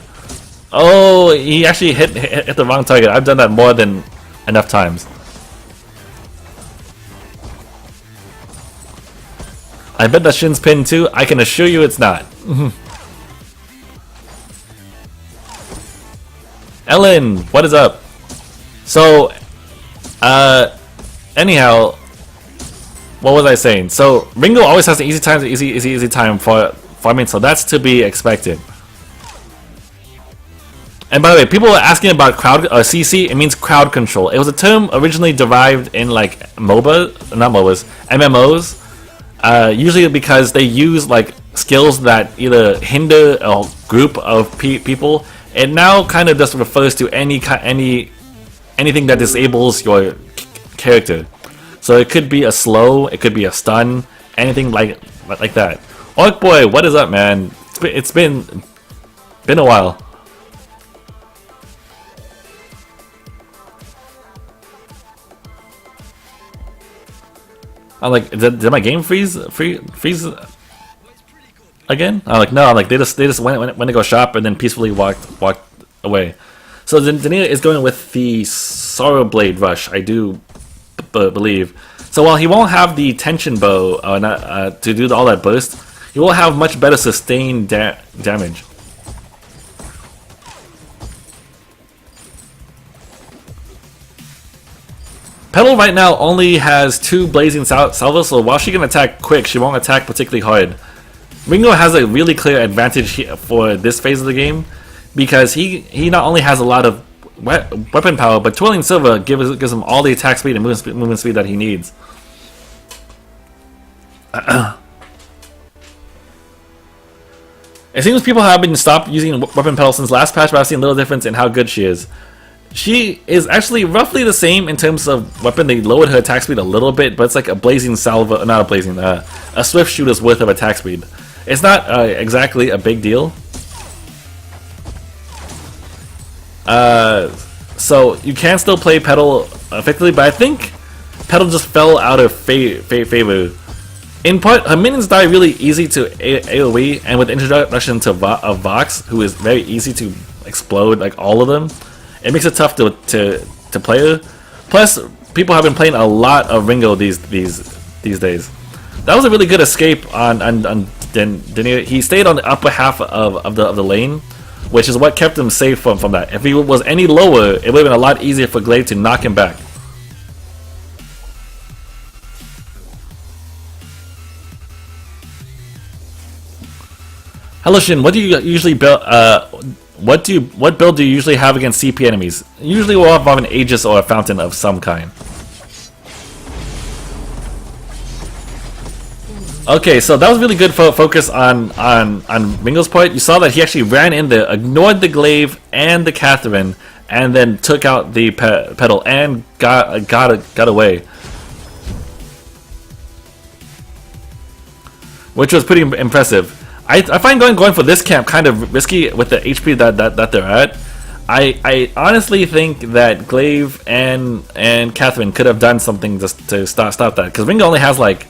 Oh, he actually hit the wrong target. I've done that more than enough times. I bet that Shin's pinned too. I can assure you it's not. Ellen, what is up? So, anyhow, what was I saying? So, Ringo always has an easy time for farming, so that's to be expected. And by the way, people were asking about CC. It means crowd control. It was a term originally derived in like MMOs. Usually because they use like skills that either hinder a group of people. It now kind of just refers to anything that disables your character. So it could be a slow, it could be a stun, anything like that. Orc boy, what is up, man? It's been a while. I'm like, did my game freeze again? I'm like, no. I'm like, they just went to go shop and then peacefully walked away. So Dania is going with the Sorrow Blade Rush, I do believe. So while he won't have the tension bow to do all that burst, he will have much better sustained damage. Petal right now only has 2 blazing salvos, so while she can attack quick, she won't attack particularly hard. Ringo has a really clear advantage for this phase of the game because he not only has a lot of weapon power, but Twirling Silver gives him all the attack speed and movement speed that he needs. It seems people have been stopped using weapon Petal since last patch, but I've seen little difference in how good she is. She is actually roughly the same in terms of weapon. They lowered her attack speed a little bit, but it's like a blazing salvo, not a blazing, a swift shooter's worth of attack speed. It's not exactly a big deal. So you can still play Petal effectively, but I think Petal just fell out of favor. In part, her minions die really easy to AoE, and with the introduction of Vox, who is very easy to explode like all of them, it makes it tough to play her. Plus, people have been playing a lot of Ringo these days. That was a really good escape on Denier. He stayed on the upper half of the lane, which is what kept him safe from that. If he was any lower, it would have been a lot easier for Glaive to knock him back. Hello Shin, what do you usually build? What build do you usually have against CP enemies? Usually we'll have an Aegis or a Fountain of some kind. Okay, so that was really good focus on Ringo's part. You saw that he actually ran in there, ignored the Glaive and the Catherine, and then took out the pedal and got away, which was pretty impressive. I find going for this camp kind of risky with the HP that they're at. I honestly think that Glaive and Catherine could have done something just to stop that, because Ringo only has like,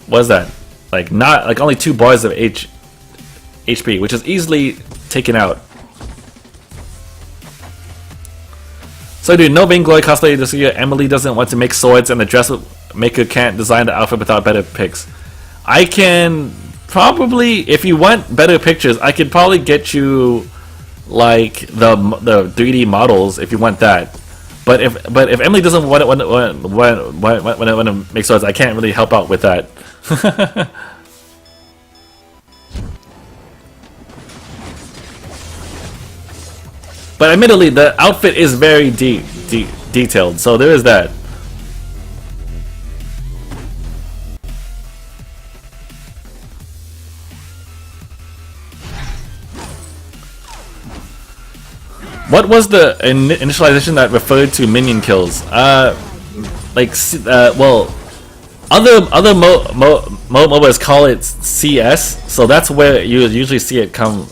what is that? Like only 2 bars of HP, which is easily taken out. So dude, no Vainglory cosplay this year. Emily doesn't want to make swords, and the dressmaker can't design the outfit without better pics. I can probably, if you want better pictures, I could probably get you like the 3D models if you want that. But if Emily doesn't want to make swords, I can't really help out with that. But admittedly, the outfit is very detailed, so there is that. What was the initialization that referred to minion kills? Well, other MOBAs call it CS, so that's where you usually see it come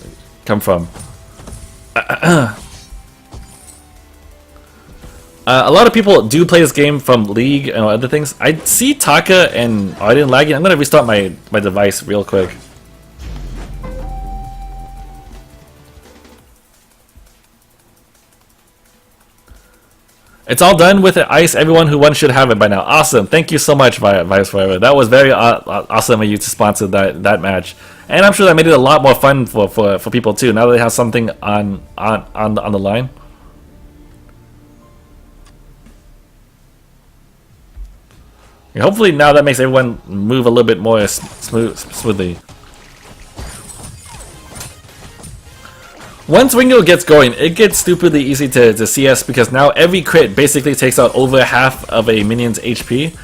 from. A lot of people do play this game from League and other things. I see Taka and Arden lagging. I'm gonna restart my device real quick. It's all done with the ice. Everyone who won should have it by now. Awesome. Thank you so much, Virus Forever. That was very awesome of you to sponsor that match. And I'm sure that made it a lot more fun for people too, now that they have something on the line. And hopefully now that makes everyone move a little bit more smoothly. Once Ringo gets going, it gets stupidly easy to CS, because now every crit basically takes out over half of a minion's HP.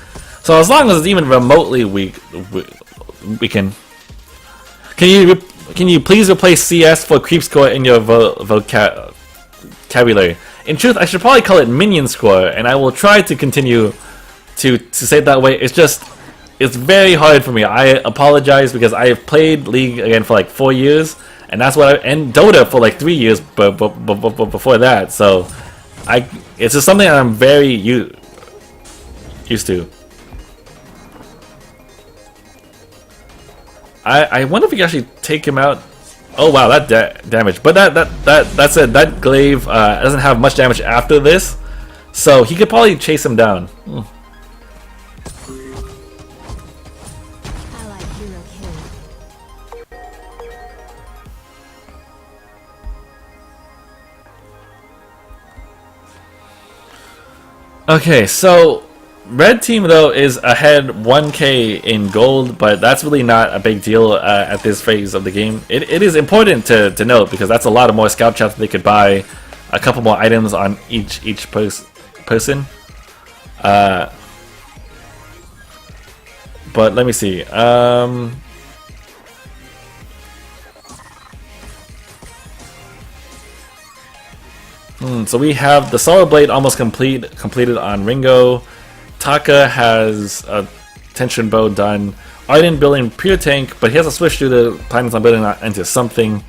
So as long as it's even remotely weakened. Can you please replace CS for creep score in your vocabulary? In truth, I should probably call it minion score, and I will try to continue to say it that way. It's very hard for me. I apologize, because I have played League again for like 4 years. And that's what and Dota for like 3 years before that. So it's just something I'm very used to. I wonder if we can actually take him out. Oh wow, that damage. But that's it. That Glaive doesn't have much damage after this, so he could probably chase him down. Okay, so red team though is ahead 1k in gold, but that's really not a big deal at this phase of the game. It is important to note, because that's a lot of more scout shots they could buy, a couple more items on each person. But let me see. So we have the Solid Blade almost completed on Ringo. Taka has a Tension Bow done. Arden building Pure Tank, but he has a switch to the plans on building that into something.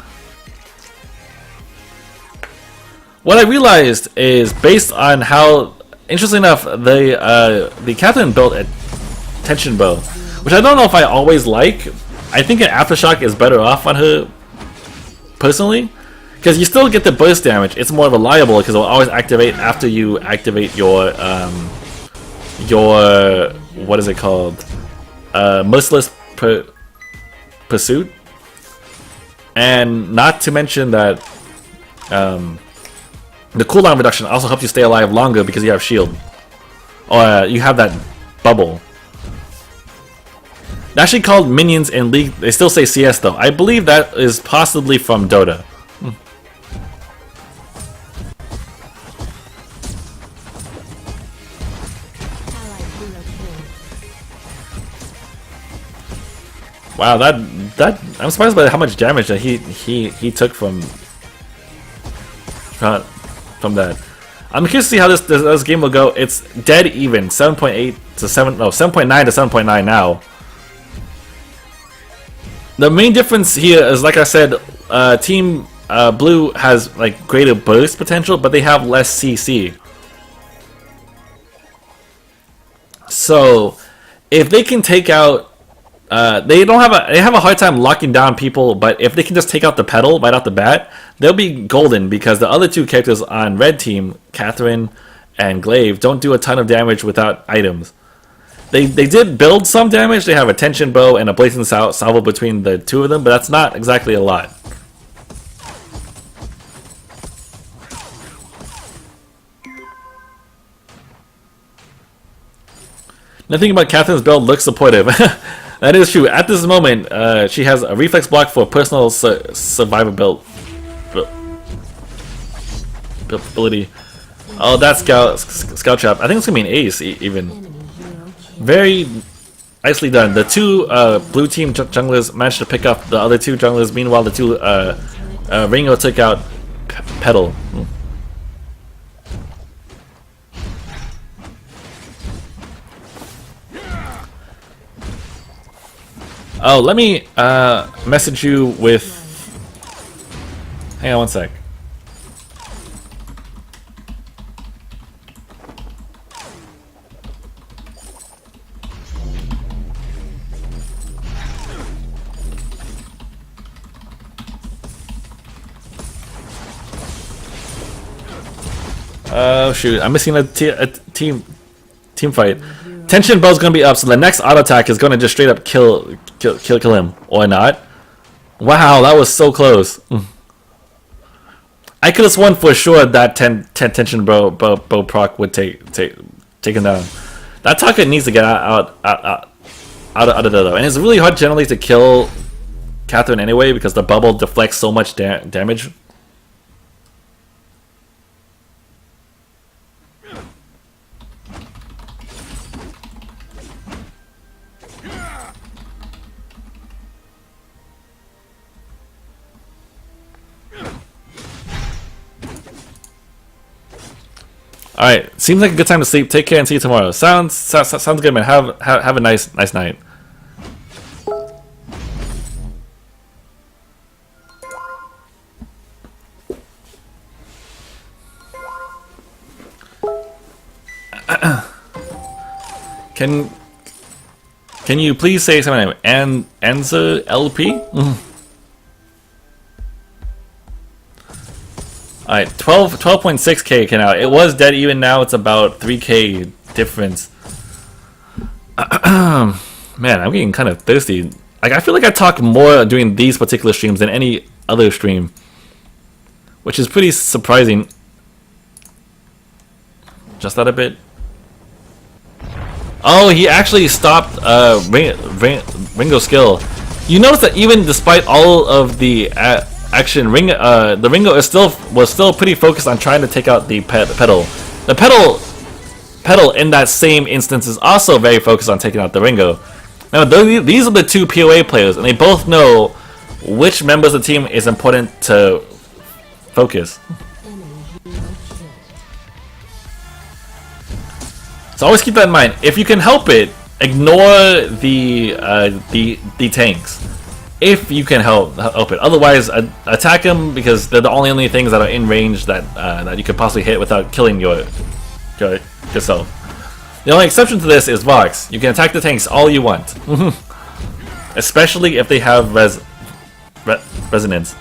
What I realized is, based on how, interesting enough, the Catherine built a Tension Bow, which I don't know if I always like. I think an Aftershock is better off on her, personally. Because you still get the burst damage, it's more reliable because it will always activate after you activate your your, what is it called? Merciless Pursuit. And not to mention that the cooldown reduction also helps you stay alive longer because you have shield. Or you have that bubble. They're actually called minions in League. They still say CS though. I believe that is possibly from Dota. Wow, that I'm surprised by how much damage that he took from that. I'm curious to see how this game will go. It's dead even, 7.8 to 7.9 to 7.9 now. The main difference here is, like I said, Team Blue has like greater burst potential, but they have less CC. So if they can take out, they have a hard time locking down people, but if they can just take out the pedal right off the bat, they'll be golden because the other two characters on red team, Catherine and Glaive, don't do a ton of damage without items. They did build some damage. They have a tension bow and a blazing salvo between the two of them, but that's not exactly a lot. Nothing about Catherine's build looks supportive. That is true. At this moment, she has a reflex block for personal survivability. Oh, that's scout trap. I think it's gonna be an ace even. Very nicely done. The two blue team junglers managed to pick up the other two junglers. Meanwhile, the two Ringo took out Petal. Oh, let me message you with. Hang on one sec. Oh shoot! I'm missing a team fight. Tension bow's gonna be up, so the next auto attack is gonna just straight up kill him, or not. Wow, that was so close. I could have sworn for sure that tension bow proc would take him down. That target needs to get out of there though, and it's really hard generally to kill Catherine anyway because the bubble deflects so much damage. All right, seems like a good time to sleep. Take care and see you tomorrow. Sounds good, man. Have a nice night. Can you please say something? Anza LP? Alright, 12.6k came out. It was dead even, now it's about 3k difference. Man, I'm getting kind of thirsty. Like, I feel like I talk more during these particular streams than any other stream, which is pretty surprising. Just that a bit. Oh, he actually stopped Ringo's skill. You notice that even despite all of the action, the Ringo was still pretty focused on trying to take out the pedal. The pedal in that same instance is also very focused on taking out the Ringo. Now these are the two PoA players, and they both know which members of the team is important to focus. So always keep that in mind. If you can help it, ignore the tanks. If you can help it, otherwise attack them because they're the only things that are in range that you could possibly hit without killing yourself. The only exception to this is Vox. You can attack the tanks all you want, especially if they have resonance.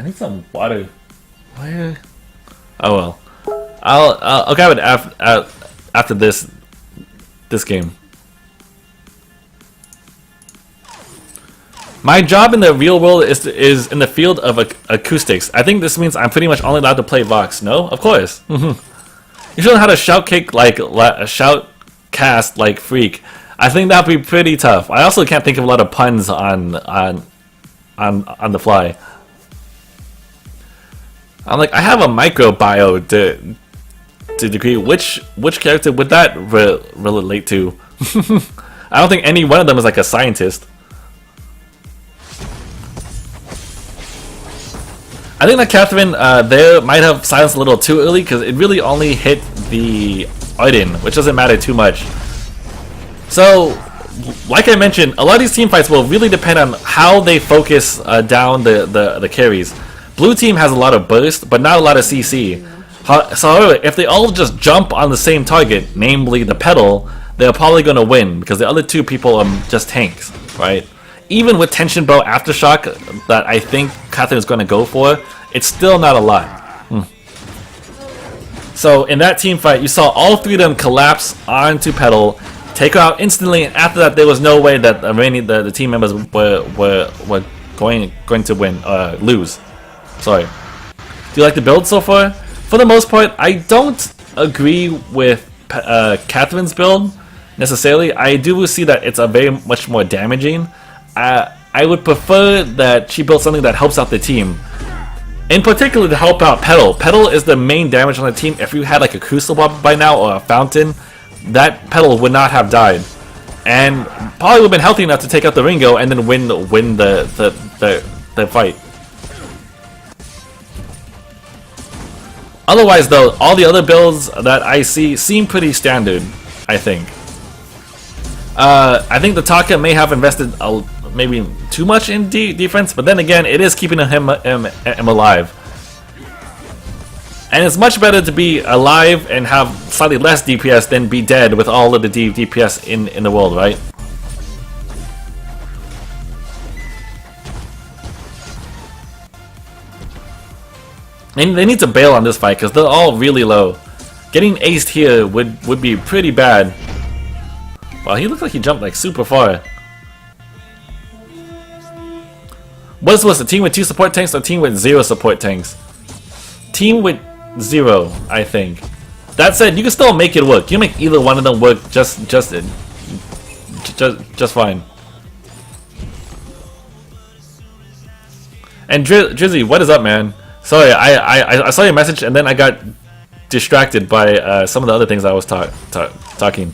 need some water. Where? Oh well. I'll grab it after this game. My job in the real world is in the field of acoustics. I think this means I'm pretty much only allowed to play Vox. No, of course. You should know how to shout cast like freak. I think that'd be pretty tough. I also can't think of a lot of puns on the fly. I'm like, I have a micro-bio to degree. Which character would that relate to? I don't think any one of them is like a scientist. I think that Catherine there might have silenced a little too early because it really only hit the Arden, which doesn't matter too much. So, like I mentioned, a lot of these team fights will really depend on how they focus down the carries. Blue team has a lot of burst, but not a lot of CC. So, however, if they all just jump on the same target, namely the pedal, they're probably going to win because the other two people are just tanks, right? Even with Tension Bow Aftershock that I think Catherine is going to go for, it's still not a lot. So in that team fight, you saw all three of them collapse onto pedal, take her out instantly, and after that there was no way that the team members were going to lose. Sorry. Do you like the build so far? For the most part, I don't agree with Catherine's build necessarily. I do see that it's a very much more damaging. I would prefer that she built something that helps out the team. In particular, to help out Petal. Petal is the main damage on the team. If you had like a Crucible by now or a Fountain, that Petal would not have died. And probably would have been healthy enough to take out the Ringo and then win the fight. Otherwise though, all the other builds that I see seem pretty standard, I think. I think the Taka may have invested maybe too much in defense, but then again, it is keeping him alive. And it's much better to be alive and have slightly less DPS than be dead with all of the DPS in the world, right? And they need to bail on this fight because they're all really low. Getting aced here would be pretty bad. Wow, he looks like he jumped like super far. What's worse, a team with 2 support tanks or a team with 0 support tanks? Team with 0, I think. That said, you can still make it work. You make either one of them work just fine. And Drizzy, what is up, man? Sorry, I saw your message and then I got distracted by some of the other things I was talking.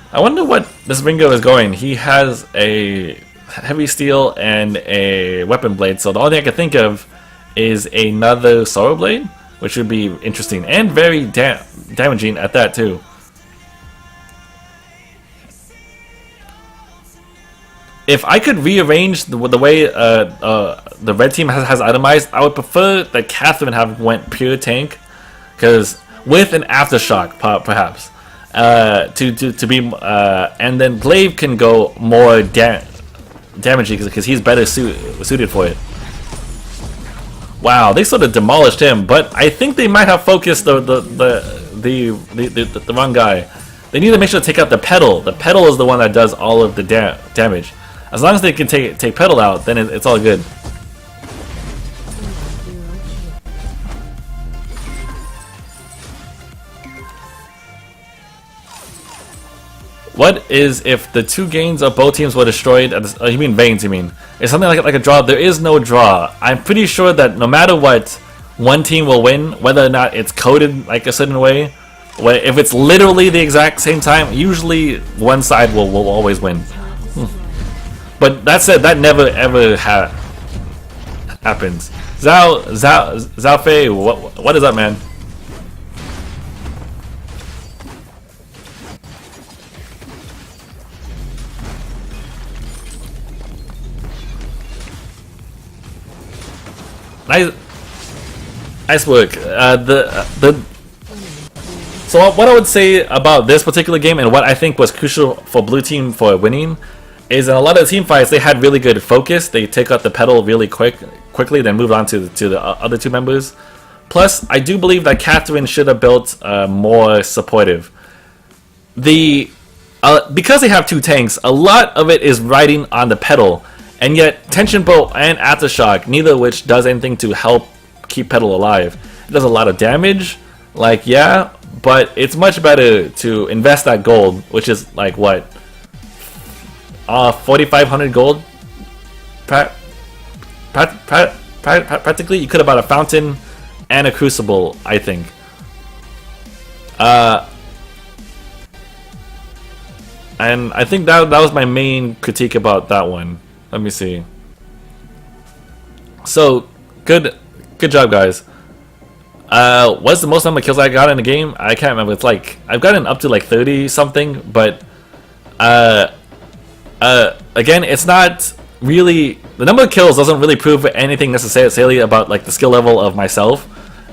I wonder what this Ringo is going. He has a heavy steel and a weapon blade, so the only thing I can think of is another Sorrow Blade, which would be interesting and very damaging at that too. If I could rearrange the way the red team has itemized, I would prefer that Catherine have went pure tank, because with an aftershock perhaps. To be and then Glaive can go more damaging because he's better suited for it. Wow, they sort of demolished him, but I think they might have focused the wrong guy. They need to make sure to take out the Pedal. The Pedal is the one that does all of the damage. As long as they can take Pedal out, then it's all good. What is if the 2 gains of both teams were destroyed? You mean veins? You mean? It's something like a draw. There is no draw. I'm pretty sure that no matter what, one team will win, whether or not it's coded like a certain way. If it's literally the exact same time, usually one side will always win. But that said, that never ever happens. Zhao Fei, what is up, man? Nice work. So what I would say about this particular game and what I think was crucial for Blue Team for winning is in a lot of team fights they had really good focus. They take out the pedal really quickly, then move on to the other two members. Plus, I do believe that Catherine should have built more supportive. Because they have two tanks, a lot of it is riding on the pedal, and yet Tension Bolt and Aftershock, neither of which does anything to help keep pedal alive. It does a lot of damage, like yeah, but it's much better to invest that gold, which is like what, 4,500 gold. Practically, you could have bought a fountain and a crucible, I think. And I think that was my main critique about that one. Let me see. So good job, guys. What's the most number of kills I got in the game? I can't remember. It's like I've gotten up to like 30 something, but again, it's not really, the number of kills doesn't really prove anything necessarily about like the skill level of myself.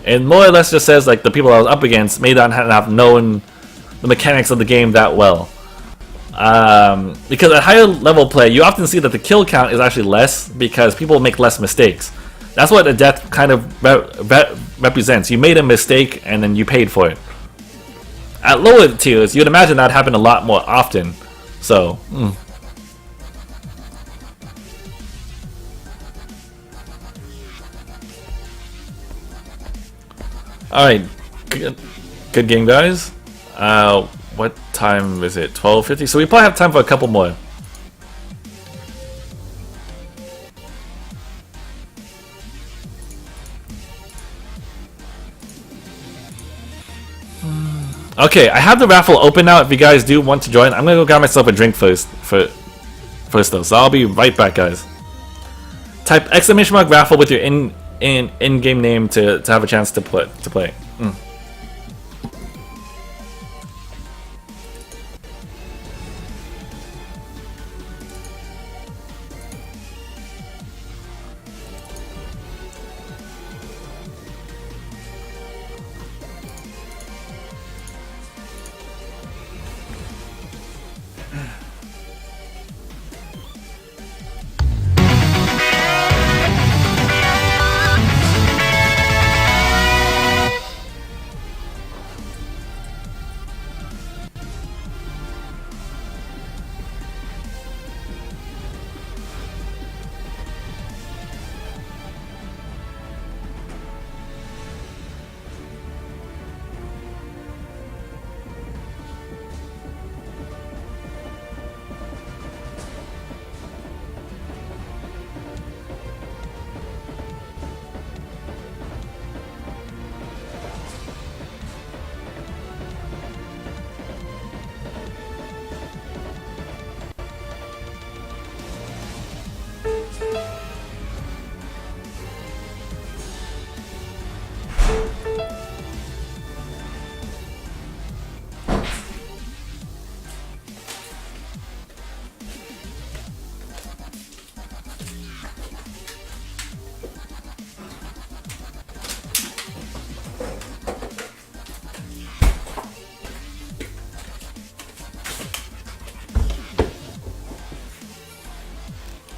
It more or less just says like the people I was up against may not have known the mechanics of the game that well. Because at higher level play, you often see that the kill count is actually less because people make less mistakes. That's what a death kind of represents. You made a mistake and then you paid for it. At lower tiers, you'd imagine that happened a lot more often. So, Alright, good game, guys. What time is it? 12:50? So we probably have time for a couple more. Okay, I have the raffle open now if you guys do want to join. I'm gonna go grab myself a drink first though, so I'll be right back, guys. Type !raffle with your in-game name to have a chance to play.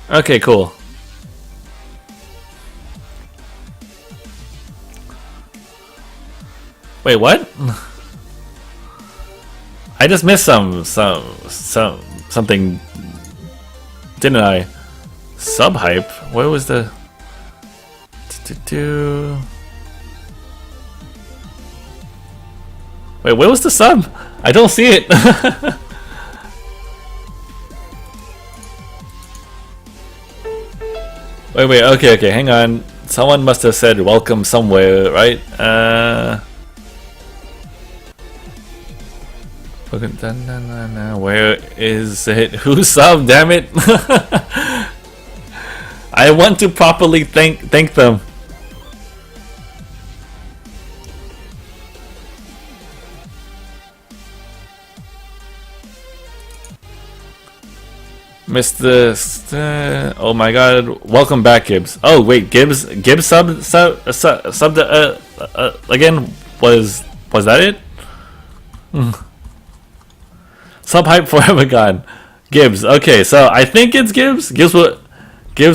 Okay, cool. Wait, what? I just missed something, didn't I? Sub hype. Where was the? Wait, where was the sub? I don't see it. Wait, okay, hang on. Someone must have said welcome somewhere, right? Where is it? Who subbed? Damn it! I want to properly thank them. Mr. Oh my God! Welcome back, Gibbs. Oh wait, Gibbs subbed again. Was that it? Sub hype forever gone. Gibbs. Okay, so I think it's Gibbs. Gibbs.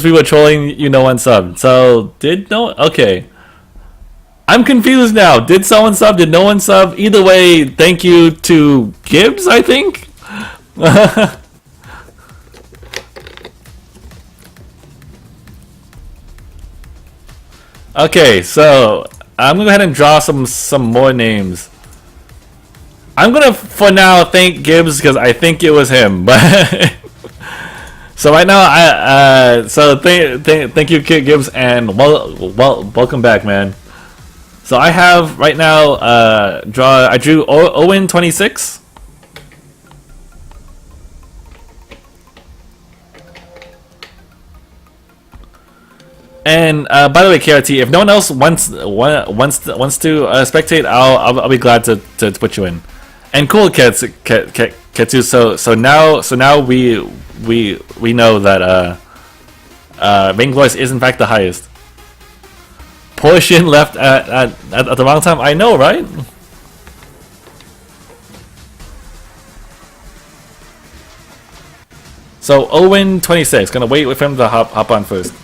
We were trolling. You know, one sub. So did no? Okay. I'm confused now. Did someone sub? Did no one sub? Either way, thank you to Gibbs, I think. Okay, so I'm gonna go ahead and draw some more names. I'm gonna for now thank Gibbs because I think it was him. But so right now, so thank you, Kid Gibbs, and welcome back, man. So I have right now I drew Owen 26. And by the way, KRT, if no one else wants to spectate, I'll be glad to put you in. And cool, Ketsu. So now we know that Vainglory is in fact the highest. Portion left at the wrong time. I know, right? So Owen 26. Gonna wait for him to hop on first.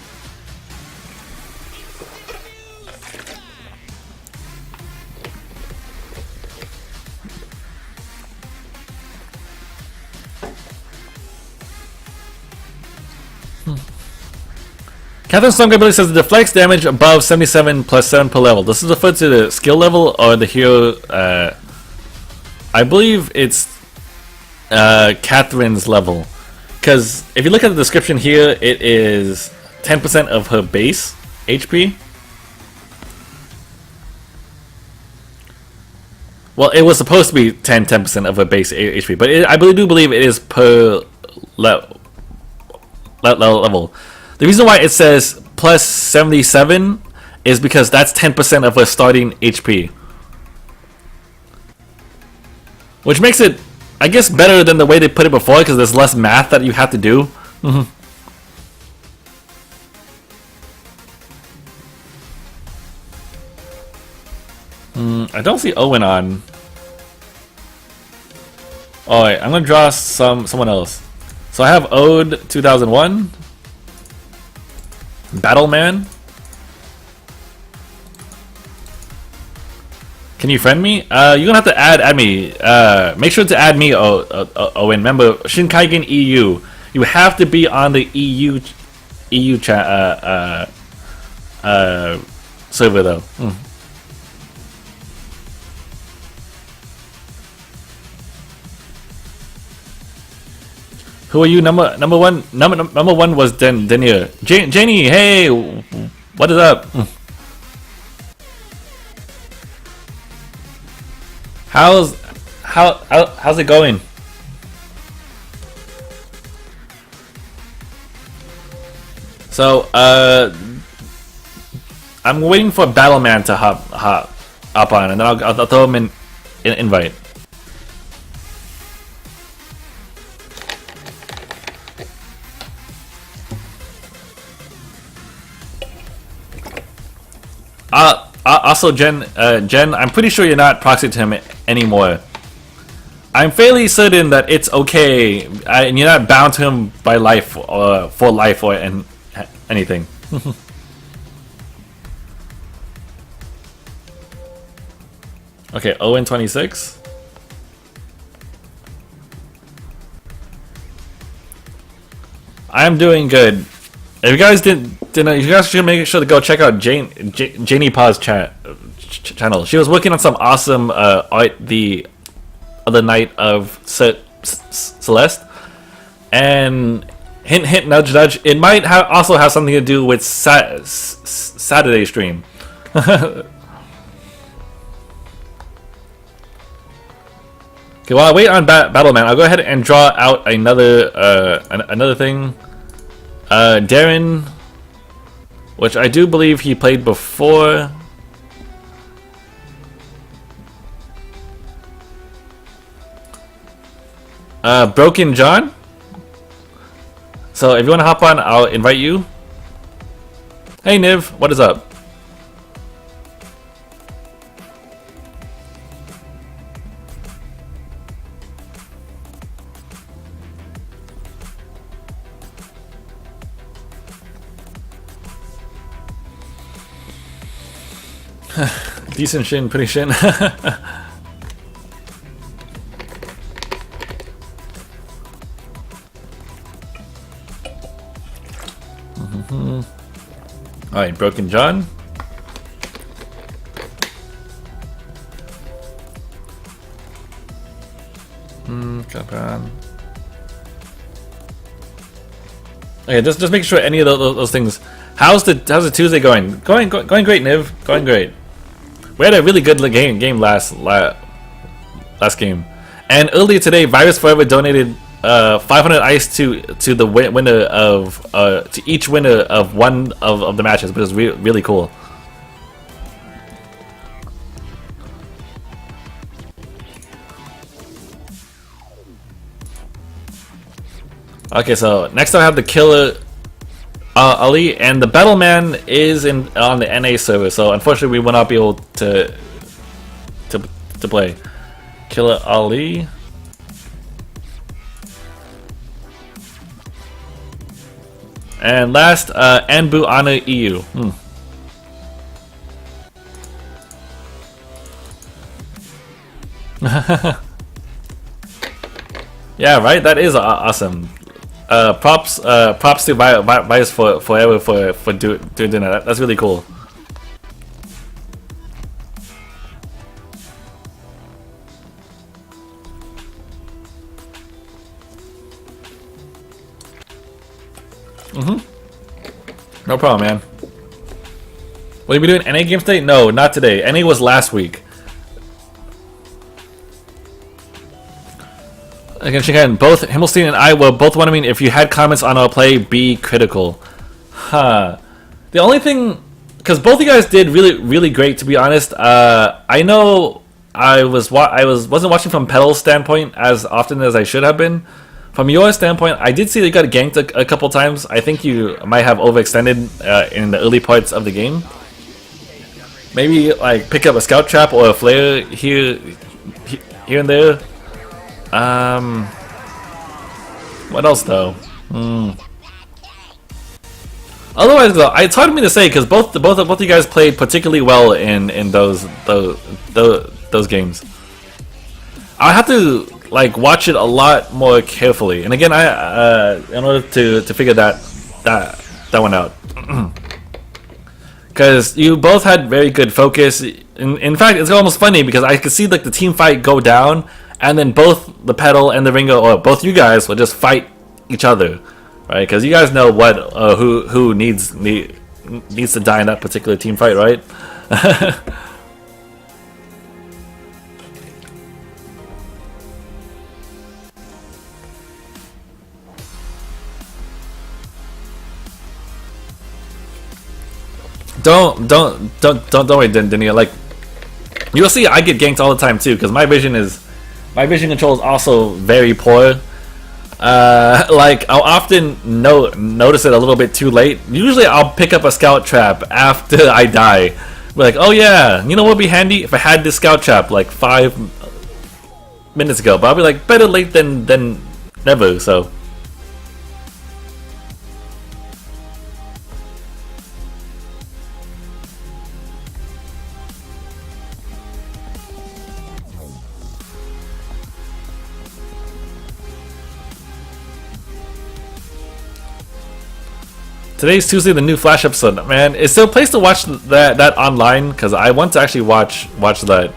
Captain Storm ability says the deflects damage above 77 plus 7 per level. This is referred to the skill level or the hero. I believe it's Catherine's level. Because if you look at the description here, it is 10% of her base HP. Well, it was supposed to be 10% of her base HP, but I do believe it is per level. The reason why it says plus 77 is because that's 10% of her starting HP. Which makes it, I guess, better than the way they put it before because there's less math that you have to do. I don't see Owen on. Alright, I'm going to draw someone else. So I have Ode 2001. Battleman. Can you friend me? You're gonna have to add me. Make sure to add me, Owen. Remember, Shinkaigan EU. You have to be on the EU chat server though. Who are you? Number one was Denier. Jenny, hey, what is up? How's it going? So I'm waiting for Battleman to hop on, and then I'll throw him in invite. Also, Jen, I'm pretty sure you're not proxy to him anymore. I'm fairly certain that it's okay, and you're not bound to him by life or for life or anything. Okay, Owen 26. I'm doing good. If you guys didn't know, you guys should make sure to go check out Janie Pa's channel. She was working on some awesome art the other night of Celeste, and hint, nudge, nudge. It might also have something to do with Saturday stream. Okay, while I wait on Battleman, I'll go ahead and draw out another thing. Darren, which I do believe he played before. Broken John. So if you want to hop on, I'll invite you. Hey Niv, what is up? Decent shin, pretty shin. Alright, Broken John. Japan. Okay, just make sure any of those things. How's the Tuesday going? Going great, Niv. Going great. We had a really good game last game, and earlier today, Virus Forever donated 500 ice to the winner of to each winner of one of the matches, which is really cool. Okay, so next I have the Killer Ali, and the Battleman is on the NA server, so unfortunately we will not be able to play. Killer Ali. And last, Anbu Honor EU. Yeah, right. That is awesome. Props to Bias forever for doing that. That's really cool. No problem, man. Will you be doing NA games today? No, not today. NA was last week. Again, Shinkaigan, both Himmelstein and I were both wondering if you had comments on our play, be critical. Huh. The only thing, because both of you guys did really great, to be honest. I know I wasn't watching from Pedal's standpoint as often as I should have been. From your standpoint, I did see that you got ganked a couple times. I think you might have overextended in the early parts of the game. Maybe like pick up a scout trap or a flare here and there. What else though? Otherwise, though, it's hard for me to say because both of you guys played particularly well in those games. I have to like watch it a lot more carefully, and again, in order to figure that one out, because you both had very good focus. In fact, it's almost funny because I could see like the team fight go down, and then both the Pedal and the Ringo, or both you guys, will just fight each other, right? Because you guys know what who needs to die in that particular team fight, right? Don't worry, Denia. Like, you'll see, I get ganked all the time too, because my vision control is also very poor. Like, I'll often notice it a little bit too late. Usually, I'll pick up a scout trap after I die. Be like, oh yeah, you know what would be handy if I had this scout trap like 5 minutes ago. But I'll be like, better late than never. So. Today's Tuesday, the new Flash episode. Man, is there a place to watch that online? Because I want to actually watch that.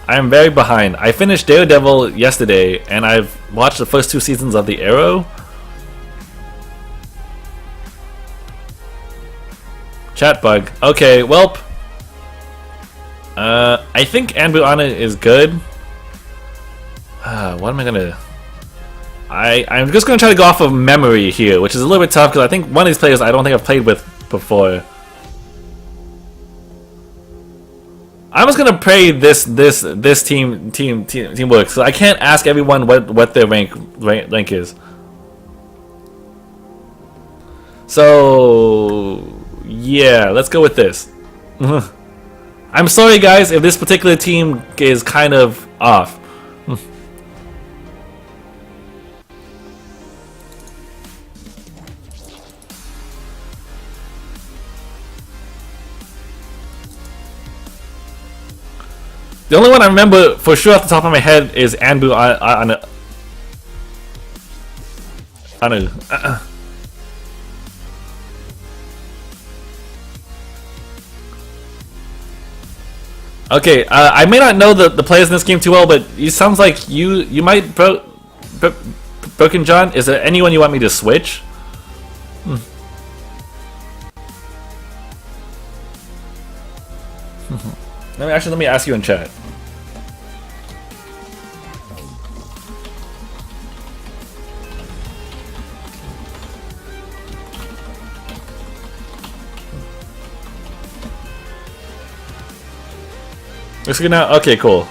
I am very behind. I finished Daredevil yesterday, and I've watched the first 2 seasons of The Arrow. Chat bug. Okay, welp. I think Anbu Anna is good. What am I gonna... I'm just going to try to go off of memory here, which is a little bit tough because I think one of these players I don't think I've played with before. I'm just going to pray this team works. So I can't ask everyone what their rank is. So yeah, let's go with this. I'm sorry guys if this particular team is kind of off. The only one I remember for sure off the top of my head is Anbu Anu. Okay, I may not know the players in this game too well, but it sounds like you might Broken John. Is there anyone you want me to switch? Let me ask you in chat. Looks good now. Okay, cool.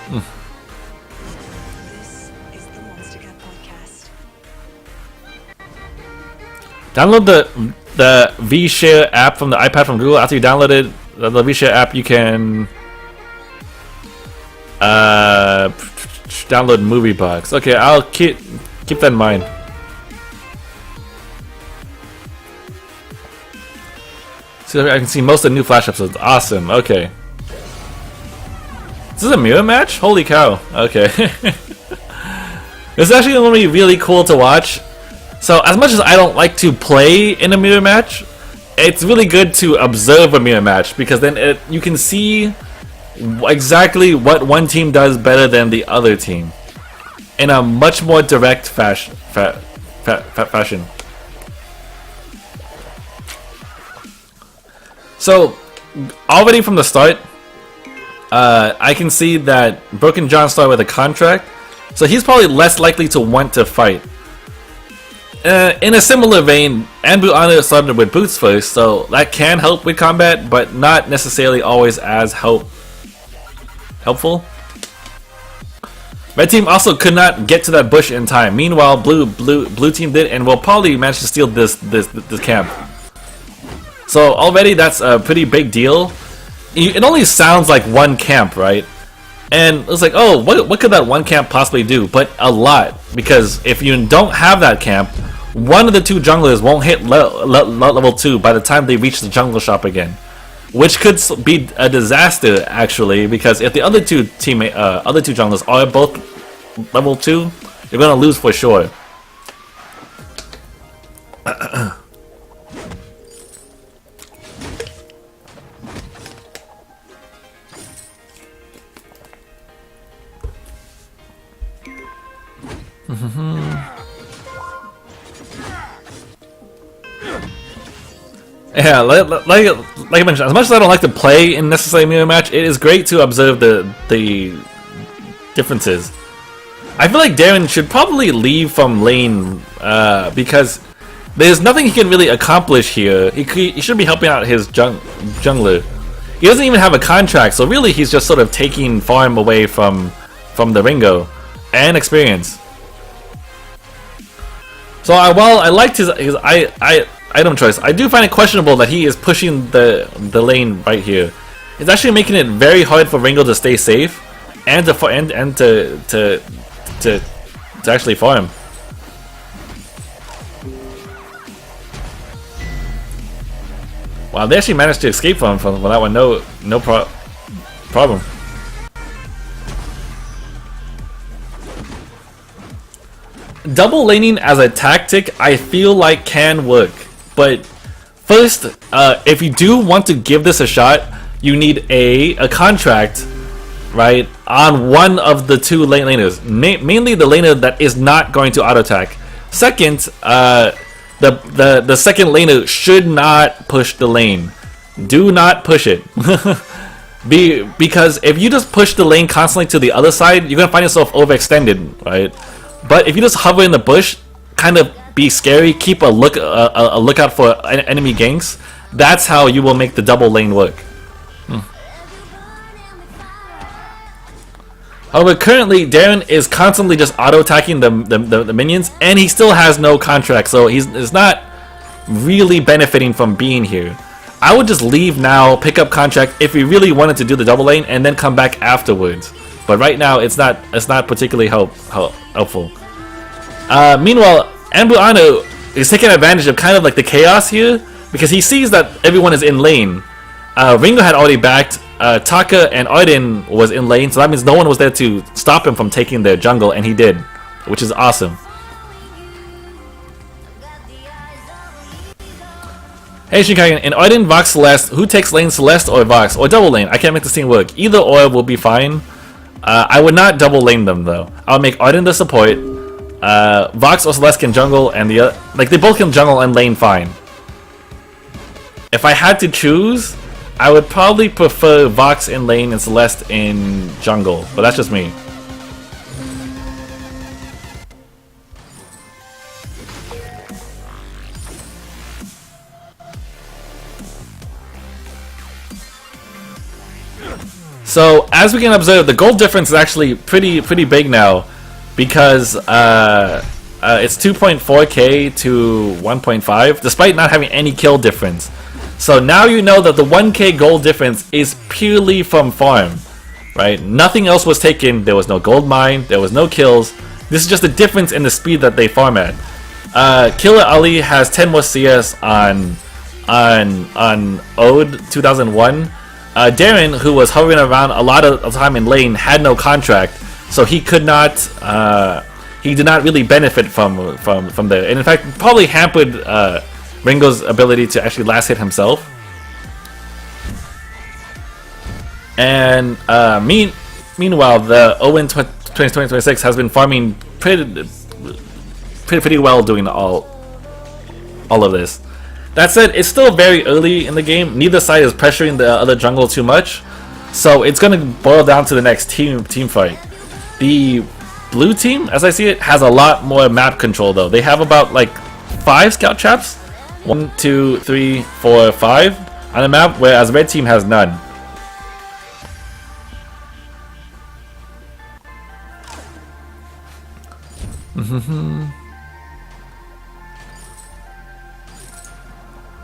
Download the VShare app from the iPad from Google. After you downloaded the VShare app, you can download Movie Box. Okay, I'll keep that in mind. So I can see most of the new Flash episodes. Awesome. Okay. Is this a mirror match? Holy cow. Okay. This is actually going to be really cool to watch. So as much as I don't like to play in a mirror match, it's really good to observe a mirror match, because then you can see exactly what one team does better than the other team in a much more direct fashion. So already from the start, I can see that Broken John started with a contract, so he's probably less likely to want to fight. In a similar vein, Anbu Anu started with boots first, so that can help with combat, but not necessarily always as helpful. Red team also could not get to that bush in time. Meanwhile, blue team did, and will probably manage to steal this camp. So already that's a pretty big deal. It only sounds like one camp, right? And it's like, oh, what could that one camp possibly do? But a lot, because if you don't have that camp, one of the two junglers won't hit level 2 by the time they reach the jungle shop again, which could be a disaster actually, because if the other two junglers are both level 2, you're gonna lose for sure. Yeah, like I mentioned, as much as I don't like to play in necessarily mirror match, it is great to observe the differences. I feel like Darren should probably leave from lane because there's nothing he can really accomplish here. He should be helping out his jungler. He doesn't even have a contract, so really he's just sort of taking farm away from the Ringo and experience. So while I liked his item choice, I do find it questionable that he is pushing the lane right here. It's actually making it very hard for Ringo to stay safe and to actually farm. Wow, they actually managed to escape from that one. No problem. Double laning as a tactic, I feel like can work, but first, if you do want to give this a shot, you need a contract, right, on one of the two laners, mainly the laner that is not going to auto attack. Second, the second laner should not push the lane. Do not push it. Because if you just push the lane constantly to the other side, you're gonna find yourself overextended, right? But if you just hover in the bush, kind of be scary, keep a lookout for enemy ganks, that's how you will make the double lane work. However, currently Darren is constantly just auto-attacking the minions, and he still has no contract, so he's not really benefiting from being here. I would just leave now, pick up contract if he really wanted to do the double lane, and then come back afterwards. But right now, it's not particularly helpful. Meanwhile, Anbu Anu is taking advantage of kind of like the chaos here, because he sees that everyone is in lane, Ringo had already backed. Taka and Arden was in lane, so that means no one was there to stop him from taking their jungle, and he did, which is awesome. Hey Shinkaigan, in Arden, Vox, Celeste, who takes lane, Celeste or Vox? Or double lane? I can't make this team work. Either or will be fine. I would not double lane them though. I would make Arden the support. Vox or Celeste can jungle, and the other, like, they both can jungle and lane fine. If I had to choose, I would probably prefer Vox in lane and Celeste in jungle, but that's just me. So as we can observe, the gold difference is actually pretty big now, because it's 2.4k to 1.5, despite not having any kill difference. So now you know that the 1k gold difference is purely from farm, right? Nothing else was taken. There was no gold mine. There was no kills. This is just a difference in the speed that they farm at. Killer Ali has 10 more CS on Ode 2001. Darren, who was hovering around a lot of the time in lane, had no contract, so he could not. He did not really benefit from there, and in fact, probably hampered Ringo's ability to actually last hit himself. And meanwhile, the Owen 2026 has been farming pretty well, doing all of this. That said, it's still very early in the game. Neither side is pressuring the other jungle too much, so it's going to boil down to the next team fight. The blue team, as I see it, has a lot more map control though. They have about like 5 scout traps, 1, 2, 3, 4, 5 on the map, whereas red team has none.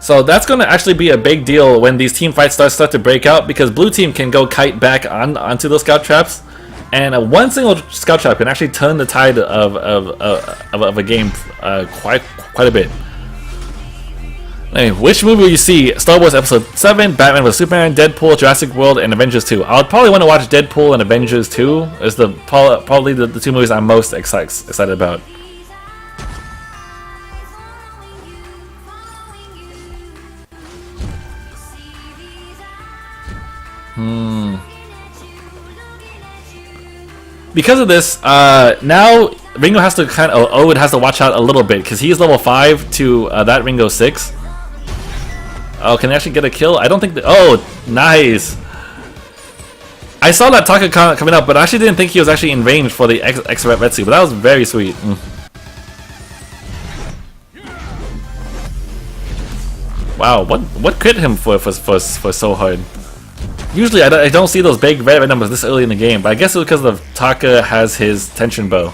So that's going to actually be a big deal when these team fights start to break out, because blue team can go kite back onto those scout traps, and one single scout trap can actually turn the tide of a game quite a bit. Anyway, which movie will you see? Star Wars Episode 7, Batman vs Superman, Deadpool, Jurassic World, and Avengers 2. I would probably want to watch Deadpool and Avengers 2 as probably the 2 movies I'm most excited about. Because of this, now Ringo has to Owen has to watch out a little bit, because he's level 5 to that Ringo 6. Oh, can they actually get a kill? I don't think that. Oh, nice. I saw that Taka coming up, but I actually didn't think he was actually in range for the extra Retsu, but that was very sweet. Wow, what crit him for so hard? Usually I don't see those big red numbers this early in the game, but I guess it was because of Taka has his tension bow.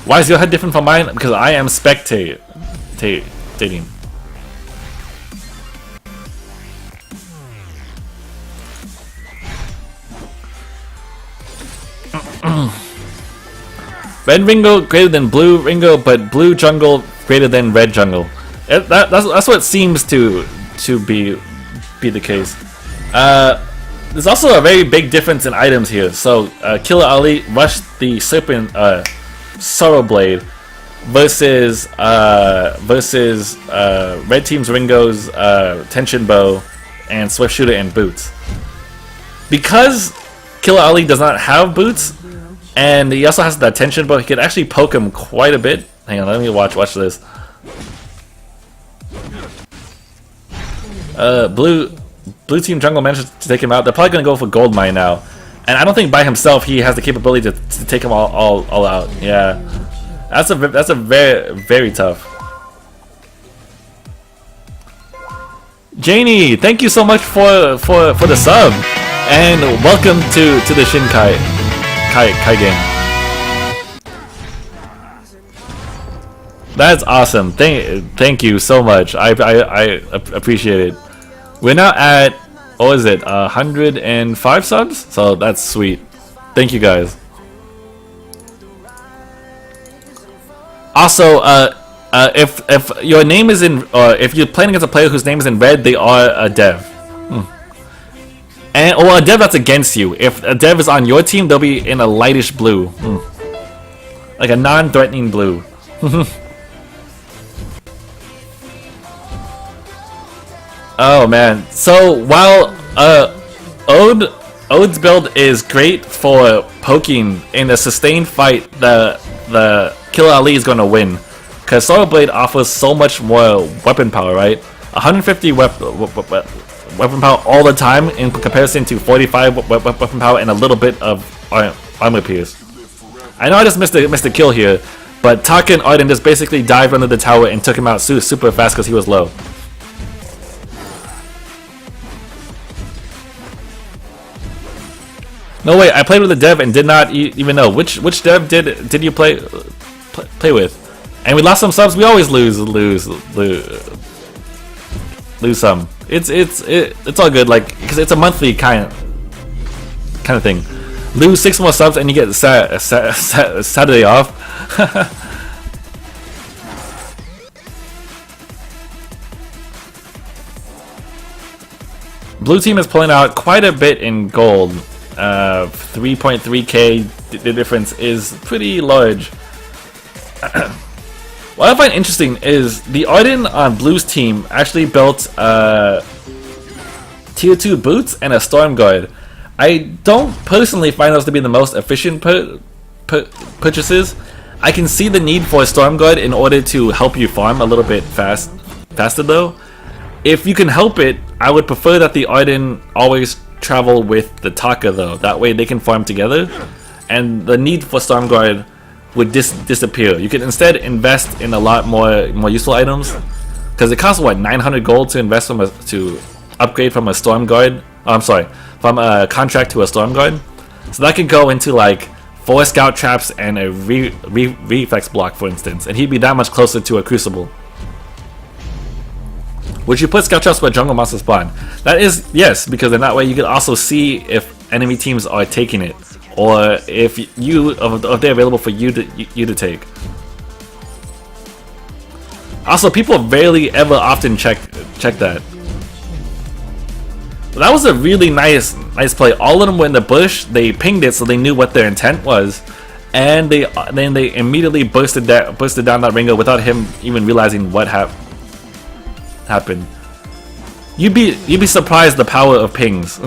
Why is your head different from mine? Because I am spectating. Red Ringo greater than blue Ringo, but blue jungle greater than red jungle. That's what seems to be the case. There's also a very big difference in items here. So Killer Ali rushed the Serpent Sorrow Blade versus Red Team's Ringo's Tension Bow and Swift Shooter and Boots. Because Killer Ali does not have boots, and he also has that Tension Bow, he could actually poke him quite a bit. Hang on, let me watch this. Blue team jungle managed to take him out. They're probably going to go for gold mine now, and I don't think by himself he has the capability to take him all out. Yeah, that's a very tough. Janie, thank you so much for the sub, and welcome to the shinkaigan. That's awesome. Thank you so much. I appreciate it. We're now at, what is it, 105 subs? So that's sweet. Thank you guys. Also, If your name is in, or if you're playing against a player whose name is in red, they are a dev. And or a dev that's against you. If a dev is on your team, they'll be in a lightish blue, like a non-threatening blue. Oh man! So while Ode's build is great for poking in a sustained fight, the Killer Ali is going to win, because Solar Blade offers so much more weapon power, right? 150 weapon power all the time in comparison to 45 weapon power and a little bit of armor pierce. I know I just missed a kill here, but Taka and Arden just basically dived under the tower and took him out super fast because he was low. No way, I played with a dev and did not even know which dev did you play with, and we lost some subs. We always lose some. It's all good, like, because it's a monthly kind of thing. Lose 6 more subs and you get Saturday off. Blue team is pulling out quite a bit in gold. 3.3k. The difference is pretty large. What I find interesting is the Arden on Blue's team actually built tier 2 boots and a storm guard. I don't personally find those to be the most efficient purchases. I can see the need for a storm guard in order to help you farm a little bit faster though. If you can help it, I would prefer that the Arden always travel with the Taka though. That way they can farm together, and the need for storm guard would disappear. You can instead invest in a lot more useful items, because it costs what, 900 gold to invest to upgrade from a storm guard. Oh, I'm sorry, from a contract to a storm guard. So that could go into like 4 scout traps and a reflex block, for instance, and he'd be that much closer to a crucible. Would you put scout traps where jungle monsters spawn? That is yes, because in that way you can also see if enemy teams are taking it, or if they're available for you to take. Also, people rarely ever often check that. That was a really nice play. All of them were in the bush. They pinged it so they knew what their intent was, and then they immediately bursted down that Ringo without him even realizing what happened. You'd be surprised the power of pings.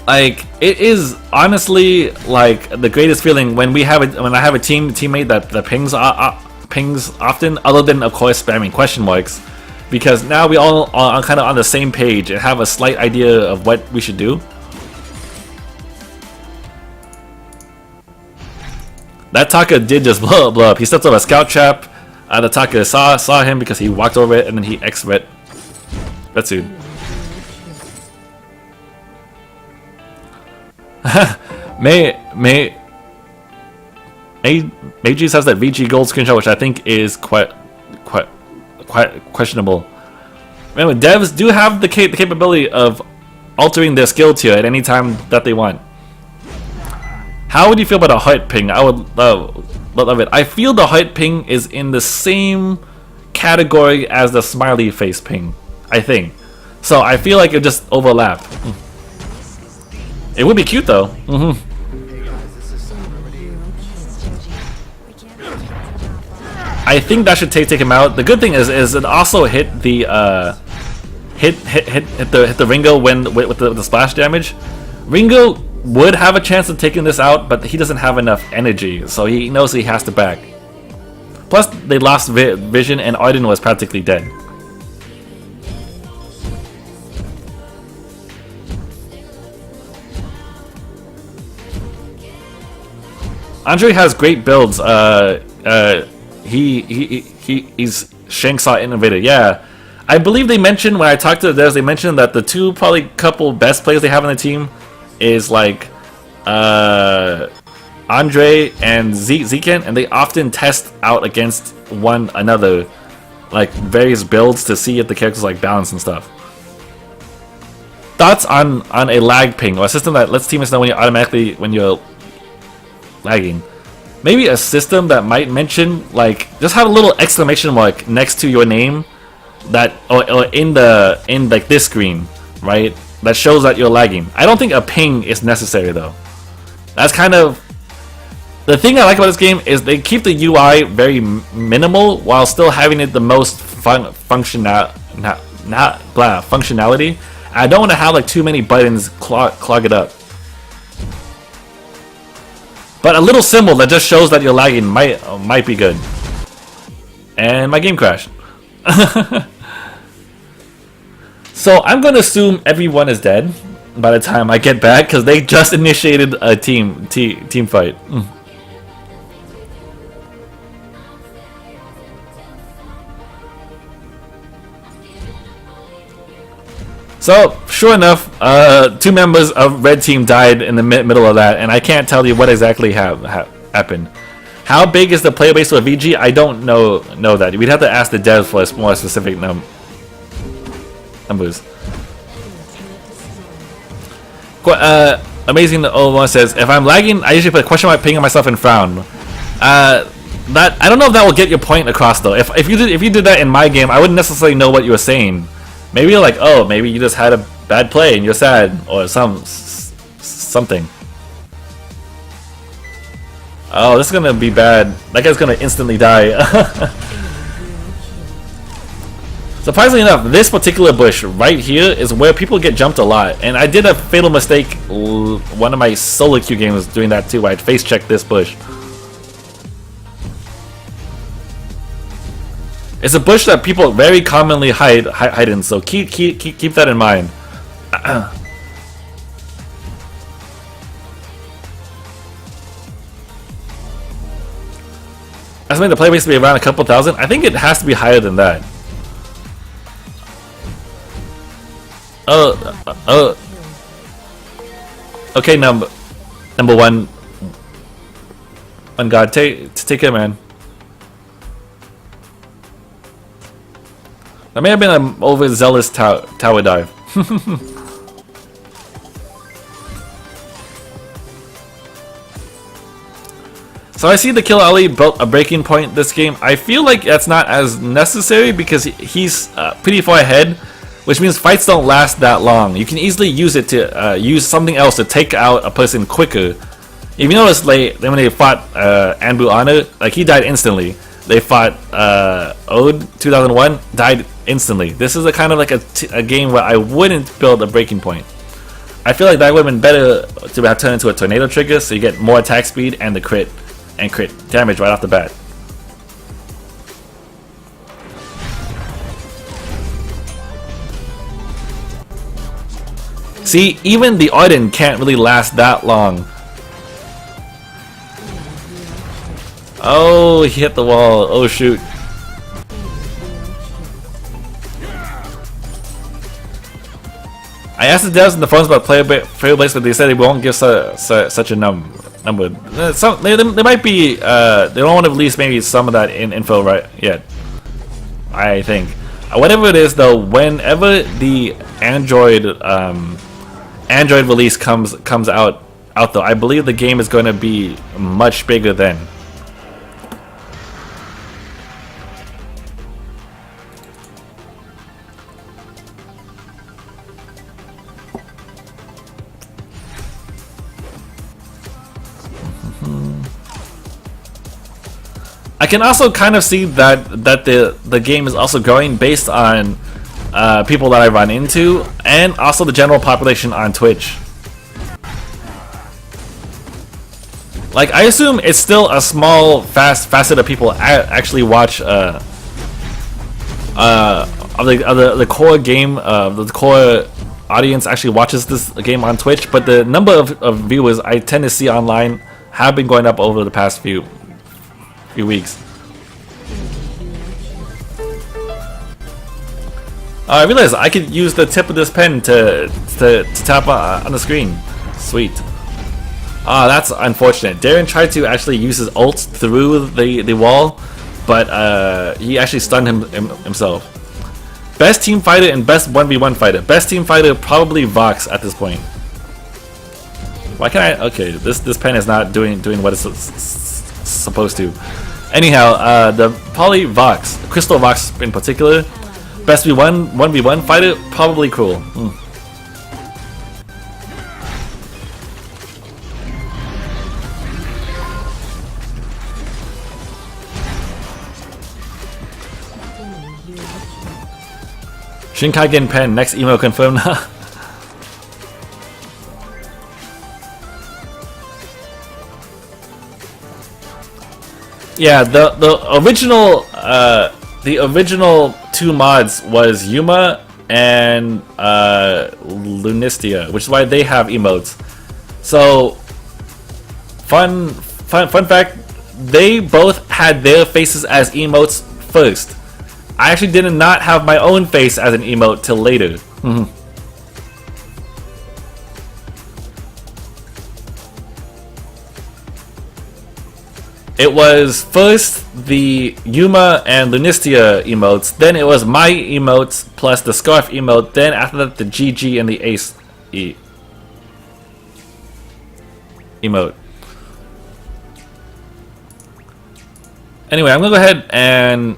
Like, it is honestly like the greatest feeling when I have a teammate that pings often, other than of course spamming question marks, because now we all are kind of on the same page and have a slight idea of what we should do. That Taka did just blow up. He stepped over a scout trap. The Taka saw him because he walked over it, and then he X-ret Betsu. Meiji has that VG gold screenshot, which I think is quite questionable. Anyway, devs do have the capability of altering their skill tier at any time that they want. How would you feel about a heart ping? I would love it. I feel the heart ping is in the same category as the smiley face ping, I think. So I feel like it just overlap. It would be cute though. I think that should take him out. The good thing is it also hit the hit the Ringo with the splash damage. Ringo would have a chance of taking this out, but he doesn't have enough energy, so he knows he has to back. Plus, they lost vision, and Arden was practically dead. Andre has great builds. He's Shanksaw innovator. Yeah, I believe they mentioned when I talked to the devs, they mentioned that the two probably couple best players they have on the team is like Andre and Zekan, and they often test out against one another, like various builds, to see if the characters like balance and stuff. thoughts on a lag ping or a system that lets teammates know when you're lagging? Maybe a system that might mention, like, just have a little exclamation mark next to your name, that or in like this screen, right? That shows that you're lagging. I don't think a ping is necessary though. That's kind of the thing I like about this game, is they keep the UI very minimal while still having it the most functionality. I don't want to have like too many buttons clog it up. But a little symbol that just shows that you're lagging might be good. And my game crashed. So I'm gonna assume everyone is dead by the time I get back, because they just initiated a team fight. So, sure enough, 2 members of Red Team died in the middle of that, and I can't tell you what exactly happened. How big is the player base of VG? I don't know that. We'd have to ask the devs for more specific numbers. Amazing old one says, if I'm lagging, I usually put a question mark ping on myself and frown. That I don't know if that will get your point across though. If you did that in my game, I wouldn't necessarily know what you were saying. Maybe you're like, oh, maybe you just had a bad play and you're sad, or something. Oh, this is gonna be bad. That guy's gonna instantly die. Surprisingly enough, this particular bush right here is where people get jumped a lot, and I did a fatal mistake one of my solo queue games doing that too, where I face checked this bush. It's a bush that people very commonly hide in, so keep that in mind. Estimating the player base to be around a couple thousand. I think it has to be higher than that. Okay, number one. On God, take care, man. That may have been an overzealous tower dive. So I see the Kill Ali built a breaking point this game. I feel like that's not as necessary because he's pretty far ahead, which means fights don't last that long. You can easily use it to use something else to take out a person quicker. If you notice, like, when they fought Anbu Honor, like, he died instantly. They fought Ode 2001, died instantly. This is a kind of like a game where I wouldn't build a breaking point. I feel like that would have been better to have turned into a tornado trigger, so you get more attack speed and the crit damage right off the bat. See, even the Arden can't really last that long. Oh, he hit the wall. Oh, shoot. I asked the devs in the forums about player base, but they said they won't give such a number. They might be. They don't want to release maybe some of that info right yet. I think. Whatever it is, though, whenever the Android release comes out though, I believe the game is going to be much bigger then. I can also kind of see that the game is also growing based on people that I run into, and also the general population on Twitch. Like, I assume it's still a small facet of people actually watch of the core game. The core audience actually watches this game on Twitch, but the number of viewers I tend to see online have been going up over the past few weeks. I realized I could use the tip of this pen to tap on the screen. Sweet. That's unfortunate. Darren tried to actually use his ult through the wall, but he actually stunned himself. Best team fighter and best 1v1 fighter. Best team fighter probably Vox at this point. Why can't I? Okay, this pen is not doing what it's supposed to. Anyhow, the probably Vox, Crystal Vox in particular. Best 1v1 fighter probably Cruel. Shinkaigan pen, next email confirmed. Yeah, the original two mods was Yuma and Lunistia, which is why they have emotes. So fun fact, they both had their faces as emotes first. I actually did not have my own face as an emote till later. It was first the Yuma and Lunistia emotes, then it was my emotes plus the Scarf emote, then after that the GG and the Ace emote. Anyway, I'm gonna go ahead and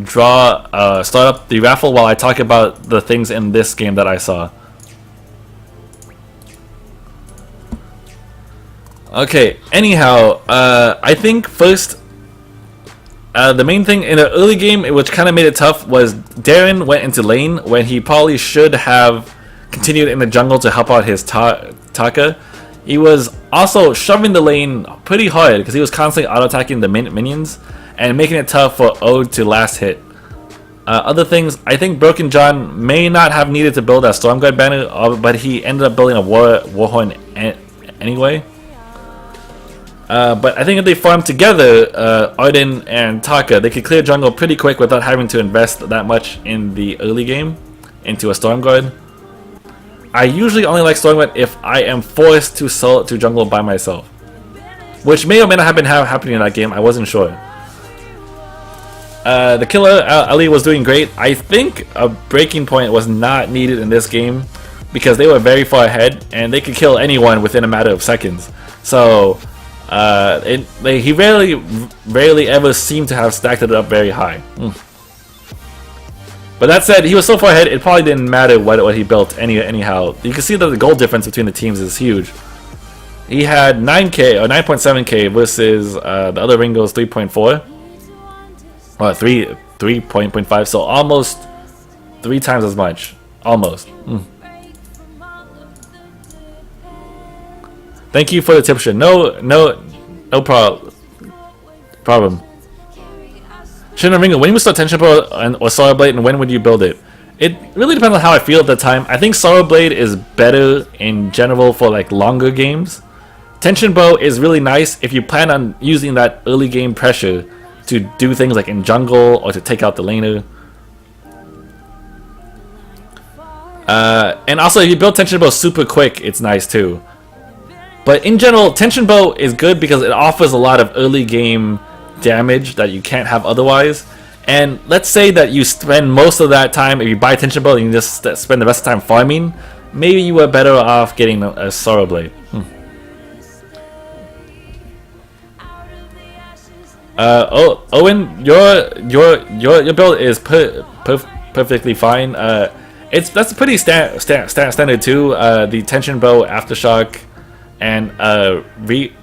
start up the raffle while I talk about the things in this game that I saw. Okay, anyhow, I think first, the main thing in the early game, which kind of made it tough, was Darren went into lane when he probably should have continued in the jungle to help out his Taka. He was also shoving the lane pretty hard because he was constantly auto-attacking the minions and making it tough for Ode to last hit. Other things, I think Broken John may not have needed to build that Stormguard banner, but he ended up building a Warhorn anyway. But I think if they farm together, Arden and Taka, they could clear jungle pretty quick without having to invest that much in the early game into a Stormguard. I usually only like Stormguard if I am forced to solo to jungle by myself, which may or may not have been happening in that game. I wasn't sure. The killer Ali was doing great. I think a breaking point was not needed in this game because they were very far ahead and they could kill anyone within a matter of seconds. So he rarely ever seemed to have stacked it up very high. But that said, he was so far ahead, it probably didn't matter what he built anyhow. You can see that the goal difference between the teams is huge. He had 9k or 9.7k versus the other Ringo's 3.4 or 3.5, so almost 3 times as much. Almost. Thank you for the tip, No problem. Shinra Ringo, when you start Tension Bow or Sorrow Blade, and when would you build it? It really depends on how I feel at the time. I think Sorrow Blade is better in general for like longer games. Tension Bow is really nice if you plan on using that early game pressure to do things like in jungle or to take out the laner. And also, if you build Tension Bow super quick, it's nice too. But in general, Tension Bow is good because it offers a lot of early game damage that you can't have otherwise. And let's say that you spend most of that time, if you buy Tension Bow and you just spend the rest of the time farming, maybe you were better off getting a Sorrow Blade. Owen, your build is perfectly fine. That's pretty standard too. The Tension Bow, Aftershock, and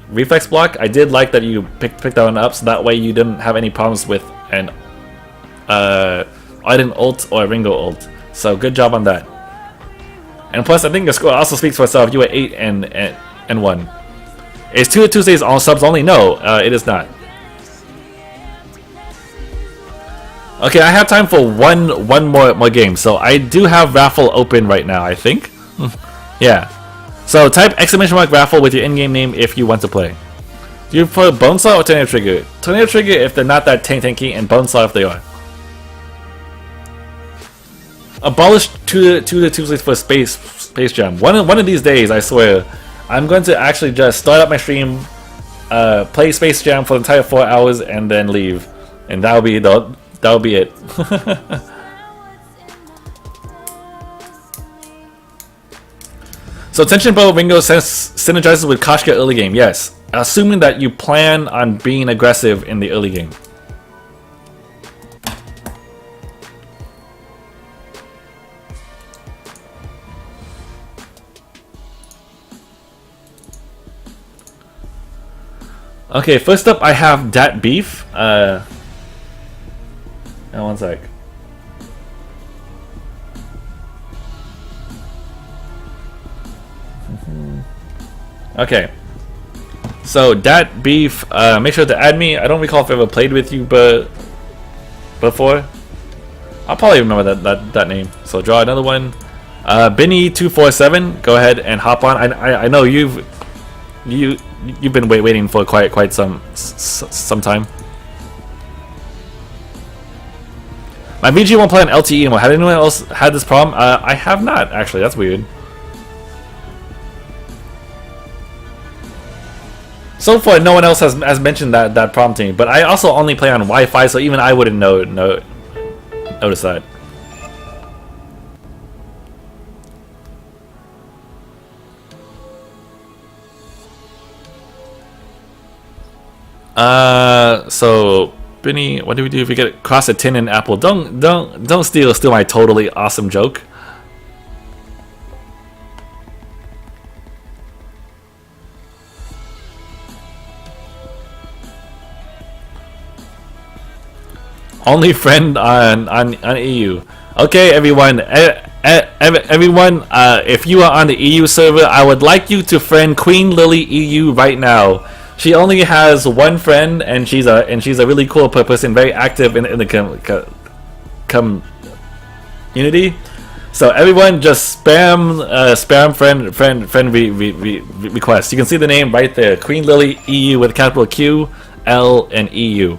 Reflex Block. I did like that you picked that one up, so that way you didn't have any problems with an Ardent ult or a Ringo ult. So good job on that. And plus, I think your score also speaks for itself. You were 8 and 1. Is Tutor Tuesdays all subs only? No, it is not. Okay, I have time for one more game. So I do have Raffle open right now, I think. Yeah. So type !Raffle with your in-game name if you want to play. Do you prefer Bonesaw or Tornado Trigger? Tornado Trigger if they're not that tanky, and Bonesaw if they are. Abolish Tutor Tuesdays for Space Jam. One of these days, I swear, I'm going to actually just start up my stream, play Space Jam for the entire 4 hours, and then leave. And that'll be it. So Tension Bow Ringo synergizes with Koshka early game. Yes, assuming that you plan on being aggressive in the early game. Okay, first up I have Dat Beef. One sec. Okay. So Dat Beef, make sure to add me. I don't recall if I ever played with you before. I'll probably remember that name. So draw another one. Binny247, go ahead and hop on. I know you've been waiting for quite some time. My VG won't play on LTE anymore. Had anyone else had this problem? I have not, actually. That's weird. So far, no one else has mentioned that problem to me. But I also only play on Wi-Fi, so even I wouldn't notice that. So Benny, what do we do if we get across a tin and apple? Don't steal my totally awesome joke. Only friend on EU. Okay, everyone. Everyone, if you are on the EU server, I would like you to friend Queen Lily EU right now. She only has one friend, and she's a really cool person, very active in the community. So everyone, just spam friend request. You can see the name right there, Queen Lily EU with capital Q, L, and EU.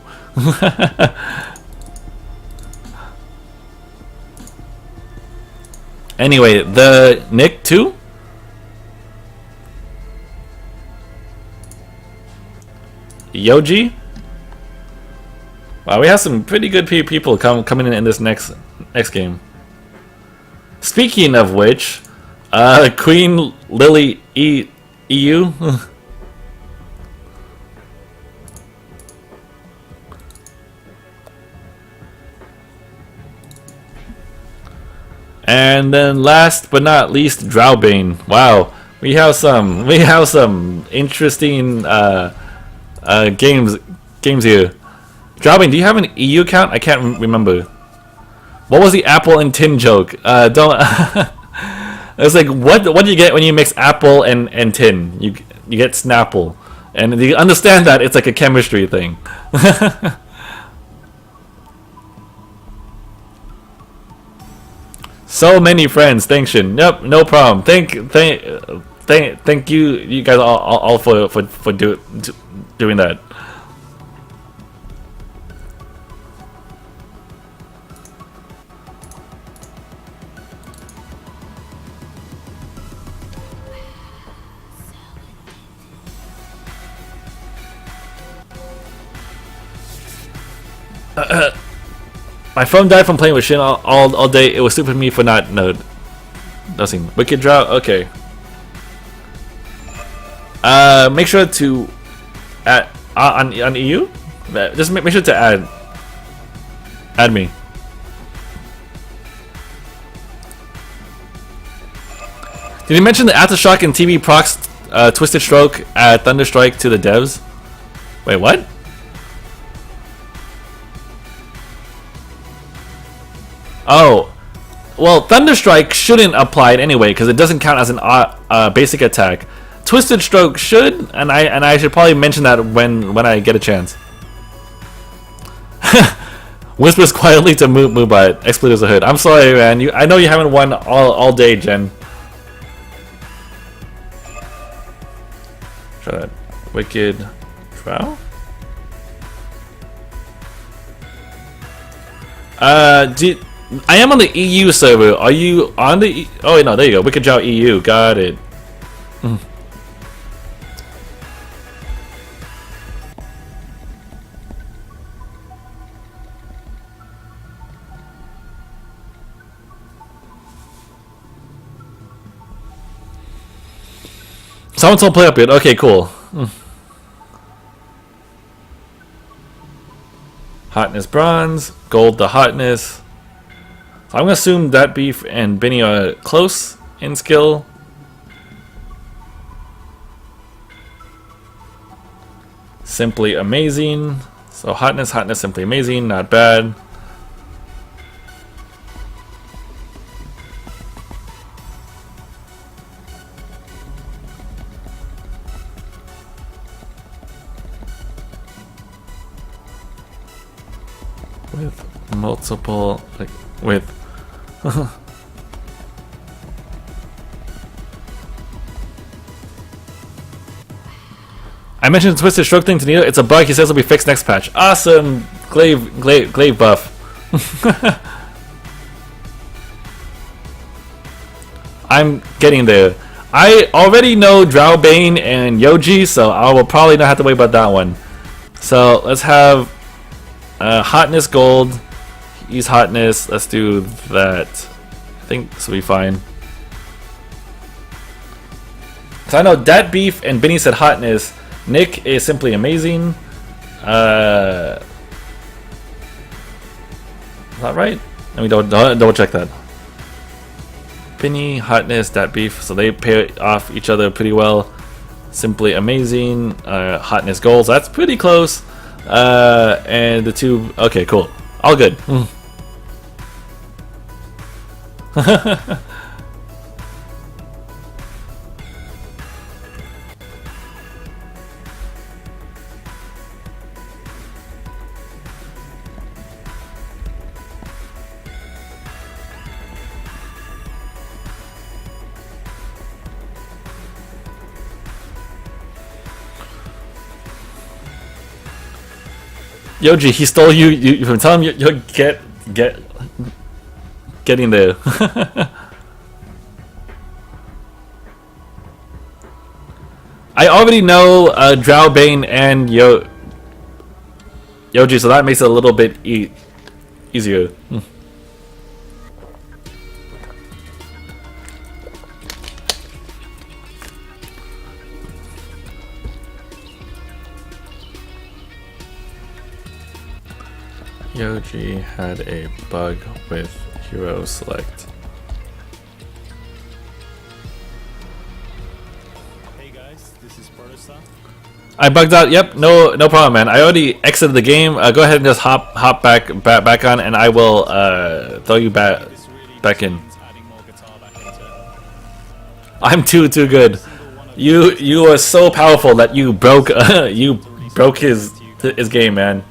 Anyway, the Nick 2. Yoji. Wow, we have some pretty good people coming in this next game. Speaking of which, Queen Lily EU. And then last but not least, Drowbane. Wow, we have some interesting games here. Drowbane, do you have an EU account? I can't remember. What was the apple and tin joke? Don't. It's like what do you get when you mix apple and tin? You get Snapple, and you understand that it's like a chemistry thing. So many friends, thanks Shin. Yep, no problem. Thank you guys all for doing that. My phone died from playing with Shin all day. It was stupid of me for not nothing. Wicked Drought. Okay. Make sure to add on EU. Just make sure to add me. Did you mention the Aftershock and TV procs Twisted Stroke at Thunderstrike to the devs? Wait, what? Oh, well, Thunderstrike shouldn't apply it anyway because it doesn't count as an basic attack. Twisted Stroke should, and I should probably mention that when I get a chance. Whispers quietly to Moobot. Expletives a hood. I'm sorry, man. I know you haven't won all day, Jen. Try that. Wicked Trow. I am on the EU server. Are you on the? Oh wait, no, there you go. Wicked Jow EU. Got it. Someone's on play up it. Okay, cool. Hotness bronze, gold the hotness. So I'm gonna assume that beef and Benny are close in skill. Simply amazing. So hotness, hotness, simply amazing, not bad. With multiple, like, with I mentioned the Twisted Stroke thing to Neil. It's a bug. He says it'll be fixed next patch. Awesome, glaive buff. I'm getting there. I already know Drowbane and Yoji, so I will probably not have to worry about that one. So let's have hotness gold. He's hotness. Let's do that. I think this will be fine. So I know Dat Beef and Benny said hotness. Nick is simply amazing. Is that right? Let me double check that. Benny, hotness, Dat Beef. So they pair off each other pretty well. Simply amazing. Hotness goals. That's pretty close. And the two. Okay, cool. All good. Yoji, he stole you. You tell him you'll getting there. I already know Drowbane and Yoji, so that makes it a little bit easier. Yoji had a bug with hero select. Hey guys, this is Bartosa. I bugged out. Yep, no problem, man. I already exited the game. Go ahead and just hop back on, and I will throw you back in. I'm too good. You are so powerful that you broke his game, man.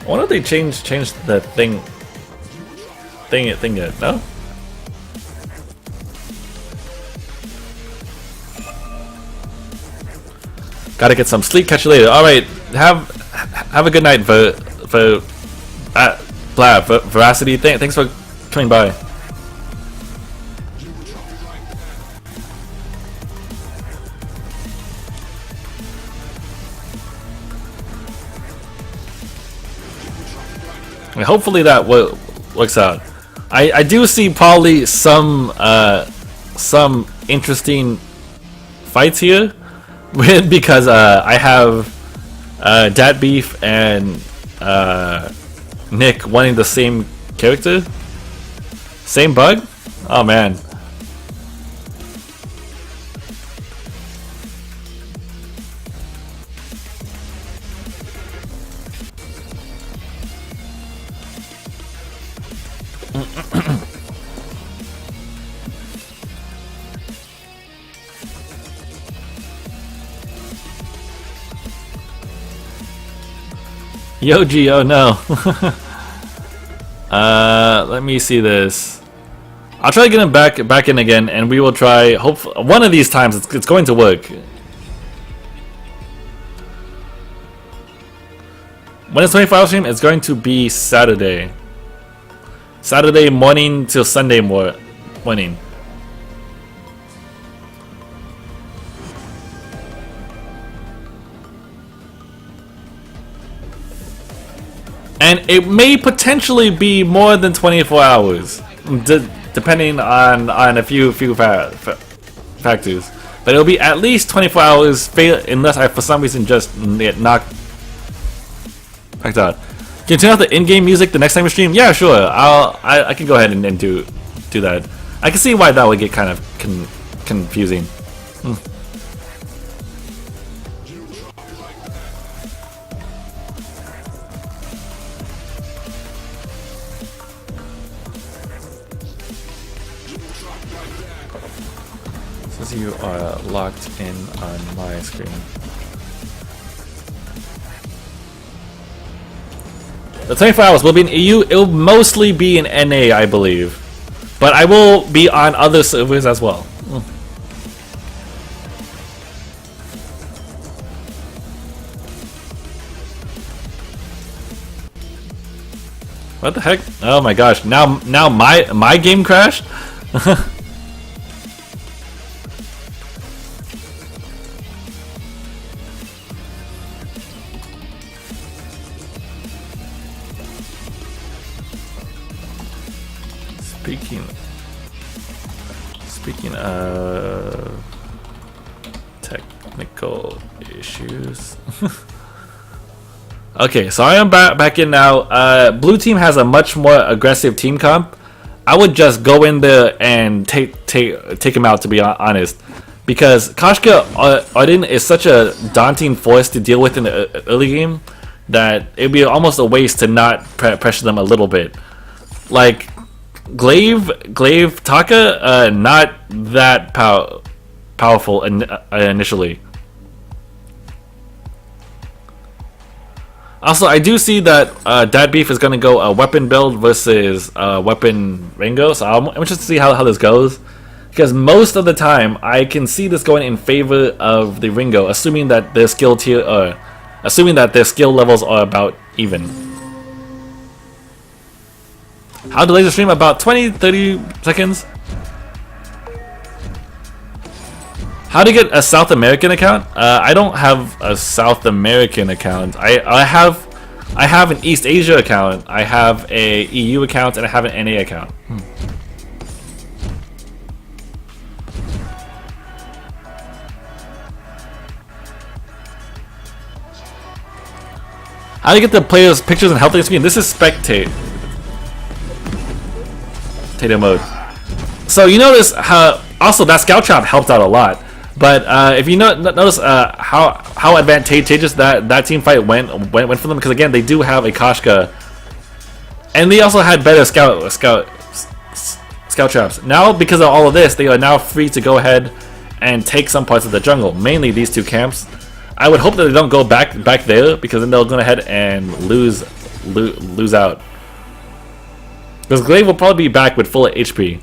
I wonder if they changed the thing yet, no? Gotta get some sleep, catch you later. Alright, have a good night, Veracity. Thanks for coming by. Hopefully that works out. I do see probably some interesting fights here, because I have Dat Beef and Nick wanting the same character, same bug. Oh man. Yoji, oh no. Let me see this. I'll try to get him back in again, and we will try. Hopefully, one of these times it's going to work. When it's 24-hour stream, it's going to be Saturday. Saturday morning till Sunday morning. and it may potentially be more than 24 hours, depending on a few factors. But it'll be at least 24 hours, unless I for some reason just get knocked back out. Can you turn off the in-game music the next time we stream? Yeah, sure. I can go ahead and do that. I can see why that would get kind of confusing. Says you are locked in on my screen. The 24 hours will be in EU. It will mostly be in NA, I believe. But I will be on other servers as well. What the heck? Oh my gosh. Now my game crashed? Speaking of technical issues. Okay, so I am back in now. Blue team has a much more aggressive team comp. I would just go in there and take him out, to be honest, because Koshka Odin is such a daunting force to deal with in the early game that it'd be almost a waste to not pressure them a little bit. Like Glaive Taka, not that powerful initially. Also, I do see that Dad Beef is going to go a weapon build versus weapon Ringo, so I'm interested to see how this goes. Because most of the time, I can see this going in favor of the Ringo, assuming that their skill levels are about even. How delays the stream? About 20-30 seconds. How to get a South American account? I don't have a South American account. I have an East Asia account. I have a EU account, and I have an NA account. How do you get the players' pictures and health screen? This is Spectating mode. So you notice how also that scout trap helped out a lot. But if you notice how advantageous that team fight went for them, because again they do have a Koshka, and they also had better scout traps. Now because of all of this, they are now free to go ahead and take some parts of the jungle, mainly these two camps. I would hope that they don't go back there, because then they'll go ahead and lose out. Because Glaive will probably be back with full HP.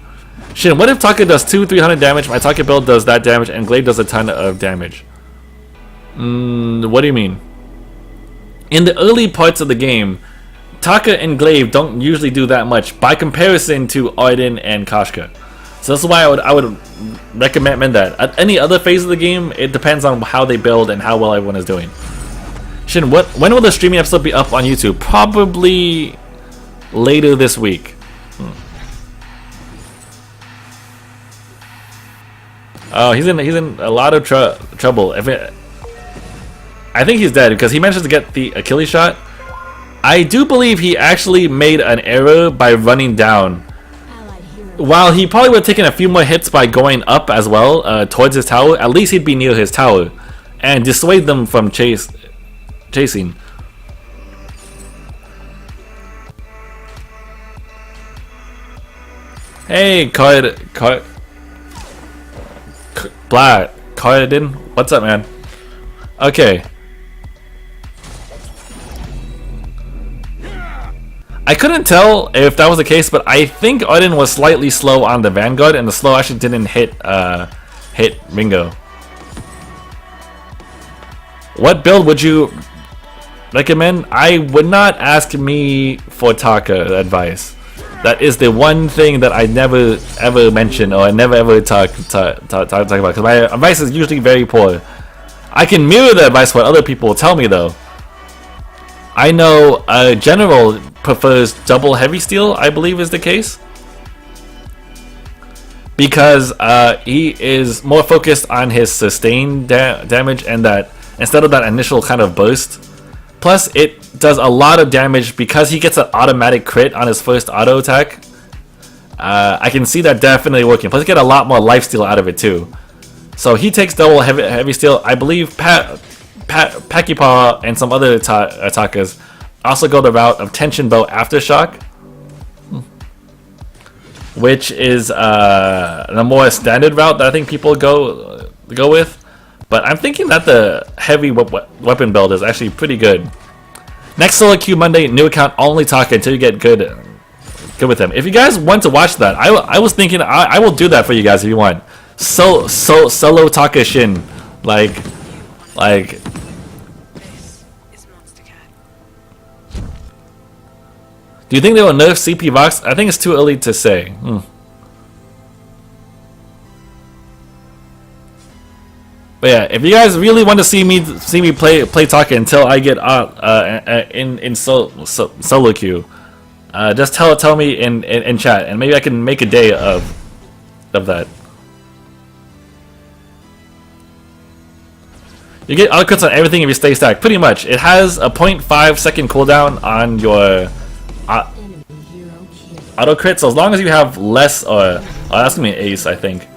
Shit, what if Taka does 200-300 damage, my Taka build does that damage, and Glaive does a ton of damage? What do you mean? In the early parts of the game, Taka and Glaive don't usually do that much by comparison to Odin and Koshka. So that's why I would recommend that. At any other phase of the game, it depends on how they build and how well everyone is doing. Shin, when will the streaming episode be up on YouTube? Probably later this week. Oh, he's in a lot of trouble. I think he's dead because he managed to get the Achilles shot. I do believe he actually made an error by running down. While he probably would have taken a few more hits by going up as well towards his tower, at least he'd be near his tower and dissuade them from chasing. Hey, Cardin, what's up, man? Okay. I couldn't tell if that was the case, but I think Odin was slightly slow on the Vanguard, and the slow actually didn't hit Ringo. What build would you recommend? I would not ask me for Taka advice. That is the one thing that I never ever mention, or I never ever talk about, because my advice is usually very poor. I can mirror the advice what other people tell me though. I know General prefers double heavy steel, I believe is the case. Because he is more focused on his sustained damage, and that instead of that initial kind of burst. Plus, it does a lot of damage because he gets an automatic crit on his first auto attack. I can see that definitely working. Plus, you get a lot more lifesteal out of it too. So he takes double heavy steel. I believe Pakipaw and some other attackers also go the route of tension bow aftershock, which is the more standard route that I think people go with. But I'm thinking that the heavy weapon build is actually pretty good. Next solo queue Monday, new account only talk until you get good with him. If you guys want to watch that, I was thinking I will do that for you guys if you want. Solo Taka Shin, like. Do you think they will nerf CP Vox? I think it's too early to say. But yeah, if you guys really want to see me play Taka until I get in solo queue, just tell me in chat, and maybe I can make a day of that. You get auto crits on everything if you stay stacked. Pretty much, it has a 0.5 second cooldown on your auto crit. So as long as you have less, or that's gonna be an ace, I think.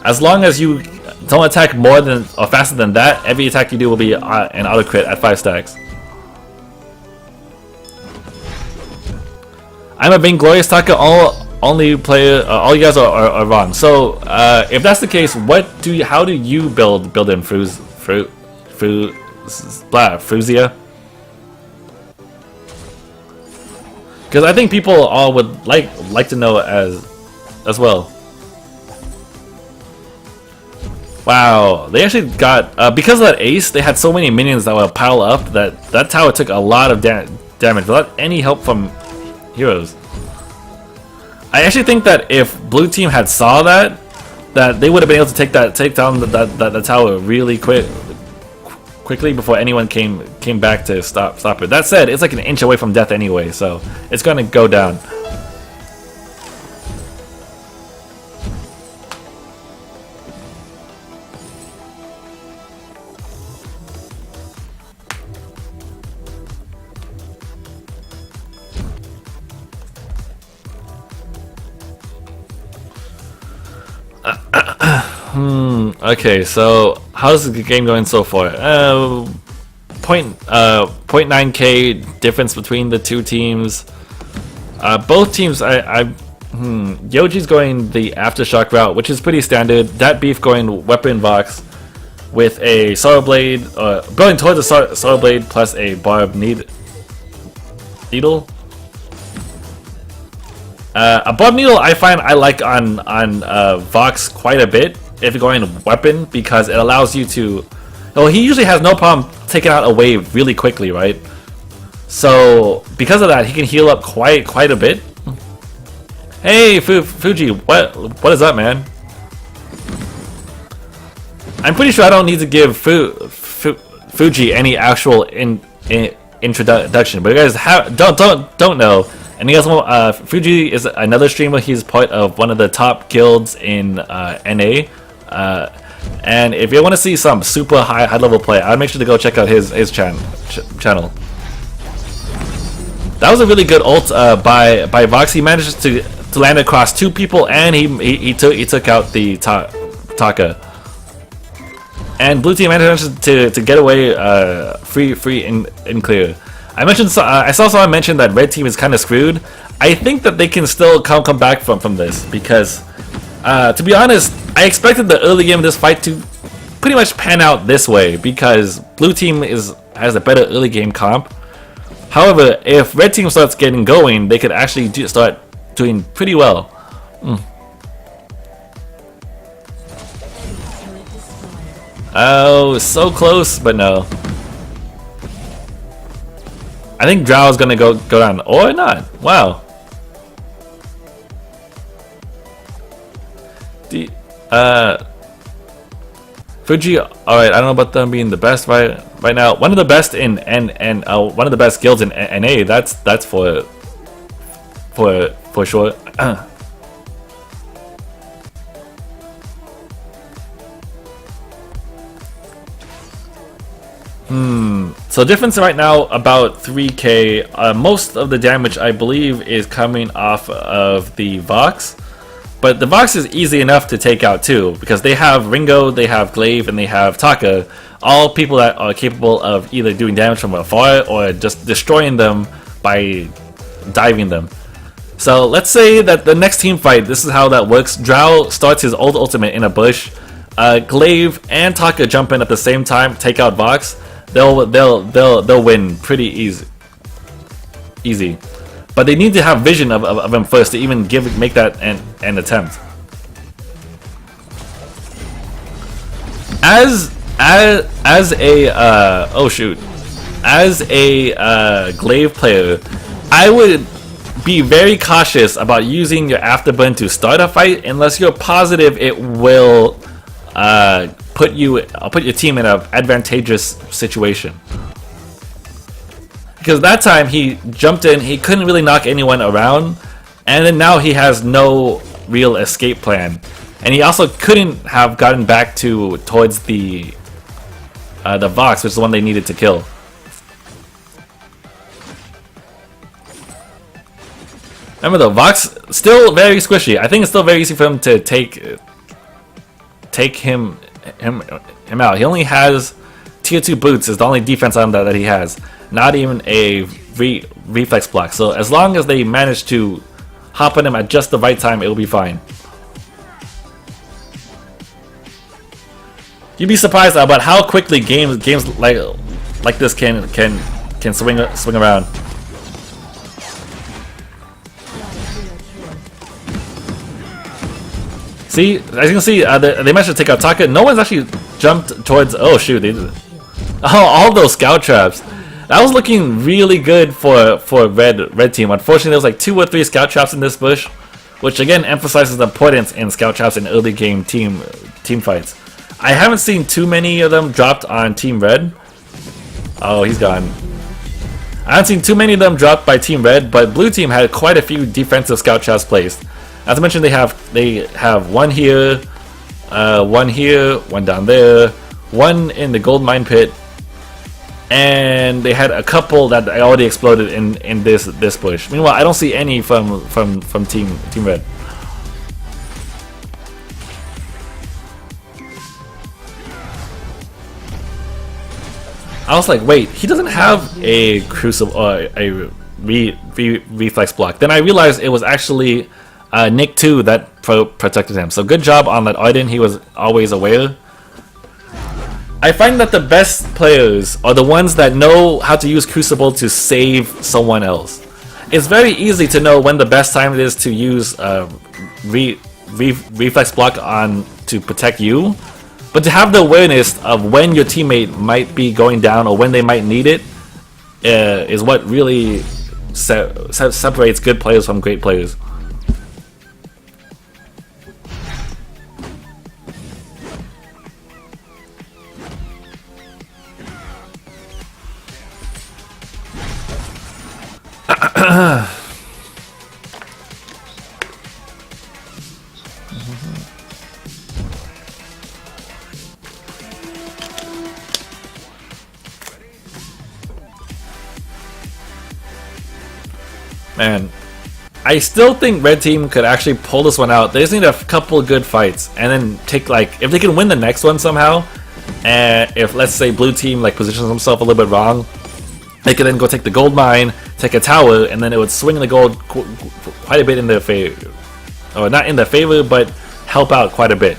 As long as you don't attack more than or faster than that, every attack you do will be an auto crit at 5 stacks. I'm a Vainglorious Taka only player. All you guys are wrong. So if that's the case, how do you build in Fruzia? Because I think people all would like to know as well. Wow, they actually got because of that ace. They had so many minions that would pile up that tower took a lot of damage without any help from heroes. I actually think that if blue team had saw that they would have been able to take down the tower really quickly before anyone came back to stop it. That said, it's like an inch away from death anyway, so it's gonna go down. Okay, so how's the game going so far? 0.9k difference between the two teams. Both teams, Yoji's going the aftershock route, which is pretty standard. That beef going weapon Vox with a sorrow blade, going towards a sorrow blade plus a barb needle. A barb needle I find I like on Vox quite a bit if you're going weapon, because it allows you to. Well, he usually has no problem taking out a wave really quickly, right? So because of that, he can heal up quite a bit. Hey, Fuji, what is up, man? I'm pretty sure I don't need to give Fuji any actual introduction, but you guys don't know. And you guys want, Fuji is another streamer. He's part of one of the top guilds in NA. And if you want to see some super high level play, I'd make sure to go check out his channel. That was a really good ult by Vox. He managed to land across 2 people, and he took out the Taka. And blue team managed to get away free and clear. I saw someone mention that red team is kind of screwed. I think that they can still come back from this, because to be honest, I expected the early game of this fight to pretty much pan out this way, because blue team has a better early game comp. However, if red team starts getting going, they could actually start doing pretty well. Oh, so close, but no. I think Drow is gonna go down, or not. Wow. Fuji, alright, I don't know about them being the best, right? right now. One of the best in one of the best guilds in NA. That's for sure. So difference right now about 3k. Most of the damage I believe is coming off of the Vox, but the Vox is easy enough to take out too because they have Ringo, they have Glaive, and they have Taka. All people that are capable of either doing damage from afar or just destroying them by diving them. So let's say that the next team fight, this is how that works. Drow starts his old ultimate in a bush. Glaive and Taka jump in at the same time, take out Vox. They'll win pretty easy. But they need to have vision of him first to even make that an attempt. As a Glaive player, I would be very cautious about using your afterburn to start a fight unless you're positive it will put your team in an advantageous situation. Because that time he jumped in, he couldn't really knock anyone around, and then now he has no real escape plan. And he also couldn't have gotten back towards the Vox, which is the one they needed to kill. Remember though, Vox still very squishy. I think it's still very easy for him to take him out. He only has tier 2 boots is the only defense on that he has. Not even a reflex block. So as long as they manage to hop on him at just the right time, it'll be fine. You'd be surprised about how quickly games like this can swing around. See, as you can see, they managed to take out Taka. No one's actually jumped towards. Oh shoot! They did. Oh, all those scout traps. That was looking really good for red team. Unfortunately, there was like 2 or 3 scout traps in this bush, which again emphasizes the importance in scout traps in early game team fights. I haven't seen too many of them dropped on Team Red. Oh, he's gone. I haven't seen too many of them dropped by Team Red, but Blue Team had quite a few defensive scout traps placed. As I mentioned, they have one here, one down there, one in the gold mine pit, and they had a couple that already exploded in this bush. Meanwhile, I don't see any from Team Red. I was like, wait, he doesn't have a crucible or a reflex block. Then I realized it was actually Nick 2 that protected him. So good job on that Arden. He was always aware. I find that the best players are the ones that know how to use Crucible to save someone else. It's very easy to know when the best time it is to use reflex block on to protect you, but to have the awareness of when your teammate might be going down or when they might need it is what really separates good players from great players. Man, I still think red team could actually pull this one out. They just need a couple good fights and then take, like, if they can win the next one somehow, and if let's say blue team like positions themselves a little bit wrong, they could then go take the gold mine, take a tower, and then it would swing the gold quite a bit in their favor. Or not in their favor, but help out quite a bit.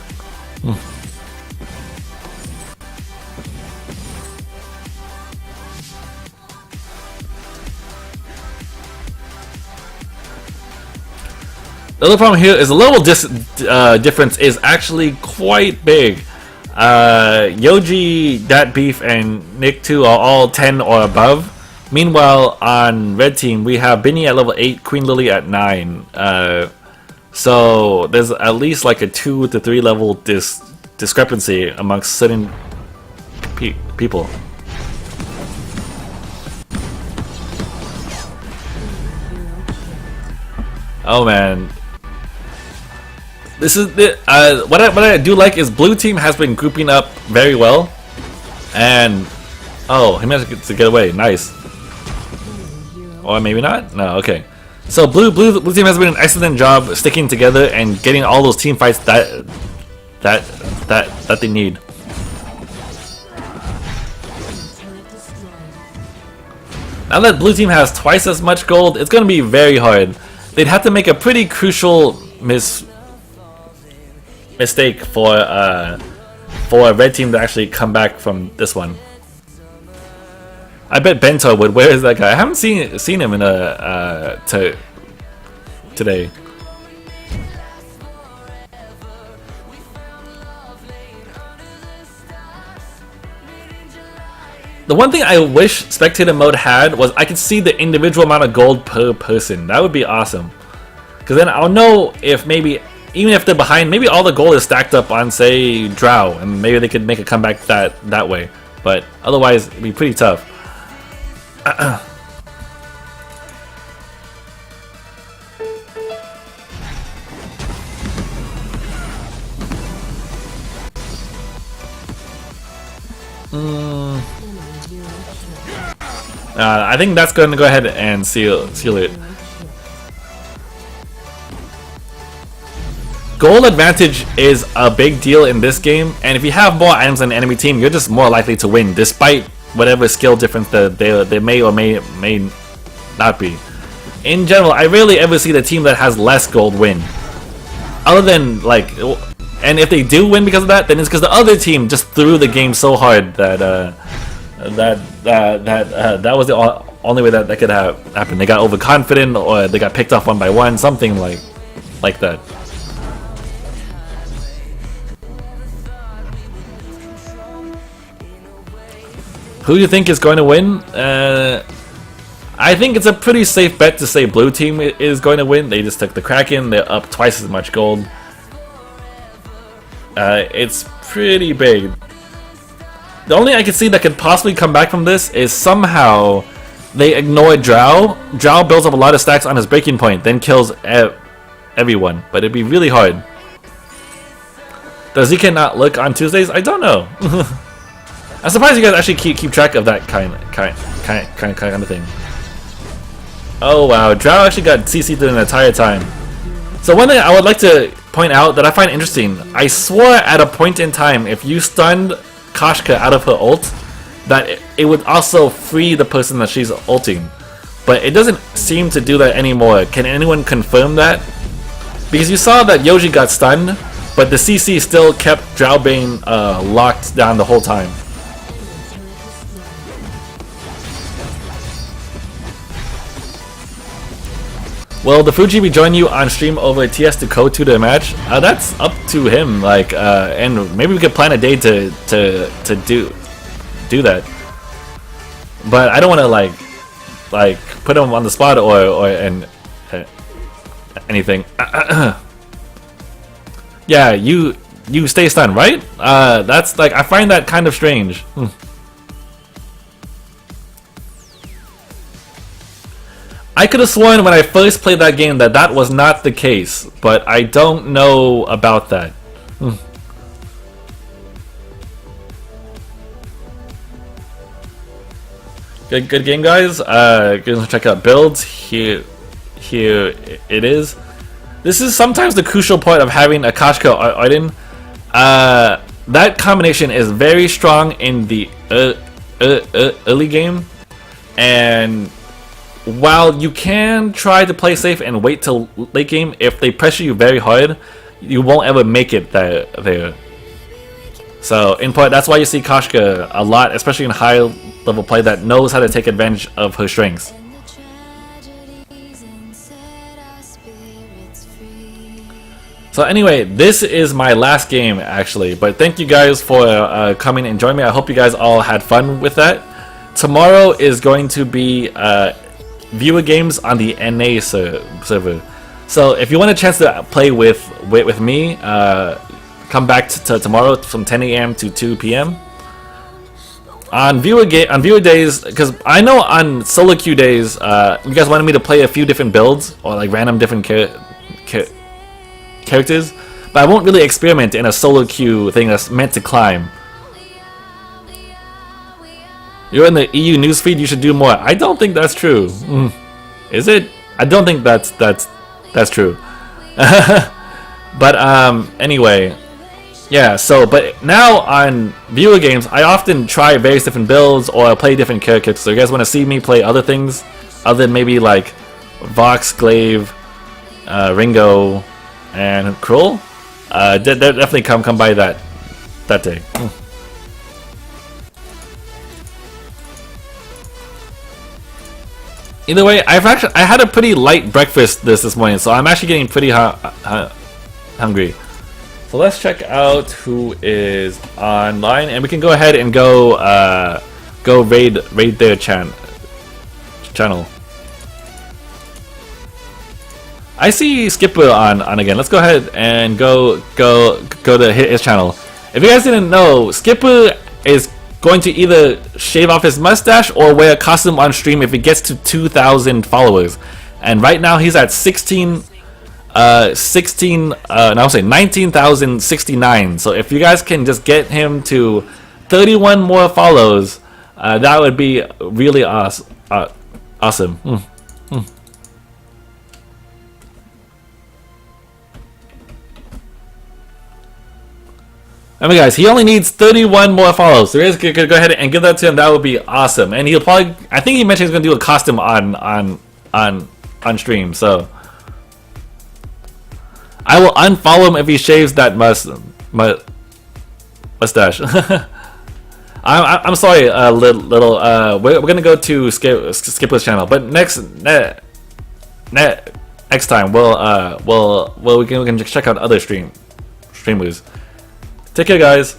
The other problem here is the level difference is actually quite big. Yoji, Dat Beef, and Nick 2 are all 10 or above. Meanwhile, on red team, we have Binny at level 8, Queen Lily at 9. So there's at least like a 2 to 3 level discrepancy amongst certain people. Oh man, this is the what I do like is blue team has been grouping up very well, and oh, he managed to get away. Nice, or maybe not. No, okay. So blue team has been an excellent job sticking together and getting all those team fights that they need. Now that blue team has twice as much gold, it's going to be very hard. They'd have to make a pretty crucial mistake for a red team to actually come back from this one. I bet Bento would. Where is that guy? I haven't seen him in today. The one thing I wish spectator mode had was I could see the individual amount of gold per person. That would be awesome. Because then I'll know if maybe, even if they're behind, maybe all the gold is stacked up on, say, Drow, and maybe they could make a comeback that way. But otherwise, it'd be pretty tough. I think that's going to go ahead and seal it. Gold advantage is a big deal in this game, and if you have more items than the enemy team, you're just more likely to win, despite whatever skill difference that they may or may not be. In general, I rarely ever see the team that has less gold win. Other than, like, and if they do win because of that, then it's because the other team just threw the game so hard that that was the only way that could happen. They got overconfident, or they got picked off one by one, something like that. Who do you think is going to win? I think it's a pretty safe bet to say blue team is going to win. They just took the Kraken. They're up twice as much gold. It's pretty big. The only I can see that could possibly come back from this is somehow they ignore Drow. Drow builds up a lot of stacks on his breaking point, then kills everyone. But it'd be really hard. Does ZK not look on Tuesdays? I don't know. I'm surprised you guys actually keep track of that kind of thing. Oh wow, Drow actually got CC'd through the entire time. So one thing I would like to point out that I find interesting, I swore at a point in time if you stunned Kashka out of her ult, that it would also free the person that she's ulting. But it doesn't seem to do that anymore. Can anyone confirm that? Because you saw that Yoji got stunned, but the CC still kept Drowbane locked down the whole time. Will the Fuji join you on stream over TS to code to the match? That's up to him. Like, and maybe we could plan a day to do that. But I don't want to like put him on the spot or anything. Yeah, you stay stunned, right? That's like, I find that kind of strange. I could have sworn when I first played that game that was not the case, but I don't know about that. Good game, guys. Gonna check out builds. Here it is. This is sometimes the crucial part of having a Kashka Arden. That combination is very strong in the early game, and while you can try to play safe and wait till late game, if they pressure you very hard, you won't ever make it there. So in part, that's why you see Kashka a lot, especially in high level play that knows how to take advantage of her strengths. So anyway, this is my last game actually, but thank you guys for coming and joining me. I hope you guys all had fun with that. Tomorrow is going to be viewer games on the NA server. So if you want a chance to play with me, come back to tomorrow from 10 AM to 2 PM. on viewer days, because I know on solo queue days, you guys wanted me to play a few different builds or like random different characters, but I won't really experiment in a solo queue thing that's meant to climb. You're in the EU newsfeed. You should do more. I don't think that's true. Is it? I don't think that's true. But anyway, yeah. So, but now on viewer games, I often try various different builds or play different characters. So, you guys want to see me play other things, other than maybe like Vox, Glaive, Ringo, and Krull? Definitely come by that day. Either way, I had a pretty light breakfast this morning, so I'm actually getting pretty hungry. So let's check out who is online, and we can go ahead and go raid their channel. I see Skipper on again. Let's go ahead and go to his channel. If you guys didn't know, Skipper is going to either shave off his mustache or wear a costume on stream if he gets to 2,000 followers. And right now he's at 19,069. So if you guys can just get him to 31 more follows, that would be really awesome. I mean, guys, he only needs 31 more follows. So you guys could go ahead and give that to him. That would be awesome. And he'll probably, I think he mentioned he's gonna do a costume on stream. So I will unfollow him if he shaves that mustache. I'm sorry, little. We're gonna go to Skipper's channel, but next time we can check out other streamers. Take care, guys.